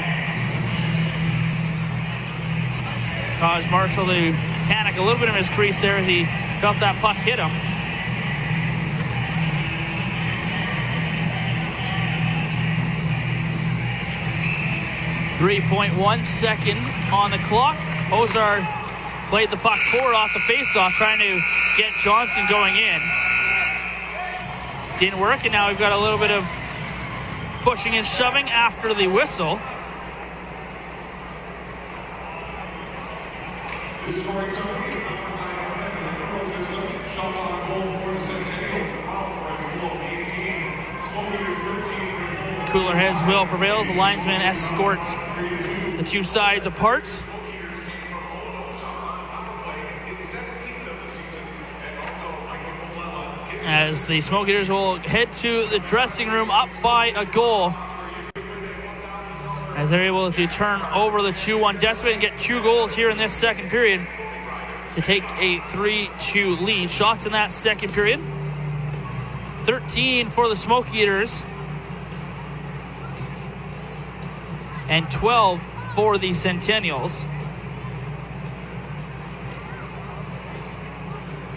Caused Marshall to panic a little bit in his crease there. He felt that puck hit him. .1 second on the clock. Ozar played the puck forward off the faceoff, trying to get Johnson going in. Didn't work, and now we've got a little bit of pushing and shoving after the whistle. Cooler heads will prevails. The linesmen escort the two sides apart. As the Smoke Eaters will head to the dressing room up by a goal, as they're able to turn over the 2-1 deficit and get 2 goals here in this second period to take a 3-2 lead. Shots in that second period: 13 for the Smoke Eaters and 12 for the Centennials.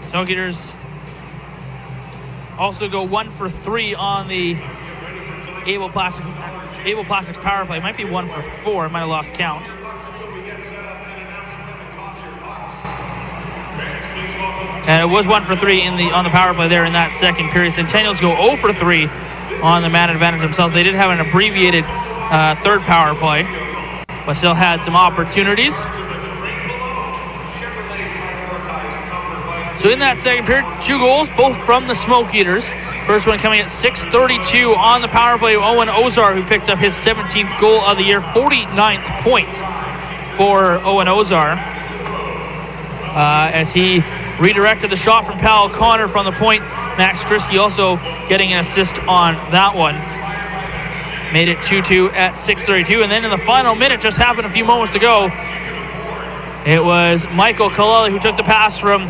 Smoke Eaters also go 1 for 3 on the Able Plastics power play. It might be 1 for 4. I might have lost count. And it was 1 for 3 on the power play there in that second period. Centennials go 0 for 3 on the man advantage themselves. They did have an abbreviated third power play, but still had some opportunities. So in that second period, 2 goals, both from the Smoke Eaters. First one coming at 6:32 on the power play. Owen Ozar, who picked up his 17th goal of the year, 49th point for Owen Ozar, as he redirected the shot from Pal Connor from the point. Max Trisky also getting an assist on that one. Made it 2-2 at 6:32. And then in the final minute, just happened a few moments ago, it was Michael Kalali who took the pass from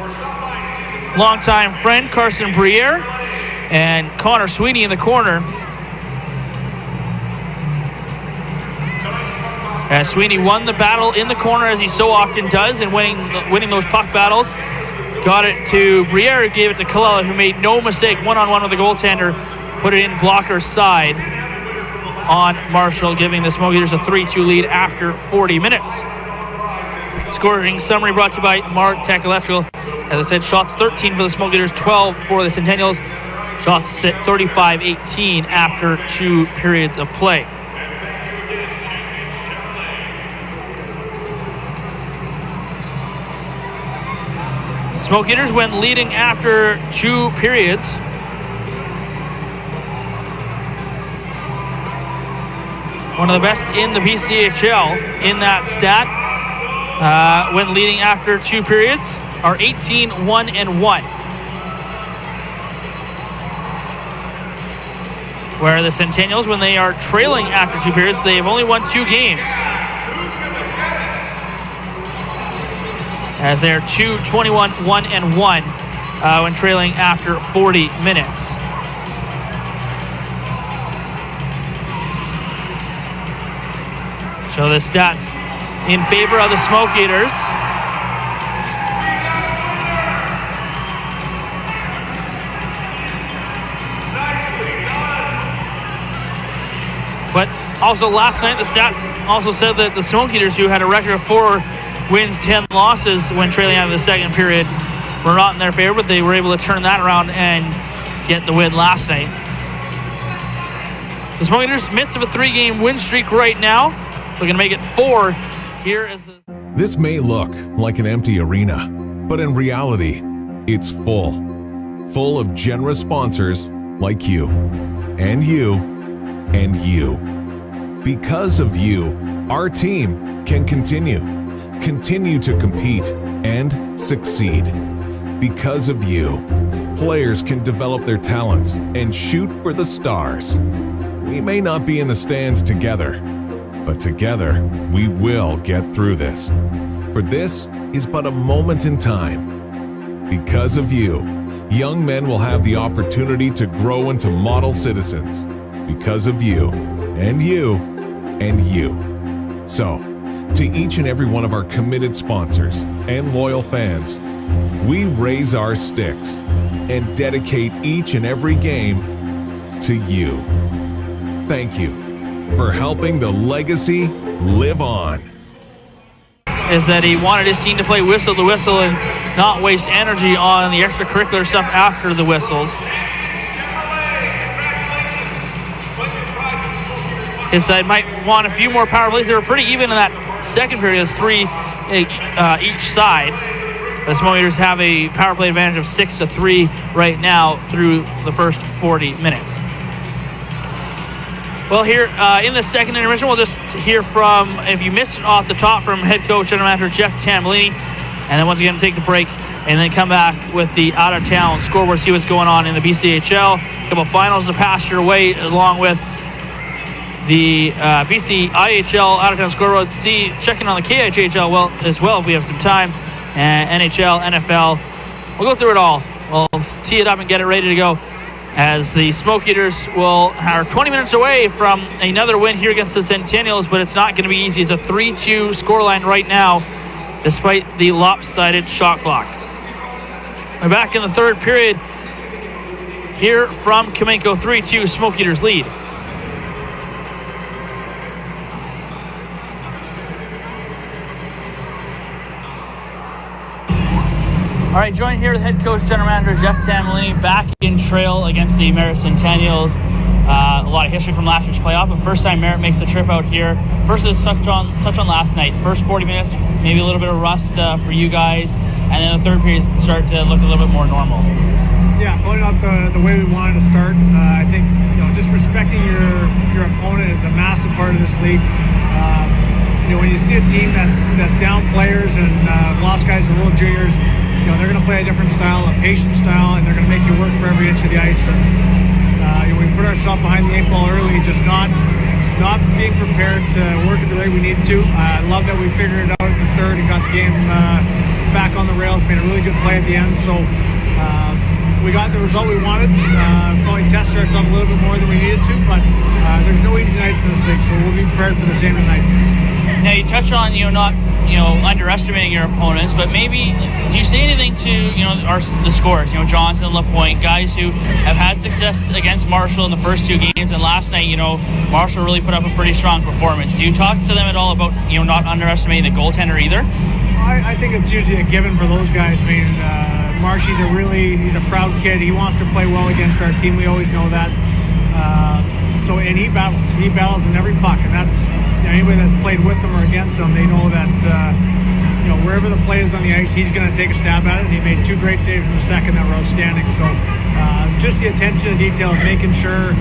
longtime friend Carson Briere and Connor Sweeney in the corner. As Sweeney won the battle in the corner, as he so often does, and winning those puck battles. Got it to Briere, who gave it to Kalala, who made no mistake, one-on-one with the goaltender, put it in blocker's side on Marshall, giving the Smoke Eaters a 3-2 lead after 40 minutes. Scoring summary brought to you by Martech Electrical. As I said, shots 13 for the Smoke Eaters, 12 for the Centennials. Shots sit 35-18 after 2 periods of play. Smoke Eaters, when leading after 2 periods, one of the best in the BCHL in that stat. When leading after 2 periods, are 18-1-1. Where the Centennials, when they are trailing after 2 periods, they have only won 2 games, as they are 2-21-1-1 when trailing after 40 minutes. So the stats in favor of the Smoke Eaters. But also last night, the stats also said that the Smoke Eaters, who had a record of 4 wins, 10 losses when trailing out of the second period, were not in their favor, but they were able to turn that around and get the win last night. The Smoke Eaters, midst of a 3-game win streak right now, looking to make it 4 here as the... This may look like an empty arena, but in reality, it's full of generous sponsors like you, and you, and you. Because of you, our team can continue to compete and succeed. Because of you, players can develop their talents and shoot for the stars. We may not be in the stands together, but together we will get through this. For this is but a moment in time. Because of you, young men will have the opportunity to grow into model citizens. Because of you, and you, and you. So, to each and every one of our committed sponsors and loyal fans, we raise our sticks and dedicate each and every game to you. Thank you for helping the legacy live on. Is that he wanted his team to play whistle to whistle and not waste energy on the extracurricular stuff after the whistles. His side might want a few more power plays. They were pretty even in that second period. It was 3 each side. The Smoke Eaters have a power play advantage of 6-3 right now through the first 40 minutes. Well, here in the second intermission, we'll just hear from, if you missed it off the top, from head coach general manager Jeff Tambellini, and then once again take the break and then come back with the out-of-town scoreboard, see what's going on in the BCHL. A couple finals to pass your way, along with the BC IHL out-of-town scoreboard. Checking on the KHHL as well if we have some time. And NHL, NFL. We'll go through it all. We'll tee it up and get it ready to go, as the Smoke Eaters are 20 minutes away from another win here against the Centennials, but it's not going to be easy. It's a 3-2 scoreline right now, despite the lopsided shot clock. We're back in the third period here from Kamenko. 3-2 Smoke Eaters lead. All right, joined here with head coach, general manager Jeff Tambellini, back in trail against the Merritt Centennials. A lot of history from last year's playoff, but first time Merritt makes the trip out here. First, let's touch on last night. First 40 minutes, maybe a little bit of rust for you guys, and then the third period start to look a little bit more normal. Yeah, going out the way we wanted to start. I think just respecting your opponent is a massive part of this league. When you see a team that's down players and lost guys to World Juniors, they're going to play a different style, a patient style, and they're going to make you work for every inch of the ice. And we put ourselves behind the 8 ball early, just not being prepared to work at the rate we need to. I love that we figured it out in the third and got the game back on the rails, made a really good play at the end. So we got the result we wanted. Probably tested ourselves a little bit more than we needed to, but there's no easy nights in this league, so we'll be prepared for the same tonight. Now you touch on not underestimating your opponents, but maybe do you say anything to the scores? Johnson, LaPointe, guys who have had success against Marshall in the first 2 games, and last night Marshall really put up a pretty strong performance. Do you talk to them at all about not underestimating the goaltender either? I think it's usually a given for those guys. I mean, Marshy's he's a proud kid. He wants to play well against our team. We always know that. And he battles in every puck, and that's anybody that's played with them or against them, they know that wherever the play is on the ice, he's going to take a stab at it. And he made 2 great saves in the second that were outstanding. So just the attention to detail of making sure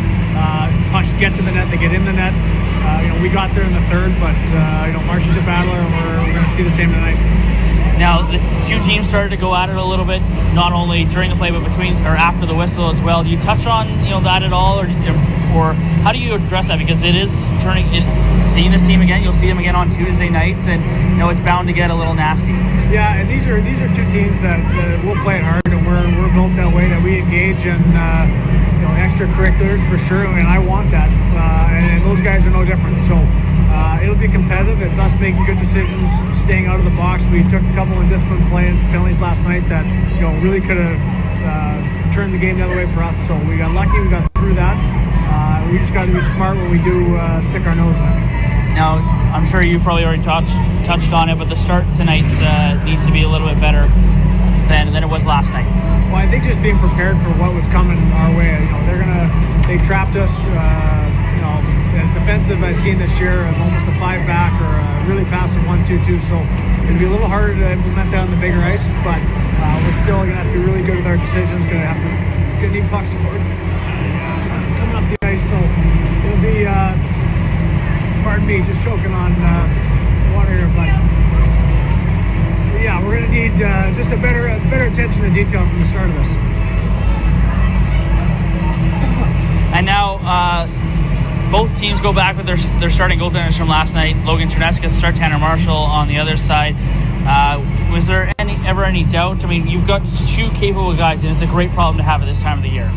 pucks get to the net, they get in the net. We got there in the third, but Marshy's a battler, and we're going to see the same tonight. Now, the 2 teams started to go at it a little bit, not only during the play, but between or after the whistle as well. Do you touch on that at all, or how do you address that? Because it is seeing this team again. You'll see them again on Tuesday nights, and it's bound to get a little nasty. Yeah, and these are 2 teams that will play it hard, and we're built that way, that we engage in extracurriculars for sure, and I want that, and those guys are no different. So it'll be competitive. It's us making good decisions, staying out of the box. We took a couple of discipline penalties last night that really could have turned the game the other way for us. So we got lucky. We got through that. We just got to be smart when we do stick our nose in it. Now, I'm sure you probably already touched on it, but the start tonight needs to be a little bit better than it was last night. Well, I think just being prepared for what was coming our way. They trapped us. As defensive I've seen this year, almost a 5-back or a really passive 1-2-2. So it'll be a little harder to implement that on the bigger ice, but we're still going to have to be really good with our decisions. Going to have to need puck support coming up the ice. So it'll be pardon me, just choking on water here, but yeah, we're going to need just a better attention to detail from the start of this. And now both teams go back with their starting goaltenders from last night. Logan Terneska start Tanner Marshall on the other side. Was there ever any doubt? I mean, you've got two capable guys, and it's a great problem to have at this time of the year.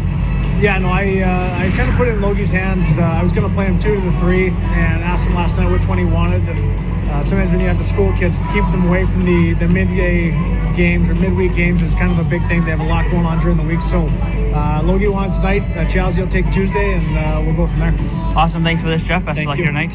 Yeah, no, I kind of put it in Logie's hands. I was going to play him 2 to the 3 and asked him last night which one he wanted. And sometimes when you have the school kids, keep them away from the midday games or midweek games is kind of a big thing. They have a lot going on during the week. So Logie wants tonight. Chelsea will take Tuesday, and we'll go from there. Awesome. Thanks for this, Jeff. Best of luck here tonight.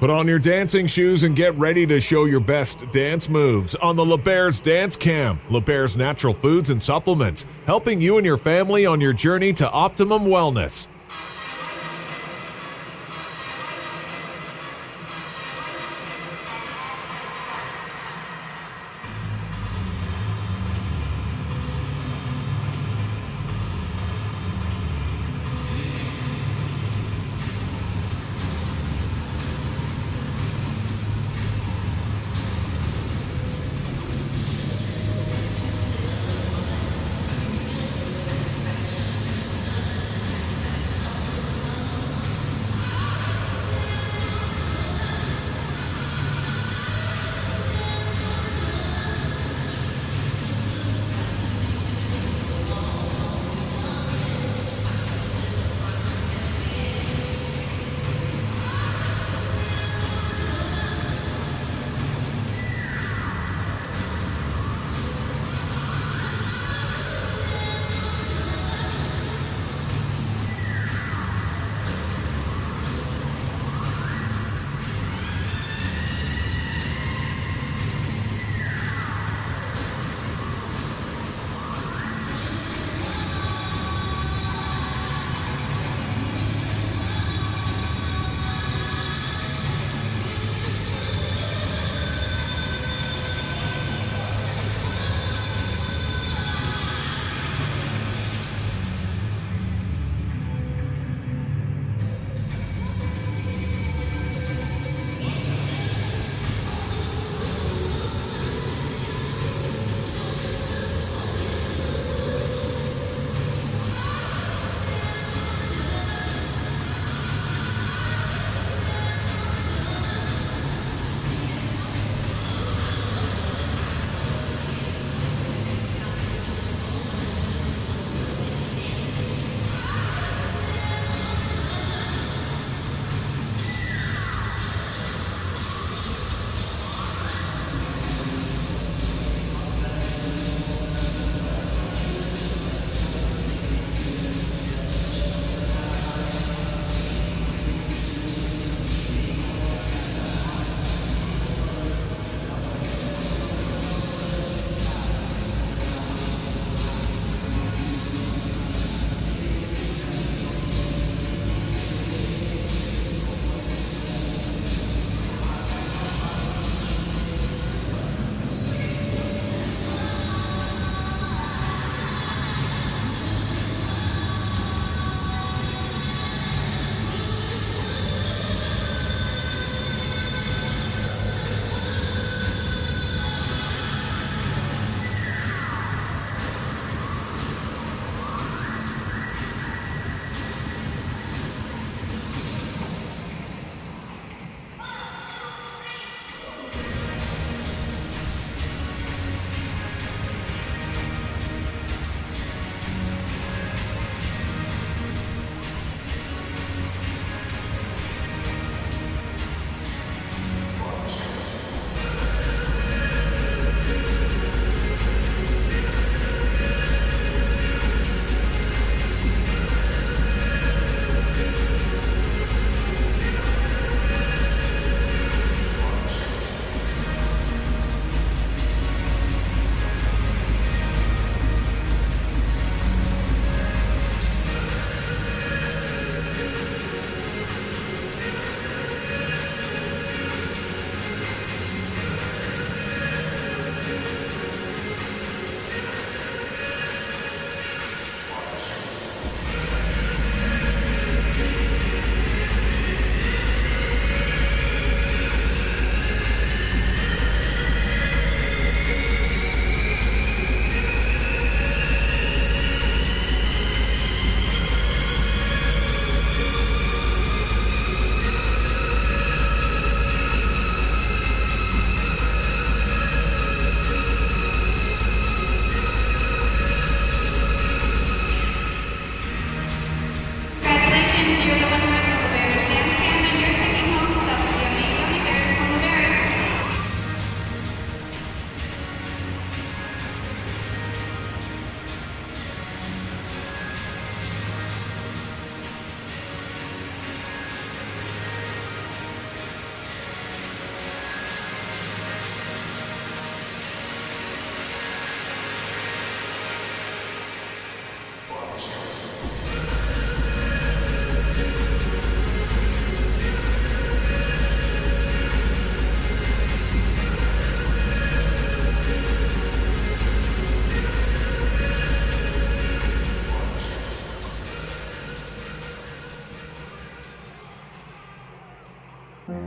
Put on your dancing shoes and get ready to show your best dance moves on the LeBaird's Dance Cam. LeBaird's natural foods and supplements, helping you and your family on your journey to optimum wellness.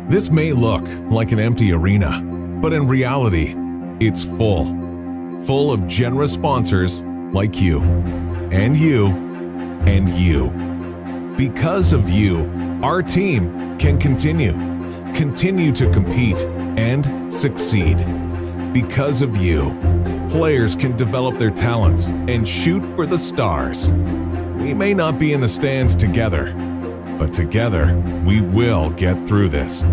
This may look like an empty arena, but in reality, it's full of generous sponsors like you, and you, and you. Because of you, our team can continue to compete and succeed. Because of you, players can develop their talents and shoot for the stars. We may not be in the stands together, but together we will get through this.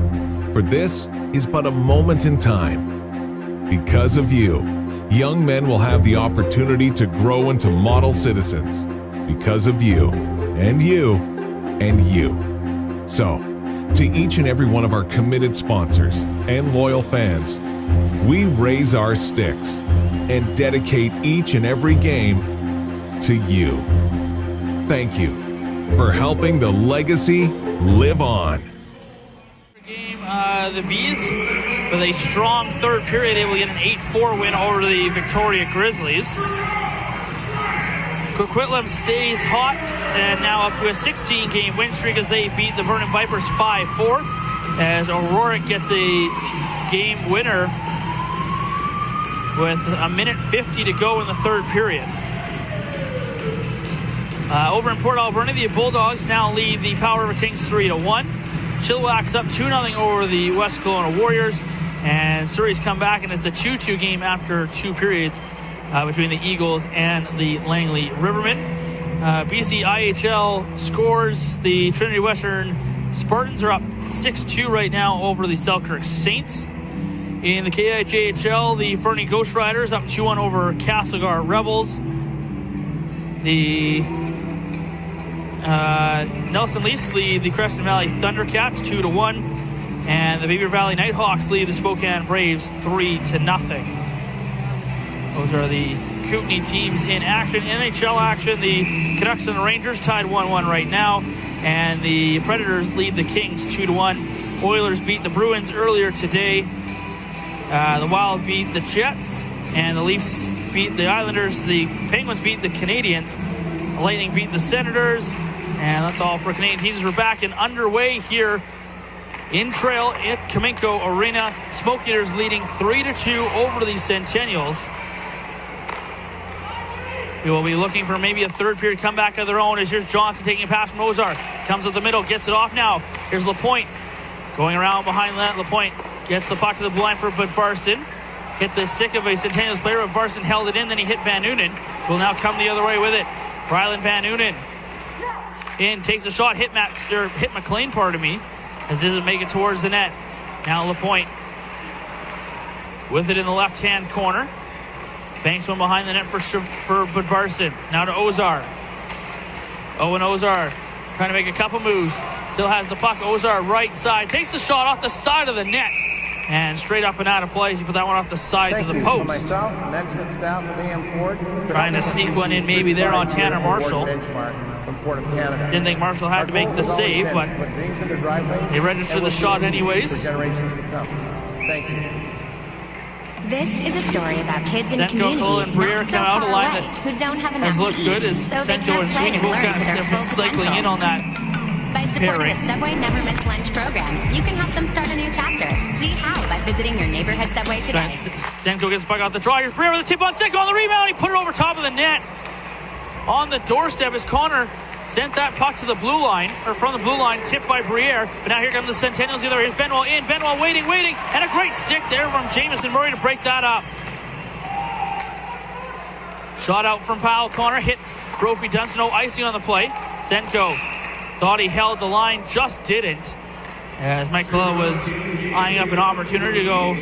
For this is but a moment in time. Because of you, young men will have the opportunity to grow into model citizens. Because of you, and you, and you. So, to each and every one of our committed sponsors and loyal fans, we raise our sticks and dedicate each and every game to you. Thank you for helping the legacy live on. The Bees, with a strong third period, able to get an 8-4 win over the Victoria Grizzlies. Coquitlam stays hot and now up to a 16-game win streak as they beat the Vernon Vipers 5-4. As Aurora gets a game winner with a minute 50 to go in the third period. Over in Port Alberni, the Bulldogs now lead the Powder River Kings 3-1. Chilliwack's up 2-0 over the West Kelowna Warriors, and Surrey's come back, and it's a 2-2 game after 2 periods between the Eagles and the Langley Rivermen. BC IHL scores. The Trinity Western Spartans are up 6-2 right now over the Selkirk Saints. In the KIJHL, the Fernie Ghost Riders up 2-1 over Castlegar Rebels. The Nelson Leafs lead the Crescent Valley Thundercats 2-1, and the Beaver Valley Nighthawks lead the Spokane Braves 3-0. Those are the Kootenay teams in action. NHL action, the Canucks and the Rangers tied 1-1 right now, and the Predators lead the Kings 2-1. Oilers beat the Bruins earlier today. The Wild beat the Jets, and the Leafs beat the Islanders. The Penguins beat the Canadians. The Lightning beat the Senators. And that's all for Canadian teams. We're back and underway here in Trail at Cominco Arena. Smoke Eaters leading 3-2 over the Centennials. We will be looking for maybe a third period comeback of their own, as here's Johnson taking a pass from Ozark. Comes up the middle, gets it off now. Here's Lapointe going around behind that. Lapointe gets the puck to the blue line for Budvarson. Hit the stick of a Centennials player, but Varson held it in, then he hit Van Noonen. Will now come the other way with it. Rylan Van Noonen in, takes a shot, hit McLean, pardon me, as doesn't make it towards the net. Now Lapointe with it in the left-hand corner. Banks one behind the net for Budvarson. Now to Ozar. Owen Ozar trying to make a couple moves. Still has the puck. Ozar right side. Takes the shot off the side of the net. And straight up and out of play. He put that one off the side to the post. Myself, management staff of AM Ford. Trying to sneak one in maybe there on Tanner Marshall. Didn't think Marshall had to make the save, but they registered the shot anyways. Thank you. This is a story about kids in Senko communities and Breer not so come out, a far line away that who don't have enough has looked to good eat, as so they Senko can't and play Sweeney and both learn kind of to their full cycling in potential. on that By supporting pairing. the Subway Never Miss Lunch program, you can help them start a new chapter. See how by visiting your neighborhood Subway today. Senko gets the puck out the draw. Here's Breer with the tip on Senko on the rebound. He put it over top of the net. On the doorstep as Connor sent that puck to the blue line, or from the blue line, tipped by Briere. But now here come the Centennials. The other, here's Benwell in. Benwell waiting, and a great stick there from Jamison Murray to break that up. Shot out from Powell. Connor hit Brophy Dunson. No icing on the play. Senko thought he held the line, just didn't. As Mike Clough was eyeing up an opportunity to go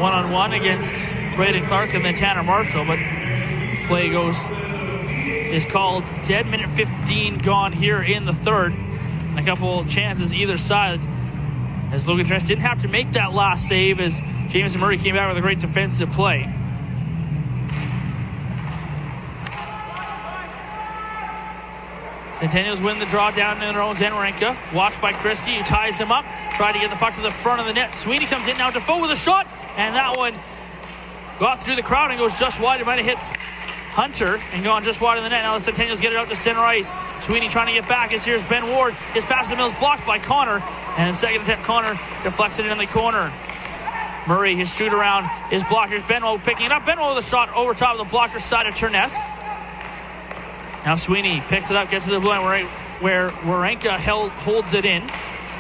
one-on-one against Braden Clark and then Tanner Marshall, but play is called dead. Minute 15 gone here in the third. A couple chances either side, as Logan Trent didn't have to make that last save, as Jamison Murray came back with a great defensive play. Centennials win the draw down in their own end. Warenka, watched by Krisky, who ties him up. Tried to get the puck to the front of the net. Sweeney comes in now. Defoe with a shot, and that one got through the crowd and goes just wide. It might have hit Hunter and gone just wide of the net. Now the Centennials get it out to center ice. Sweeney trying to get back. As here's Ben Ward. His pass to Mills blocked by Connor. And in second attempt, Connor deflects it in the corner. Murray, his shoot around, his blockers. Benwell picking it up. Benwell with a shot over top of the blocker's side of Turness. Now Sweeney picks it up, gets to the blue line where Warenka holds it in.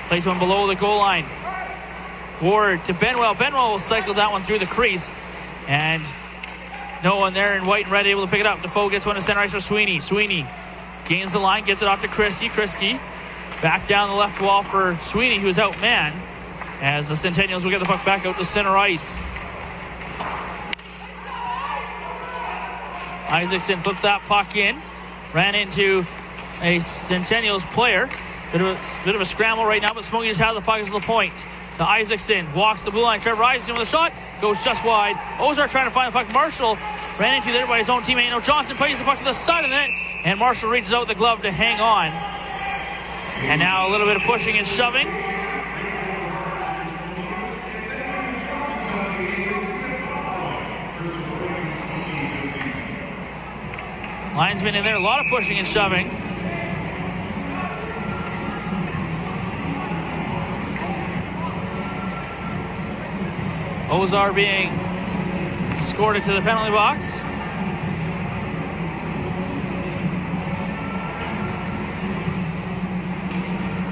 Plays one below the goal line. Ward to Benwell. Benwell will cycle that one through the crease. And no one there in white and red able to pick it up. Defoe gets one to center ice for Sweeney. Sweeney gains the line, gets it off to Krisky. Krisky back down the left wall for Sweeney, who is outmanned, as the Centennials will get the puck back out to center ice. Isaacson flipped that puck in. Ran into a Centennials player. Bit of a scramble right now, but Smokey just have the puck as the point. To Isaacson, walks the blue line. Trevor Isaacson with a shot, goes just wide. Ozar trying to find the puck. Marshall ran into there by his own teammate. No, Johnson plays the puck to the side of the net, and Marshall reaches out with the glove to hang on. And now a little bit of pushing and shoving. Linesman in there, a lot of pushing and shoving. Ozar being escorted to the penalty box.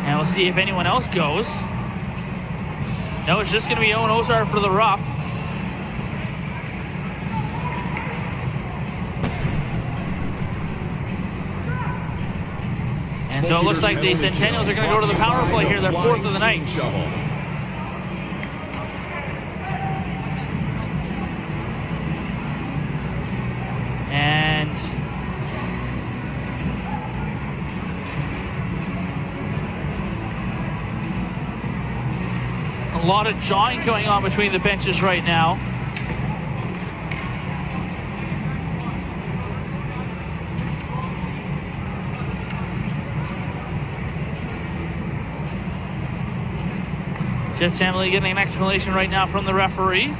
And we'll see if anyone else goes. No, it's just going to be Owen Ozar for the rough. And so it looks like the Centennials are going to go to the power play here, their fourth of the night. And a lot of jawing going on between the benches right now. Jeff Samley getting an explanation right now from the referee.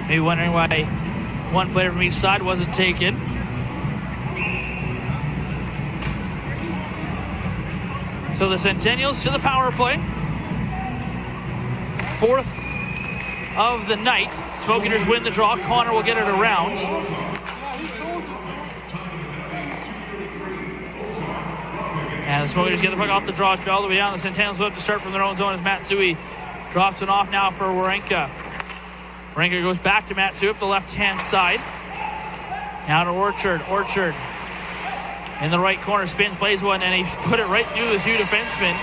Maybe wondering why one player from each side wasn't taken. So the Centennials to the power play. Fourth of the night. Smoke Eaters win the draw. Connor will get it around. And the Smoke Eaters get the puck off the draw all the way down. The Centennials will have to start from their own zone as Matsui drops it off now for Warenka. Warenka goes back to Matsui up the left-hand side. Now to Orchard. Orchard in the right corner, spins, plays one, and he put it right through the two defensemen.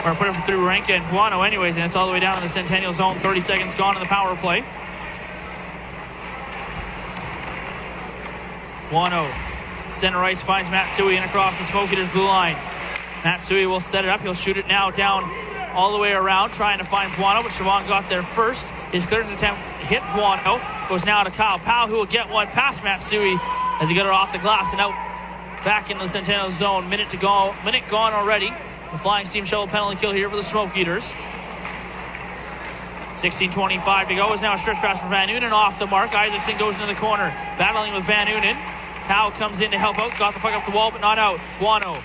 Or put it through Warenka and Guano anyways, and it's all the way down in the Centennial zone. 30 seconds gone in the power play. Guano, center ice, finds Matsui in across the Smoke Eaters blue line. Matsui will set it up. He'll shoot it now down all the way around, trying to find Guano, but Siobhan got there first. His clearance attempt hit Guano. Goes now to Kyle Powell, who will get one past Matsui as he got it off the glass and out back in the Centennial zone. Minute gone already. The Flying Steam Shovel penalty kill here for the Smoke Eaters. 16:25 to go. Is now a stretch pass for Van Unen off the mark. Isaacson goes into the corner, battling with Van Unen. Powell comes in to help out. Got the puck up the wall, but not out. Guano.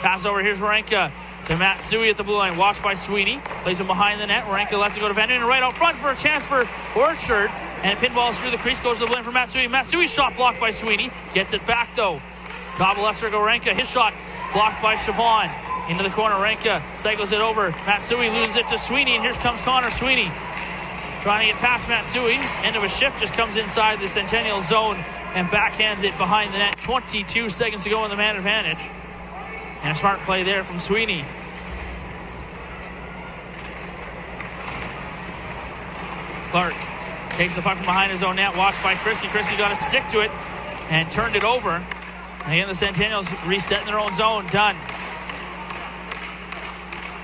Pass over. Here's Warenka to Matsui at the blue line. Watched by Sweeney. Plays him behind the net. Warenka lets it go to Van Unen right out front for a chance for Orchard. And pinballs through the crease. Goes to the blue line for Matsui. Matsui's shot blocked by Sweeney. Gets it back though. Gobelester Warenka. His shot blocked by Siobhan. Into the corner. Warenka cycles it over. Matsui loses it to Sweeney. And here comes Connor Sweeney. Trying to get past Matsui. End of a shift, just comes inside the Centennial zone and backhands it behind the net. 22 seconds to go in the man advantage. And a smart play there from Sweeney. Clark takes the puck from behind his own net. Watched by Krisky. Krisky got a stick to it and turned it over. And again, the Centennials reset in their own zone. Done.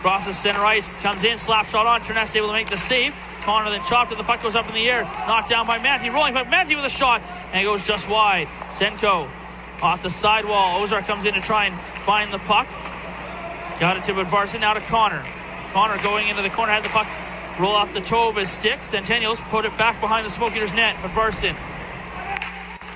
Crosses center ice. Comes in. Slap shot on. Turness able to make the save. Connor then chopped it. The puck goes up in the air. Knocked down by Manti. Rolling puck. Manti with a shot. And it goes just wide. Senko off the sidewall. Ozar comes in to try and find the puck. Got it to Budvarsson. Now to Connor. Connor going into the corner. Had the puck roll off the toe of his stick. Centennials put it back behind the Smoke Eaters net. Budvarsson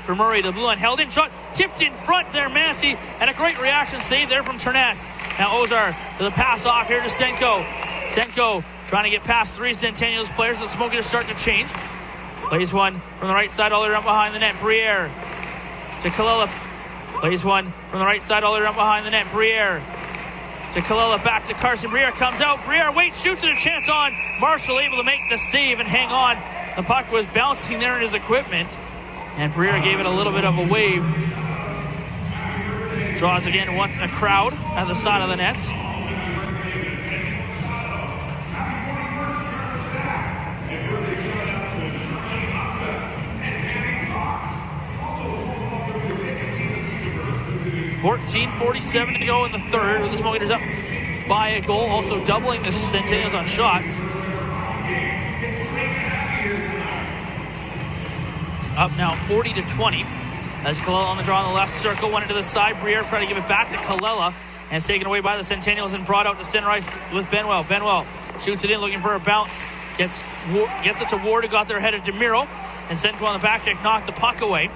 for Murray. The blue line held in. Shot tipped in front there. Manti. And a great reaction save there from Terness. Now Ozar to the pass off here to Senko. Senko trying to get past 3 Centennials players. The Smoke Eaters starting to change. Plays one from the right side all the way around behind the net. Briere to Kalila. Plays one from the right side all the way around behind the net. Briere to Kalila, back to Carson. Briere comes out. Briere waits, shoots it, a chance on. Marshall able to make the save and hang on. The puck was bouncing there in his equipment. And Briere gave it a little bit of a wave. Draws again, wants a crowd at the side of the net. .47 to go in the third. The Smoke Eaters up by a goal, also doubling the Centennials on shots. Up now 40-20. As Kalila on the draw on the left circle, went into the side. Briere trying to give it back to Kalila, and it's taken away by the Centennials and brought out to center ice with Benwell. Benwell shoots it in, looking for a bounce. Gets it to Ward, who got there ahead of DeMiro, and Senko on the back check knocked the puck away.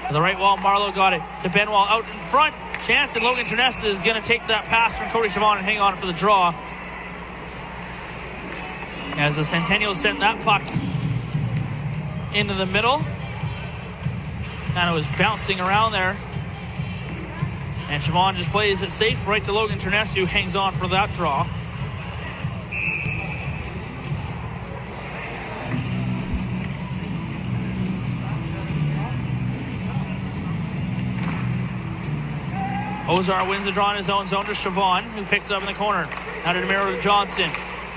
To the right wall, Marlowe got it to Benwell out in front. Chance, and Logan Terness is going to take that pass from Cody Chavon and hang on for the draw. As the Centennials sent that puck into the middle. Kind of was bouncing around there. And Chavon just plays it safe right to Logan Terness, who hangs on for that draw. Ozar wins the draw in his own zone to Chavon, who picks it up in the corner. Now to DeMiro to Johnson.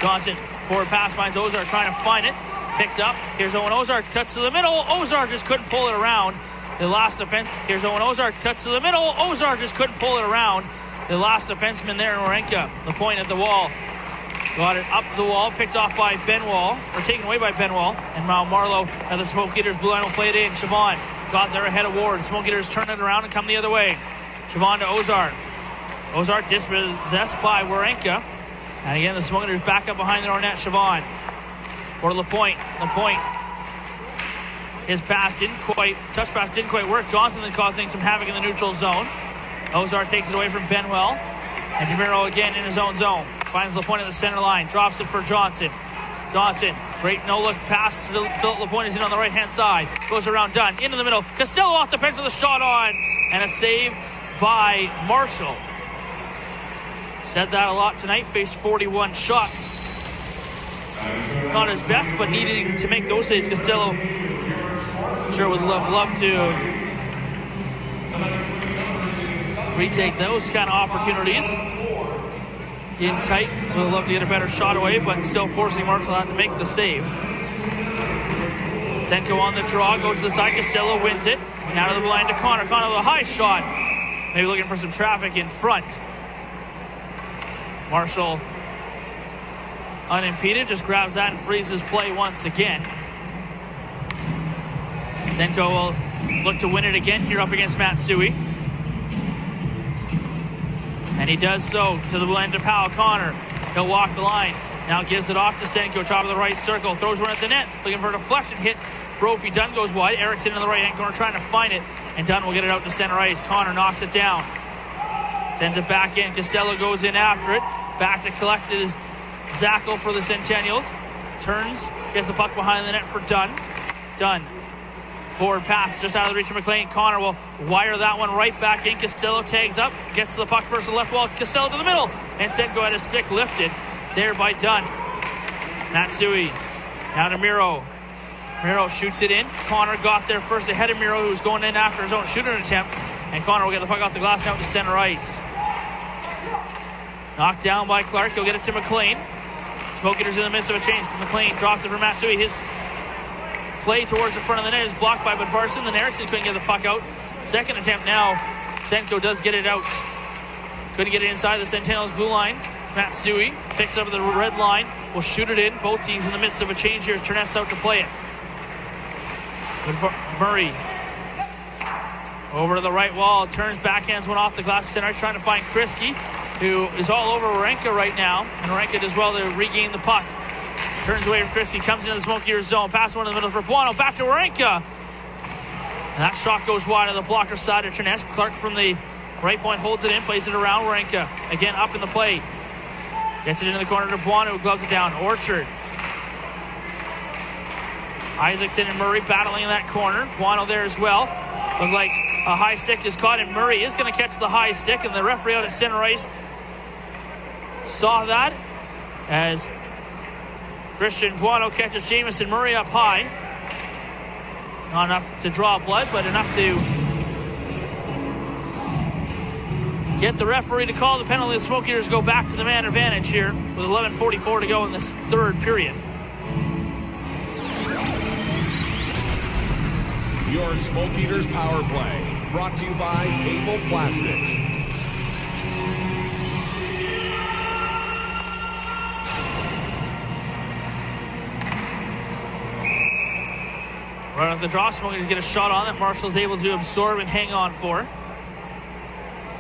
Johnson, forward pass, finds Ozar trying to find it. Picked up. Here's Owen Ozar, cuts to the middle. Ozar just couldn't pull it around. The last defense. Here's Owen Ozar, cuts to the middle. Ozar just couldn't pull it around. The last defenseman there, Norenka, the point at the wall. Got it up the wall, picked off by Benwall, or taken away by Benwall. And now Marlowe at the Smoke Eaters blue line will play it in. Chavon got there ahead of Ward. Smoke Eaters turn it around and come the other way. Chavon to Ozar. Ozar dispossessed by Warenka. And again, the Smoke Eaters back up behind their own net. Chavon for Lapointe. Lapointe. His pass touch pass didn't quite work. Johnson then causing some havoc in the neutral zone. Ozar takes it away from Benwell. And DeMiro again in his own zone. Finds Lapointe at the center line. Drops it for Johnson. Johnson, great no-look pass. Philip Lapointe is in on the right-hand side. Goes around Dunn. Into the middle. Costello off the bench with a shot on. And a save by Marshall. Said that a lot tonight. Faced 41 shots. Not his best, but needing to make those saves. Costello sure would love to retake those kind of opportunities. In tight, would love to get a better shot away, but still forcing Marshall out to make the save. Senko on the draw, goes to the side. Costello wins it. Now to the blind to Connor. Connor with a high shot. Maybe looking for some traffic in front. Marshall unimpeded, just grabs that and freezes play once again. Senko will look to win it again here up against Matsui. And he does so to the blend to Powell. Connor, he'll walk the line. Now gives it off to Senko, top of the right circle. Throws one at the net, looking for a deflection hit. Brophy. Dunn goes wide. Erickson in the right-hand corner trying to find it. And Dunn will get it out to center ice. Connor knocks it down. Sends it back in. Costello goes in after it. Back to collect it is Zackel for the Centennials. Turns, gets the puck behind the net for Dunn. Dunn. Forward pass just out of the reach of McLean. Connor will wire that one right back in. Costello tags up, gets to the puck first to the left wall. Costello to the middle, and Senko had his stick lifted there by Dunn. Matsui now to Miro. Miro shoots it in. Connor got there first ahead of Miro, who was going in after his own shooting attempt. And Connor will get the puck off the glass now to center ice. Knocked down by Clark. He'll get it to McLean. Smoke Eaters in the midst of a change. McLean drops it for Matsui. His play towards the front of the net is blocked by Budvarsson. Then Erickson couldn't get the puck out. Second attempt now. Senko does get it out. Couldn't get it inside the Centennials blue line. Matsui picks up the red line. will shoot it in. Both teams in the midst of a change here. Terness out to play it. Good for Murray. Over to the right wall. Turns, backhands one off the glass. Center trying to find Kriski, who is all over Warenka right now. And Warenka does well to regain the puck. Turns away from Kriski. Comes into the Smoke Eaters zone. Pass one in the middle for Buono. Back to Warenka. And that shot goes wide on the blocker side of Terness. Clark from the right point holds it in. Plays it around Warenka. Again up in the play. Gets it into the corner to Buono, who gloves it down. Orchard. Isaacson and Murray battling in that corner. Buono there as well. Looked like a high stick is caught, and Murray is going to catch the high stick, and the referee out at center ice saw that as Christian Buono catches Jamison Murray up high. Not enough to draw blood, but enough to get the referee to call the penalty. The Smoke Eaters go back to the man advantage here with 11:44 to go in this third period. Your Smoke Eaters Power Play, brought to you by Able Plastics. Right off the draw, Smoke Eaters get a shot on that Marshall's able to absorb and hang on for.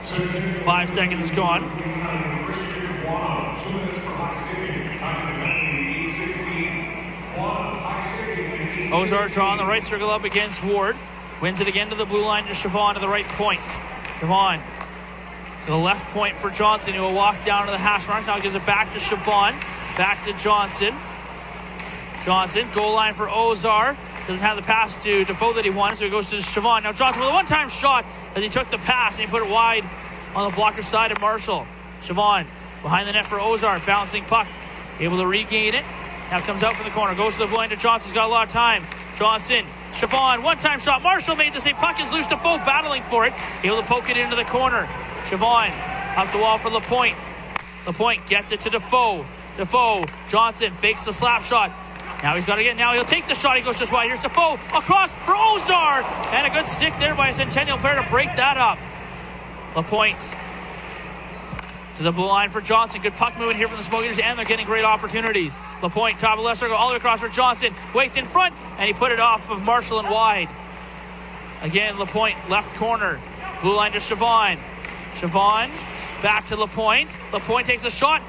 5 seconds gone. Ozar draw on the right circle up against Ward. Wins it again to the blue line to Siobhan to the right point. Siobhan to the left point for Johnson, who will walk down to the hash mark. Now gives it back to Siobhan. Back to Johnson. Johnson, goal line for Ozar. Doesn't have the pass to Defoe that he wanted, so he goes to Siobhan. Now Johnson with a one-time shot as he took the pass and he put it wide on the blocker side of Marshall. Siobhan behind the net for Ozar. Bouncing puck. Able to regain it. Now comes out from the corner. Goes to the blue line to Johnson. He's got a lot of time. Johnson. Siobhan. One-time shot. Marshall made the same. Puck is loose. Defoe battling for it. Able to poke it into the corner. Siobhan up the wall for Lapointe. Lapointe gets it to Defoe. Defoe. Johnson fakes the slap shot. Now he's got to get. Now he'll take the shot. He goes just wide. Here's Defoe across for Ozar. And a good stick there by a Centennial player to break that up. Lapointe to the blue line for Johnson. Good puck movement here from the Smoke Eaters, and they're getting great opportunities. Lapointe, top of the left circle, all the way across for Johnson. Waits in front, and he put it off of Marshall and wide. Again, Lapointe, left corner. Blue line to Siobhan. Siobhan back to Lapointe. Lapointe takes a shot.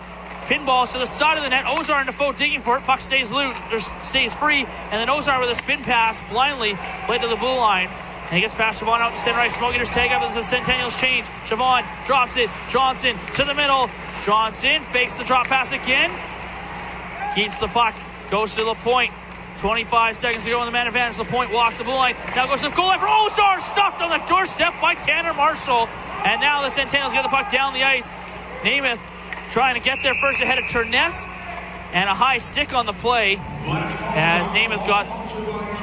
Pinballs to the side of the net. Ozar and Defoe digging for it. Puck stays loose, or stays free, and then Ozar with a spin pass blindly played to the blue line. And he gets past Siobhan out to center right. Smoke Eaters tag up as the Centennials change. Siobhan drops it. Johnson to the middle. Johnson fakes the drop pass again. Keeps the puck. Goes to Lapointe. 25 seconds to go in the man advantage. Lapointe walks the blue line. Now goes to the goal line for Ozar. Stopped on the doorstep by Tanner Marshall. And now the Centennials get the puck down the ice. Namath trying to get there first ahead of Terness. And a high stick on the play as Namath got,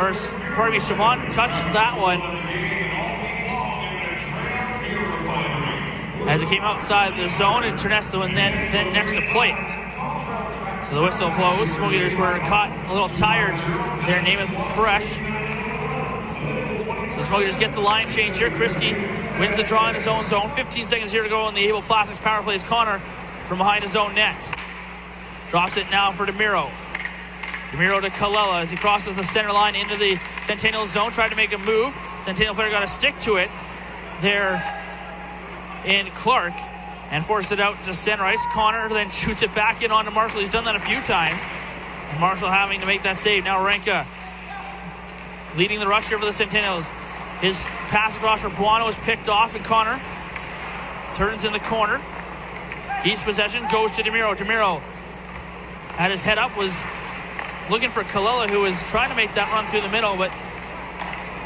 or pardon me, Siobhan touched that one as it came outside the zone, and Terness then next to play it. So the whistle blows. Smoke Eaters were caught a little tired there. Namath fresh. So Smoke Eaters get the line change here. Kriski wins the draw in his own zone. 15 seconds here to go in the Able Plastics power play as Connor from behind his own net. Drops it now for DeMiro. DeMiro to Kallela as he crosses the center line into the Centennial zone. Tried to make a move. Centennial player got to stick to it there in Clark and forced it out to center ice. Connor then shoots it back in onto Marshall. He's done that a few times. And Marshall having to make that save. Now Renka leading the rush here for the Centennials. His pass across for Buono is picked off, and Connor turns in the corner. Keeps possession, goes to DeMiro. DeMiro had his head up, was looking for Kallela, who was trying to make that run through the middle, but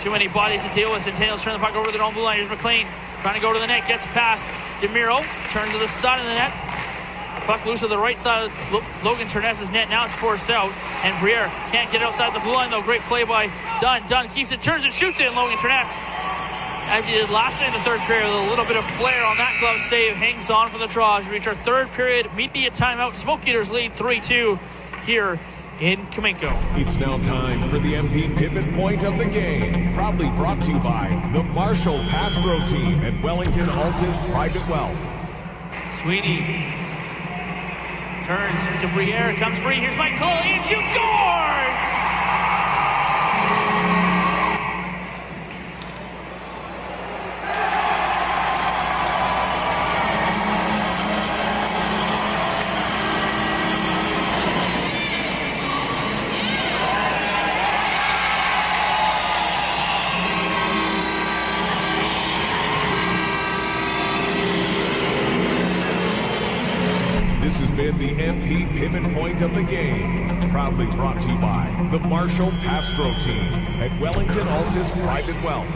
too many bodies to deal with. Centennials turn the puck over to their own blue line. Here's McLean trying to go to the net, gets past DeMiro, turns to the side of the net. Puck loose to the right side of Logan Terness's net. Now it's forced out, and Briere can't get outside the blue line, though. Great play by Dunn. Dunn keeps it, turns it, shoots it, and Logan Terness, as he did last night in the third period, with a little bit of flair on that glove save, hangs on for the draw as we reach our third period media timeout. Smoke Eaters lead 3-2 here in Kaminko. It's now time for the MP Pivot Point of the game. Proudly brought to you by the Marshall Pass Pro Team and Wellington Altus Private Wealth. Sweeney Turns to Briere, comes free. Here's Mike Colella, and shoots, scores! This has been the MP Pivot Point of the game. Proudly brought to you by the Marshall Pastro Team at Wellington Altus Private Wealth.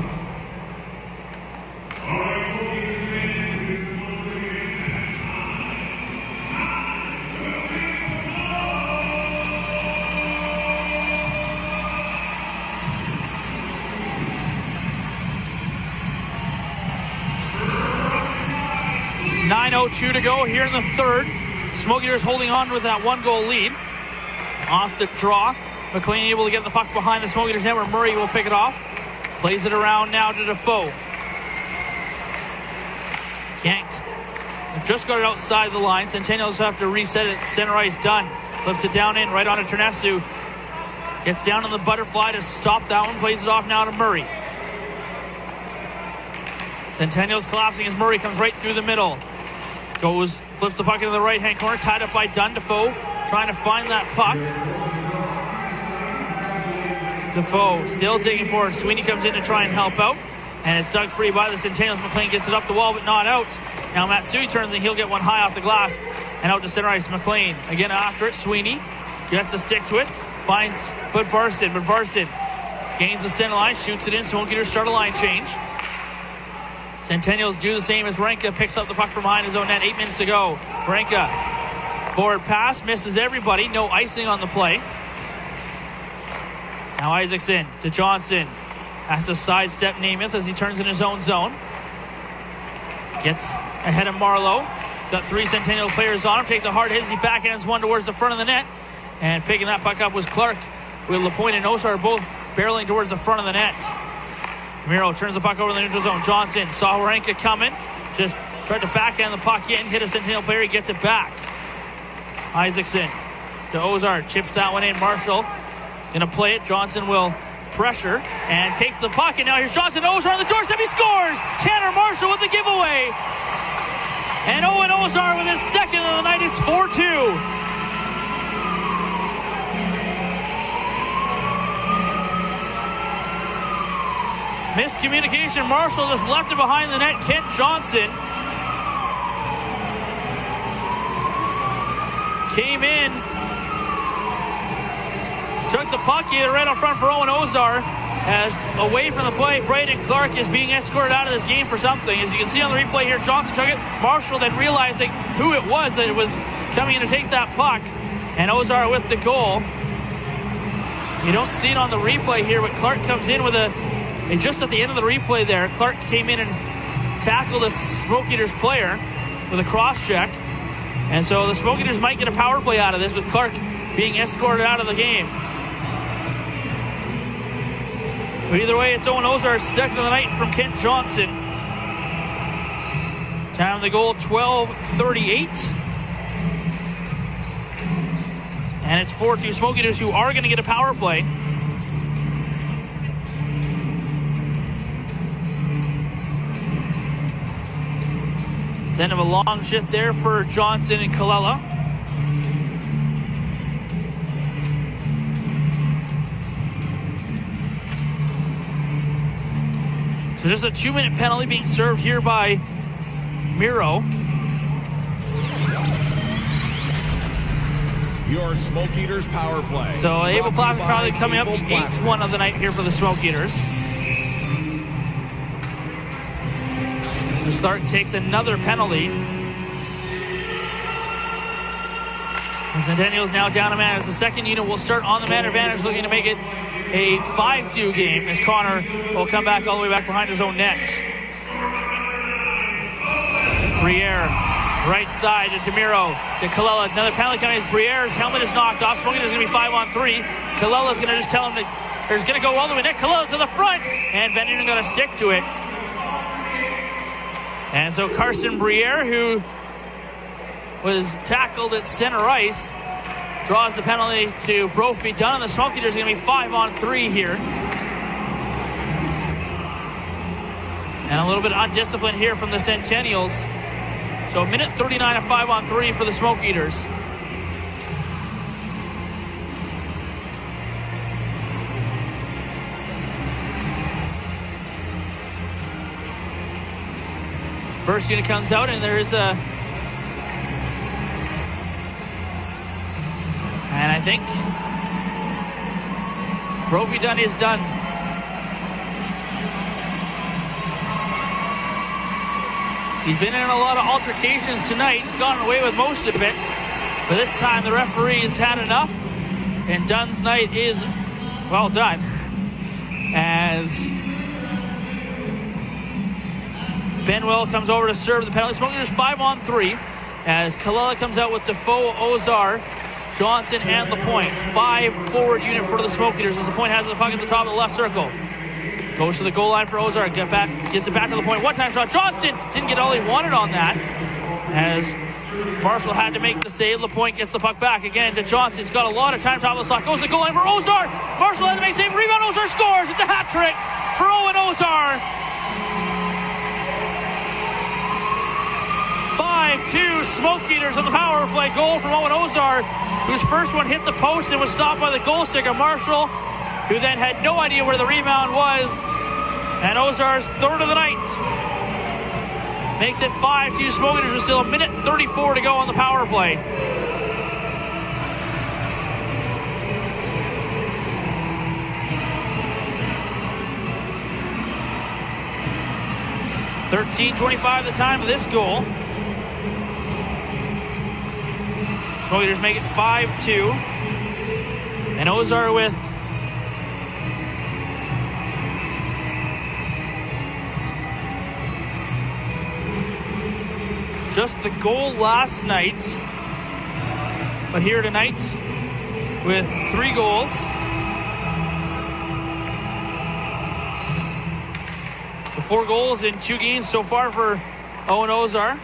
.9:02 to go here in the third. Smoke Eaters holding on with that 1-goal lead. Off the draw. McLean able to get the puck behind the Smoke Eaters net where Murray will pick it off. Plays it around now to Defoe. Can't. Just got it outside the line. Centennials have to reset it. Center ice done. Flips it down in right on to Ternesu. Gets down on the butterfly to stop that one. Plays it off now to Murray. Centennials collapsing as Murray comes right through the middle. Flips the puck into the right-hand corner, tied up by Dunn. Defoe trying to find that puck. Defoe still digging for it. Sweeney comes in to try and help out. And it's dug free by the Centennials. McLean gets it up the wall, but not out. Now Matsui turns and he'll get one high off the glass. And out to center ice, McLean. Again after it, Sweeney gets to stick to it. Finds Budvarsson. Budvarsson gains the center line, shoots it in. Smoke Eaters start a line change. Centennials do the same as Renka picks up the puck from behind his own net. 8 minutes to go. Renka, forward pass, misses everybody. No icing on the play. Now Isaacson to Johnson. Has to sidestep Namath as he turns in his own zone. Gets ahead of Marlowe. Got 3 Centennial players on him. Takes a hard hit as he backhands one towards the front of the net. And picking that puck up was Clark. With Lapointe and Osar both barreling towards the front of the net. Miro turns the puck over the neutral zone. Johnson saw Renka coming. Just tried to backhand the puck in. Hit a Centennial player. He gets it back. Isaacson to Ozar. Chips that one in. Marshall going to play it. Johnson will pressure and take the puck. And now here's Johnson. Ozar on the doorstep. He scores. Tanner Marshall with the giveaway. And Owen Ozar with his second of the night. It's 4-2. Miscommunication. Marshall just left it behind the net. Kent Johnson came in, took the puck, hit it right up front for Owen Ozar. As away from the play, Braden Clark is being escorted out of this game for something. As you can see on the replay here, Johnson took it. Marshall then realizing who it was that was coming in to take that puck. And Ozar with the goal. You don't see it on the replay here, but Clark comes in with and just at the end of the replay there, Clark came in and tackled a Smoke Eaters player with a cross check. And so the Smoke Eaters might get a power play out of this with Clark being escorted out of the game. But either way, it's Owen Ozar's second of the night from Kent Johnson. Time of the goal, 12:38. And it's 4-2 Smoke Eaters who are going to get a power play. End of a long shift there for Johnson and Colella. So just a 2-minute penalty being served here by Miro. Your Smoke Eaters power play. So Abel Plasma probably coming up the 8th one of the night here for the Smoke Eaters. Stark takes another penalty. The Centennials now down a man as the second unit will start on the man advantage, looking to make it a 5-2 game as Connor will come back all the way back behind his own net. Briere, right side to DeMiro, to Colella. Another penalty coming as Briere's helmet is knocked off. Smoking is going to be 5-on-3. Colella's going to just tell him that there's going to go all the way net. Colella to the front, and Van going to stick to it. And so Carson Briere, who was tackled at center ice. Draws the penalty to Brophy Dunn, and the Smoke Eaters are going to be 5-on-3 here. And a little bit undisciplined here from the Centennials. So minute 39 of 5-on-3 for the Smoke Eaters. First unit comes out, and there is a... And I think Brophy Dunn is done. He's been in a lot of altercations tonight. He's gotten away with most of it. But this time the referee has had enough. And Dunn's night is well done. As Benwell comes over to serve the penalty. Smoke Eaters 5-on-3. As Kalila comes out with Defoe, Ozar, Johnson, and LaPointe. 5-forward unit for the Smoke Eaters as LaPointe has the puck at the top of the left circle. Goes to the goal line for Ozar. Gets it back to LaPointe. One-time shot. Johnson didn't get all he wanted on that. As Marshall had to make the save. LaPointe gets the puck back again to Johnson. He's got a lot of time top of the slot. Goes to the goal line for Ozar. Marshall has to make the save. Rebound. Ozar scores. It's a hat trick for Owen Ozar. 5-2 Smoke Eaters on the power play. Goal from Owen Ozar, whose first one hit the post and was stopped by the goal sticker Marshall, who then had no idea where the rebound was. And Ozar's third of the night makes it 5-2 Smoke Eaters with still a minute 34 to go on the power play. $13:25 the time of this goal. Smoke Eaters make it 5-2. And Ozar with just the goal last night, but here tonight with 3 goals. The 4 goals in 2 games so far for Owen Ozar.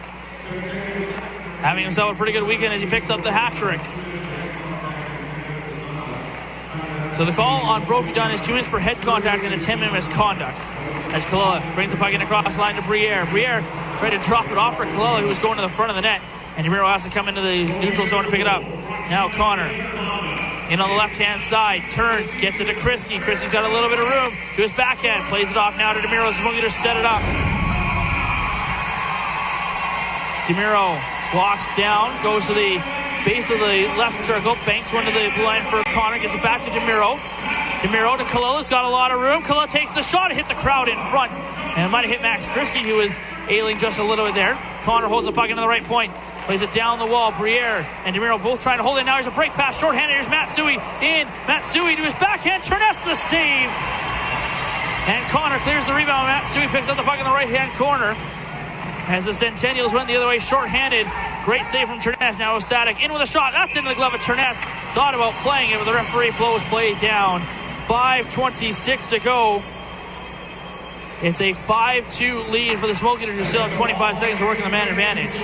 Having himself a pretty good weekend as he picks up the hat trick. So the call on Brophy Dunn is 2 minutes for head contact and a 10-minute misconduct. As Kalila brings the puck in across the line to Briere. Briere tried to drop it off for Kalila, who was going to the front of the net. And DeMiro has to come into the neutral zone to pick it up. Now Connor in on the left-hand side. Turns, gets it to Kriske. Kriski's got a little bit of room to his backhand. Plays it off now to DeMiro. Smoke Eaters set it up. DeMiro walks down, goes to the base of the left circle, banks one to the blue line for Connor, gets it back to DeMiro. DeMiro to Kalila's got a lot of room. Kalila takes the shot, hit the crowd in front, and it might have hit Max Drisky, who was ailing just a little bit there. Connor holds the puck into the right point, plays it down the wall. Briere and DeMiro both trying to hold it. Now here's a break pass, shorthanded. Here's Matsui in. Matsui to his backhand. Turness the save. And Connor clears the rebound. Matsui picks up the puck in the right-hand corner. As the Centennials went the other way, shorthanded. Great save from Turness. Now Osadik in with a shot. That's into the glove of Turness. Thought about playing it, but the referee blows play down. 5:26 to go. It's a 5-2 lead for the Smoke Eaters, who still have 25 seconds to work in the man advantage.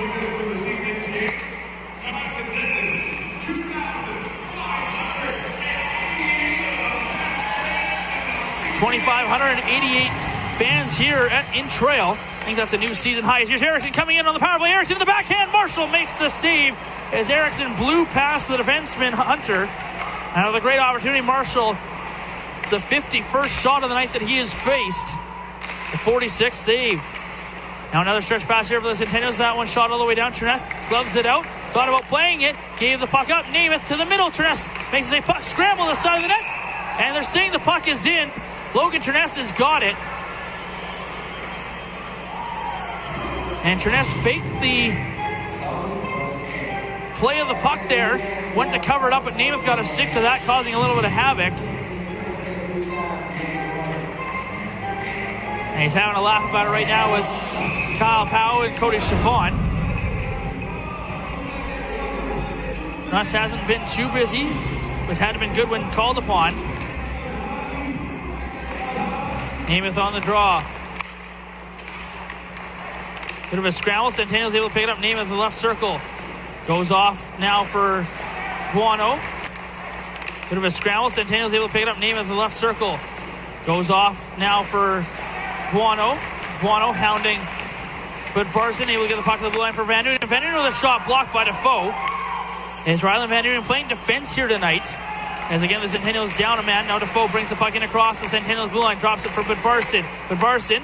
$2,588 fans here in Trail. I think that's a new season high. Here's Erickson coming in on the power play. Erickson in the backhand. Marshall makes the save as Erickson blew past the defenseman Hunter. And with a great opportunity, Marshall, the 51st shot of the night that he has faced. The 46th save. Now another stretch pass here for the Centennials. That one shot all the way down. Turness gloves it out. Thought about playing it. Gave the puck up. Namath to the middle. Turness makes a puck scramble to the side of the net. And they're saying the puck is in. Logan Turness has got it. And Turness faked the play of the puck there. Went to cover it up, but Namath got a stick to that, causing a little bit of havoc. And he's having a laugh about it right now with Kyle Powell and Cody Chiffon. Russ hasn't been too busy, but hadn't been good when called upon. Namath on the draw. Bit of a scramble. Centennials able to pick it up. Namath in the left circle. Goes off now for Guano. Bit of a scramble. Centennials able to pick it up. Namath in the left circle. Goes off now for Guano. Guano hounding Budvarson, able to get the puck to the blue line for Van Noonen. Van Noonen with a shot blocked by Defoe. As Ryland Van Noonen playing defense here tonight. As again, the Centennials down a man. Now Defoe brings the puck in across the Centennials blue line. Drops it for Budvarson. Budvarson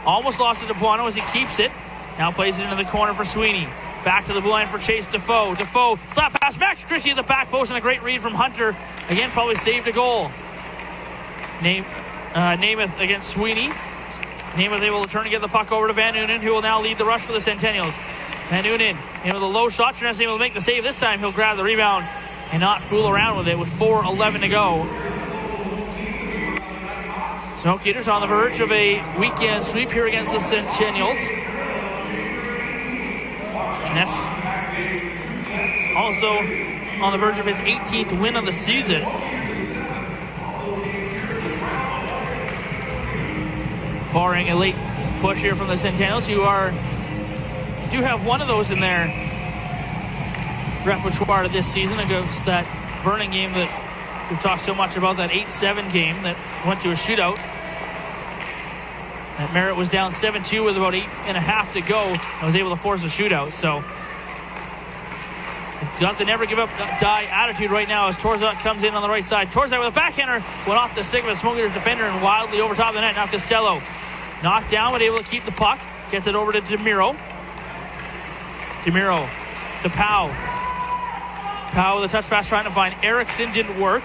almost lost it to Guano as he keeps it. Now plays it into the corner for Sweeney. Back to the blue line for Chase Defoe. Defoe, slap pass, Max Trishy at the back post, and a great read from Hunter. Again, probably saved a goal. Namath against Sweeney. Namath able to turn and get the puck over to Van Noonen, who will now lead the rush for the Centennials. Van Noonen, with a low shot. Terness able to make the save this time. He'll grab the rebound and not fool around with it with 4:11 to go. Smoke Eaters on the verge of a weekend sweep here against the Centennials. Ness also on the verge of his 18th win of the season. Barring a late push here from the Centennials, who do have one of those in their repertoire this season against that Vernon game that we've talked so much about, that 8-7 game that went to a shootout. That Merritt was down 7-2 with about 8.5 to go and was able to force a shootout. So it's got the never give up die attitude right now as Torzak comes in on the right side. Torzak with a backhander went off the stick of a Smoke Eaters defender and wildly over top of the net. Now Costello knocked down but able to keep the puck. Gets it over to DeMiro. DeMiro to Powell. Powell with a touch pass trying to find Erickson. Didn't work.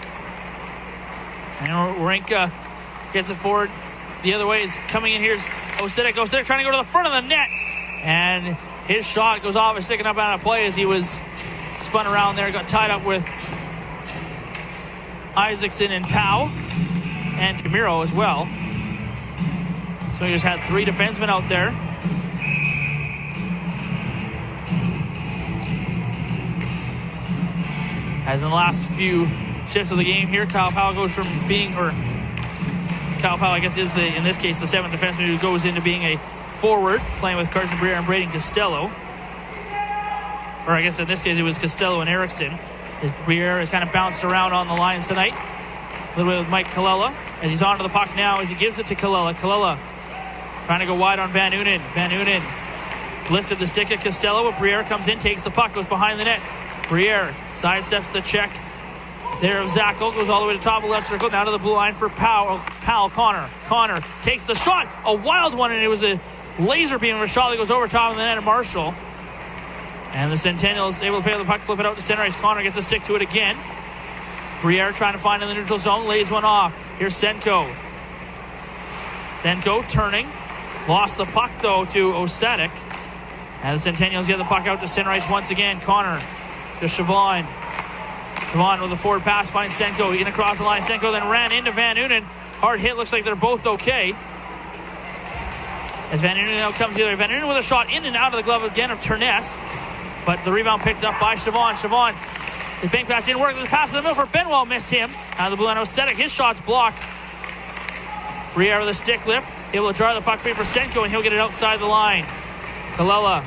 And Warinka gets it forward. The other way is coming in. Here's Ositek. Ositek trying to go to the front of the net. And his shot goes off and sticking up out of play as he was spun around there. Got tied up with Isaacson and Powell. And DeMiro as well. So he just had 3 defensemen out there. As in the last few shifts of the game here, Kyle Powell goes from being, or Kyle Powell, I guess, is in this case, the 7th defenseman who goes into being a forward, playing with Carson Briere and Braden Costello. Or I guess in this case, it was Costello and Erickson. Briere has kind of bounced around on the lines tonight. A little bit with Mike Kallela, as he's onto the puck now, as he gives it to Kallela. Kallela trying to go wide on Van Noonen. Van Noonen lifted the stick at Costello, but Briere comes in, takes the puck, goes behind the net. Briere sidesteps the check there of Zackel, goes all the way to top of the left circle, now to the blue line for Powell. Connor takes the shot, a wild one, and it was a laser beam of a shot that goes over top of the net of Marshall. And the Centennials able to pick up the puck, flip it out to center ice. Connor gets a stick to it again. Briere trying to find in the neutral zone, lays one off. Here's Senko. Senko turning, lost the puck though to Osadik. And the Centennials get the puck out to center ice once again. Connor to Siobhan. Siobhan with a forward pass finds Senko in across the line. Senko then ran into Van Noonen. Hard hit, looks like they're both okay. As Van Noonen now comes the other way. Van Noonen with a shot in and out of the glove again of Terness. But the rebound picked up by Siobhan. Siobhan, his bank pass didn't work. The pass to the middle for Benwell, missed him. Out of the blue line, Osadik, his shot's blocked. Briere with a stick lift, able to draw the puck free for Senko, and he'll get it outside the line. Kallela,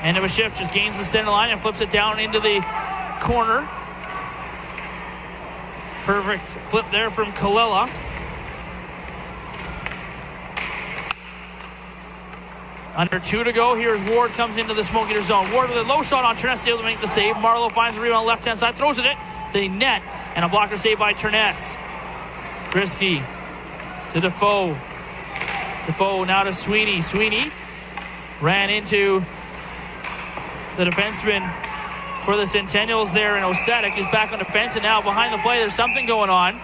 end of a shift, just gains the center line and flips it down into the corner. Perfect flip there from Kallela. Under 2 to go. Here's Ward, comes into the Smoke Eater zone. Ward with a low shot on Terness, able to make the save. Marlowe finds the rebound on the left-hand side, throws it at the net, and a blocker save by Terness. Brisky to Defoe. Defoe now to Sweeney. Sweeney ran into the defenseman for the Centennials there, and Osadik is back on defense, and now behind the play, there's something going on.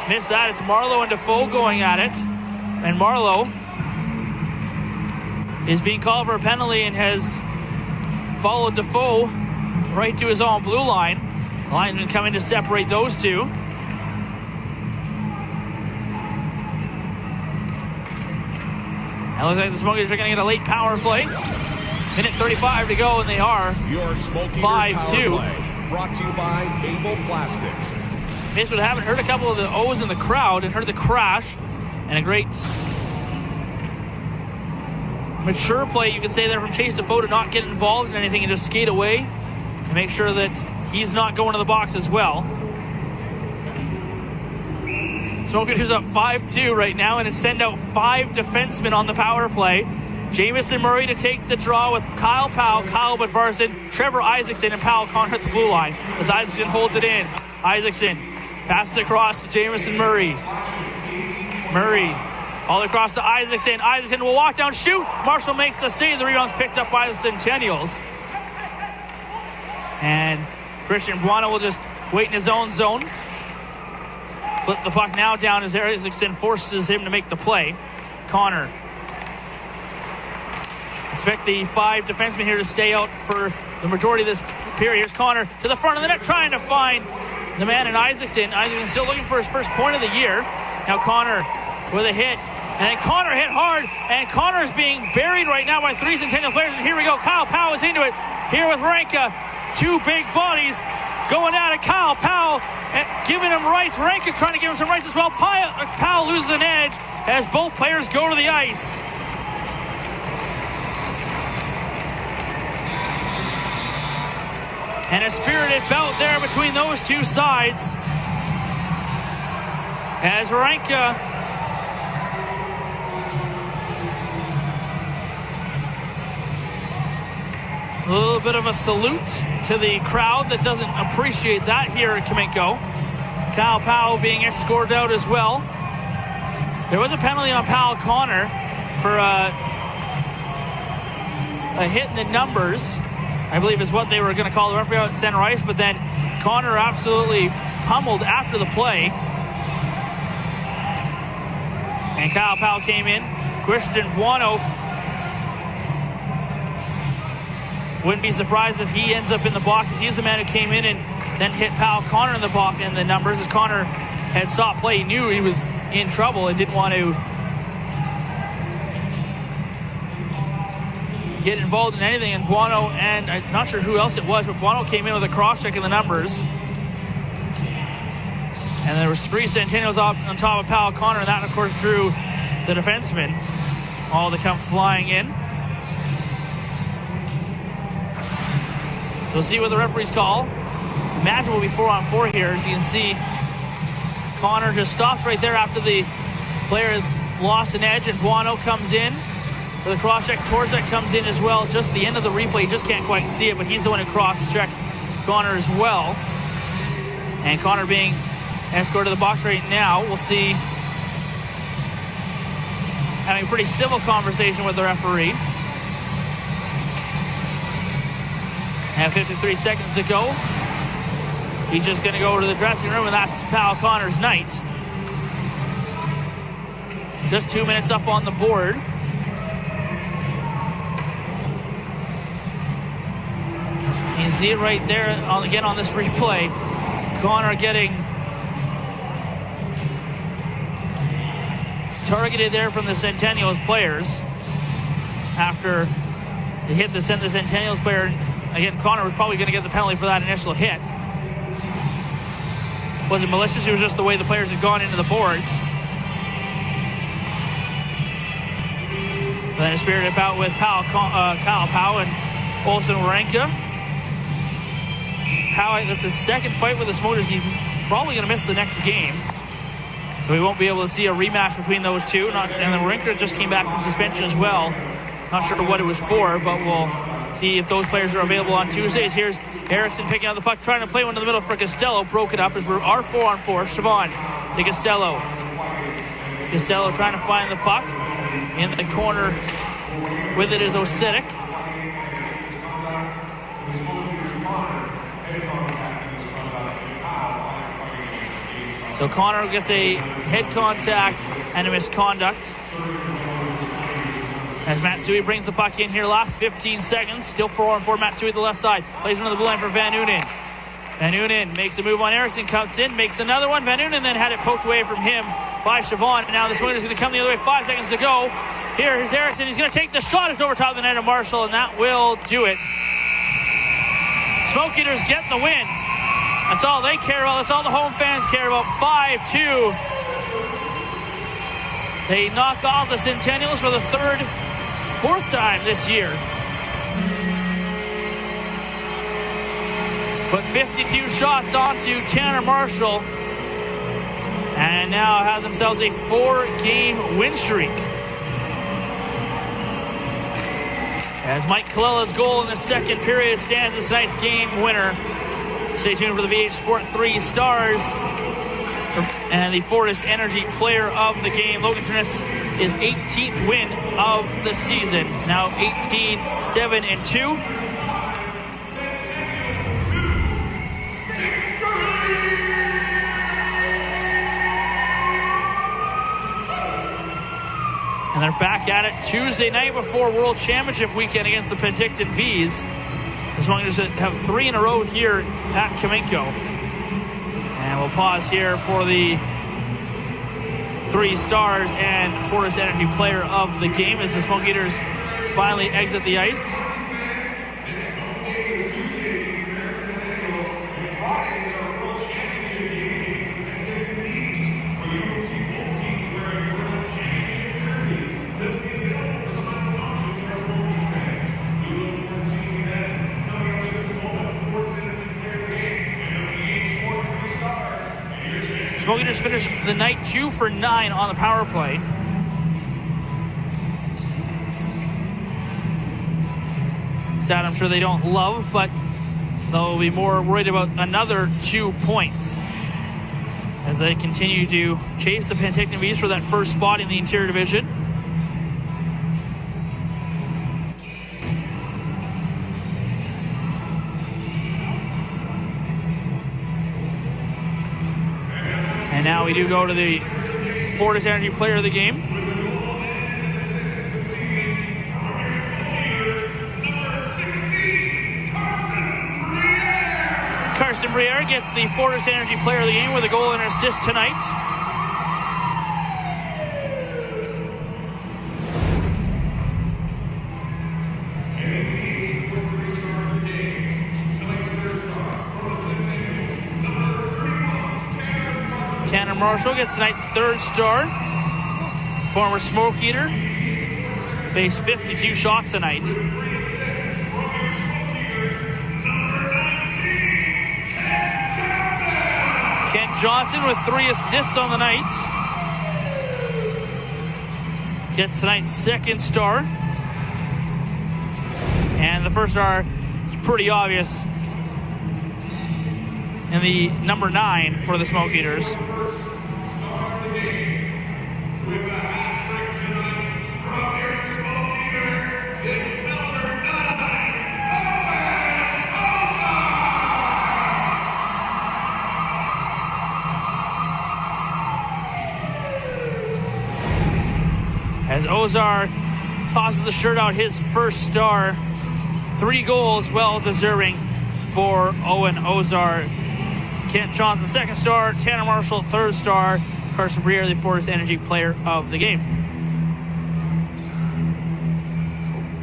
Missed that. It's Marlowe and Defoe going at it, and Marlowe is being called for a penalty and has followed Defoe right to his own blue line. The linesman coming to separate those two. It looks like the Smoke Eaters are going to get a late power play. Minute 35 to go, and they are 5-2. Brought to you by Able Plastics. Miss would haven't heard a couple of the O's in the crowd and heard the crash, and a great mature play, you could say, there from Chase Defoe to not get involved in anything and just skate away and make sure that he's not going to the box as well. Smoke-Eaters up 5-2 right now, and has sent out 5 defensemen on the power play. Jamison Murray to take the draw with Kyle Powell, Kyle Budvarsson, Trevor Isaacson, and Powell Connor at the blue line. As Isaacson holds it in. Isaacson passes across to Jamison Murray. Murray all across to Isaacson. Isaacson will walk down, shoot. Marshall makes the save. The rebound's picked up by the Centennials. And Christian Buono will just wait in his own zone. Flip the puck now down as Isaacson forces him to make the play. Connor. Expect the 5 defensemen here to stay out for the majority of this period. Here's Connor to the front of the net, trying to find the man in Isaacson. Isaacson still looking for his first point of the year. Now Connor with a hit. And then Connor hit hard. And Connor is being buried right now by 3 Centennial players. And here we go. Kyle Powell is into it. Here with Ranka. 2 big bodies going at it. Kyle Powell giving him rights. Ranka trying to give him some rights as well. Powell loses an edge as both players go to the ice. And a spirited bout there between those 2 sides. As Ranka a little bit of a salute to the crowd that doesn't appreciate that here at Cominco. Kyle Powell being escorted out as well. There was a penalty on Powell Connor for a hit in the numbers, I believe is what they were going to call the referee out at center ice, but then Connor absolutely pummeled after the play. And Kyle Powell came in. Christian Buono, wouldn't be surprised if he ends up in the box. He's the man who came in and then hit Powell Connor in the box in the numbers. As Connor had stopped play, he knew he was in trouble and didn't want to get involved in anything. And Buono, and I'm not sure who else it was, but Buono came in with a cross-check in the numbers. And there was 3 Centennials on top of Powell Connor, and that, of course, drew the defensemen all to come flying in. So we'll see what the referees call. Imagine will be 4-on-4 here. As you can see, Connor just stops right there after the player lost an edge, and Buono comes in with a cross-check. Torzak comes in as well. Just the end of the replay, you just can't quite see it, but he's the one who cross-checks Connor as well. And Connor being escorted to the box right now. We'll see, having a pretty civil conversation with the referee. And 53 seconds to go. He's just going to go to the dressing room, and that's Powell Connor's night. Just 2 minutes up on the board. You can see it right there, again on this replay. Connor getting targeted there from the Centennials players after the hit that sent the Centennials player. Again, Connor was probably going to get the penalty for that initial hit. Was it malicious? It was just the way the players had gone into the boards. Then a spirited bout with Kyle Powell and Olsen Warenka. Powell, that's his second fight with the Smokers. He's probably going to miss the next game. So we won't be able to see a rematch between those two. And then Warenka just came back from suspension as well. Not sure what it was for, but we'll see if those players are available on Tuesdays. Here's Erickson picking up the puck, trying to play one in the middle for Costello. Broke it up as we're our 4-on-4. Siobhan to Costello. Costello trying to find the puck. In the corner with it is Osidik. So Connor gets a head contact and a misconduct. As Matsui brings the puck in here, last 15 seconds. Still 4-on-4. Matsui at the left side. Plays into the blue line for Van Unen. Van Unen makes a move on Erickson, cuts in, makes another one. Van Unen then had it poked away from him by Siobhan. And now this winner is going to come the other way. 5 seconds to go. Here's Erickson. He's going to take the shot. It's over top of the net of Marshall, and that will do it. Smoke Eaters get the win. That's all they care about. That's all the home fans care about. 5-2. They knock off the Centennials for the third 4th time this year. Put 52 shots onto Tanner Marshall and now have themselves a 4-game win streak. As Mike Kalella's goal in the second period stands as tonight's game winner. Stay tuned for the VH Sport 3 Stars and the Fortis Energy Player of the Game. Logan Terness is 18th win of the season. Now 18-7-2. And they're back at it Tuesday night before World Championship weekend against the Penticton Vees. The Smokers have 3 in a row here at Kamenko. And we'll pause here for the 3 Stars and Fortis Energy Player of the Game as the Smoke Eaters finally exit the ice. Smoke Eaters finished the night 2 for 9 on the power play. Stat I'm sure they don't love, but they'll be more worried about another 2 points as they continue to chase the Penticton Vees for that first spot in the Interior Division. And now we do go to the Fortis Energy Player of the Game. Carson Briere gets the Fortis Energy Player of the Game with a goal and an assist tonight. Tanner Marshall gets tonight's 3rd star. Former Smoke Eater. Faced 52 shots tonight. Kent Johnson with 3 assists on the night. Gets tonight's 2nd star. And the 1st star is pretty obvious. And the number 9 for the Smoke Eaters. As Ozar tosses the shirt out, his 1st star. 3 goals, well deserving for Owen Ozar. Kent Johnson, 2nd star. Tanner Marshall, 3rd star. Carson Briere, the Fortis Energy Player of the Game.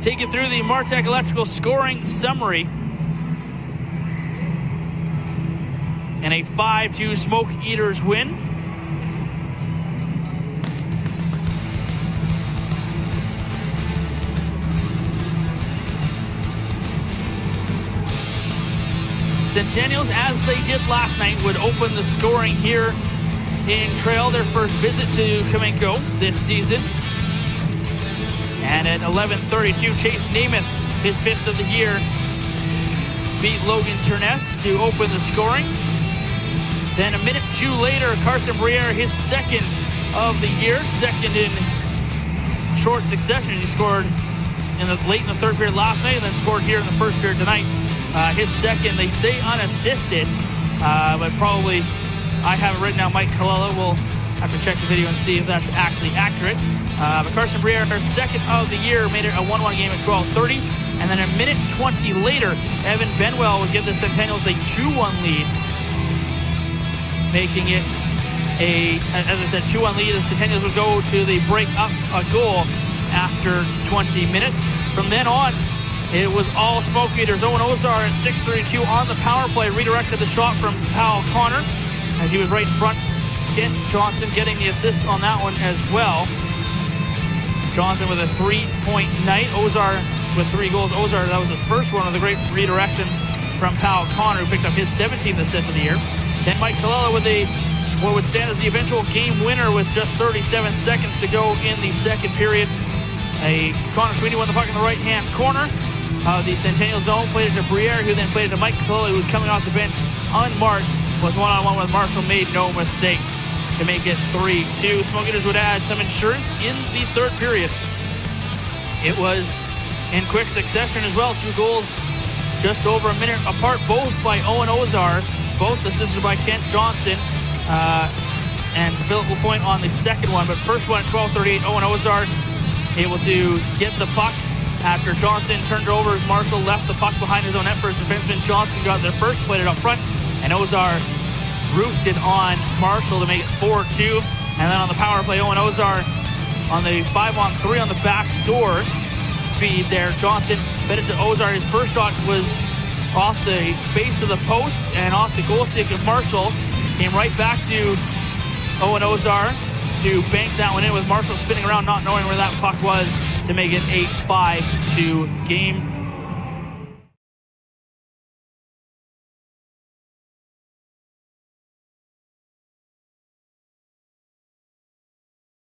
Take you through the Martech Electrical scoring summary. And a 5-2 Smoke Eaters win. Centennials, as they did last night, would open the scoring here in Trail, their first visit to Kamenko this season. And at 11:32, Chase Namath, his 5th of the year, beat Logan Terness to open the scoring. Then a minute 2 later, Carson Briere, his 2nd of the year, 2nd in short succession. He scored late in the 3rd period last night and then scored here in the 1st period tonight. His 2nd, they say unassisted, but probably I have it written down. Mike Kalella will have to check the video and see if that's actually accurate. But Carson Briere, 2nd of the year, made it a 1-1 game at 12:30. And then a minute 20 later, Evan Benwell would give the Centennials a 2-1 lead, making it as I said, 2-1 lead. The Centennials would go to the break up a goal after 20 minutes. From then on, it was all Smoke Eaters. Owen Ozar at 6:32 on the power play redirected the shot from Powell Connor as he was right in front. Kent Johnson getting the assist on that one as well. Johnson with a 3-point night. Ozar with 3 goals. Ozar, that was his first one with a great redirection from Kyle Connor, who picked up his 17th assist of the year. Then Mike Colella with what would stand as the eventual game winner with just 37 seconds to go in the second period. Connor Sweeney won the puck in the right-hand corner of the Centennial zone, played it to Briere, who then played it to Mike Colella, who was coming off the bench unmarked, was one-on-one with Marshall, made no mistake to make it 3-2. Smoke Eaters would add some insurance in the third period. It was in quick succession as well. 2 goals just over a minute apart, both by Owen Ozar, both assisted by Kent Johnson, and Philip LaPointe on the second one. But first one at 12:38, Owen Ozar able to get the puck after Johnson turned it over as Marshall left the puck behind his own net for his defenseman. Johnson got there first, played it up front, and Ozar roofed it on Marshall to make it 4-2. And then on the power play, Owen Ozar on the 5-on-3 on the back door feed there. Johnson fed it to Ozar. His first shot was off the base of the post and off the goal stick of Marshall. Came right back to Owen Ozar to bank that one in with Marshall spinning around, not knowing where that puck was, to make it a 5-2 game.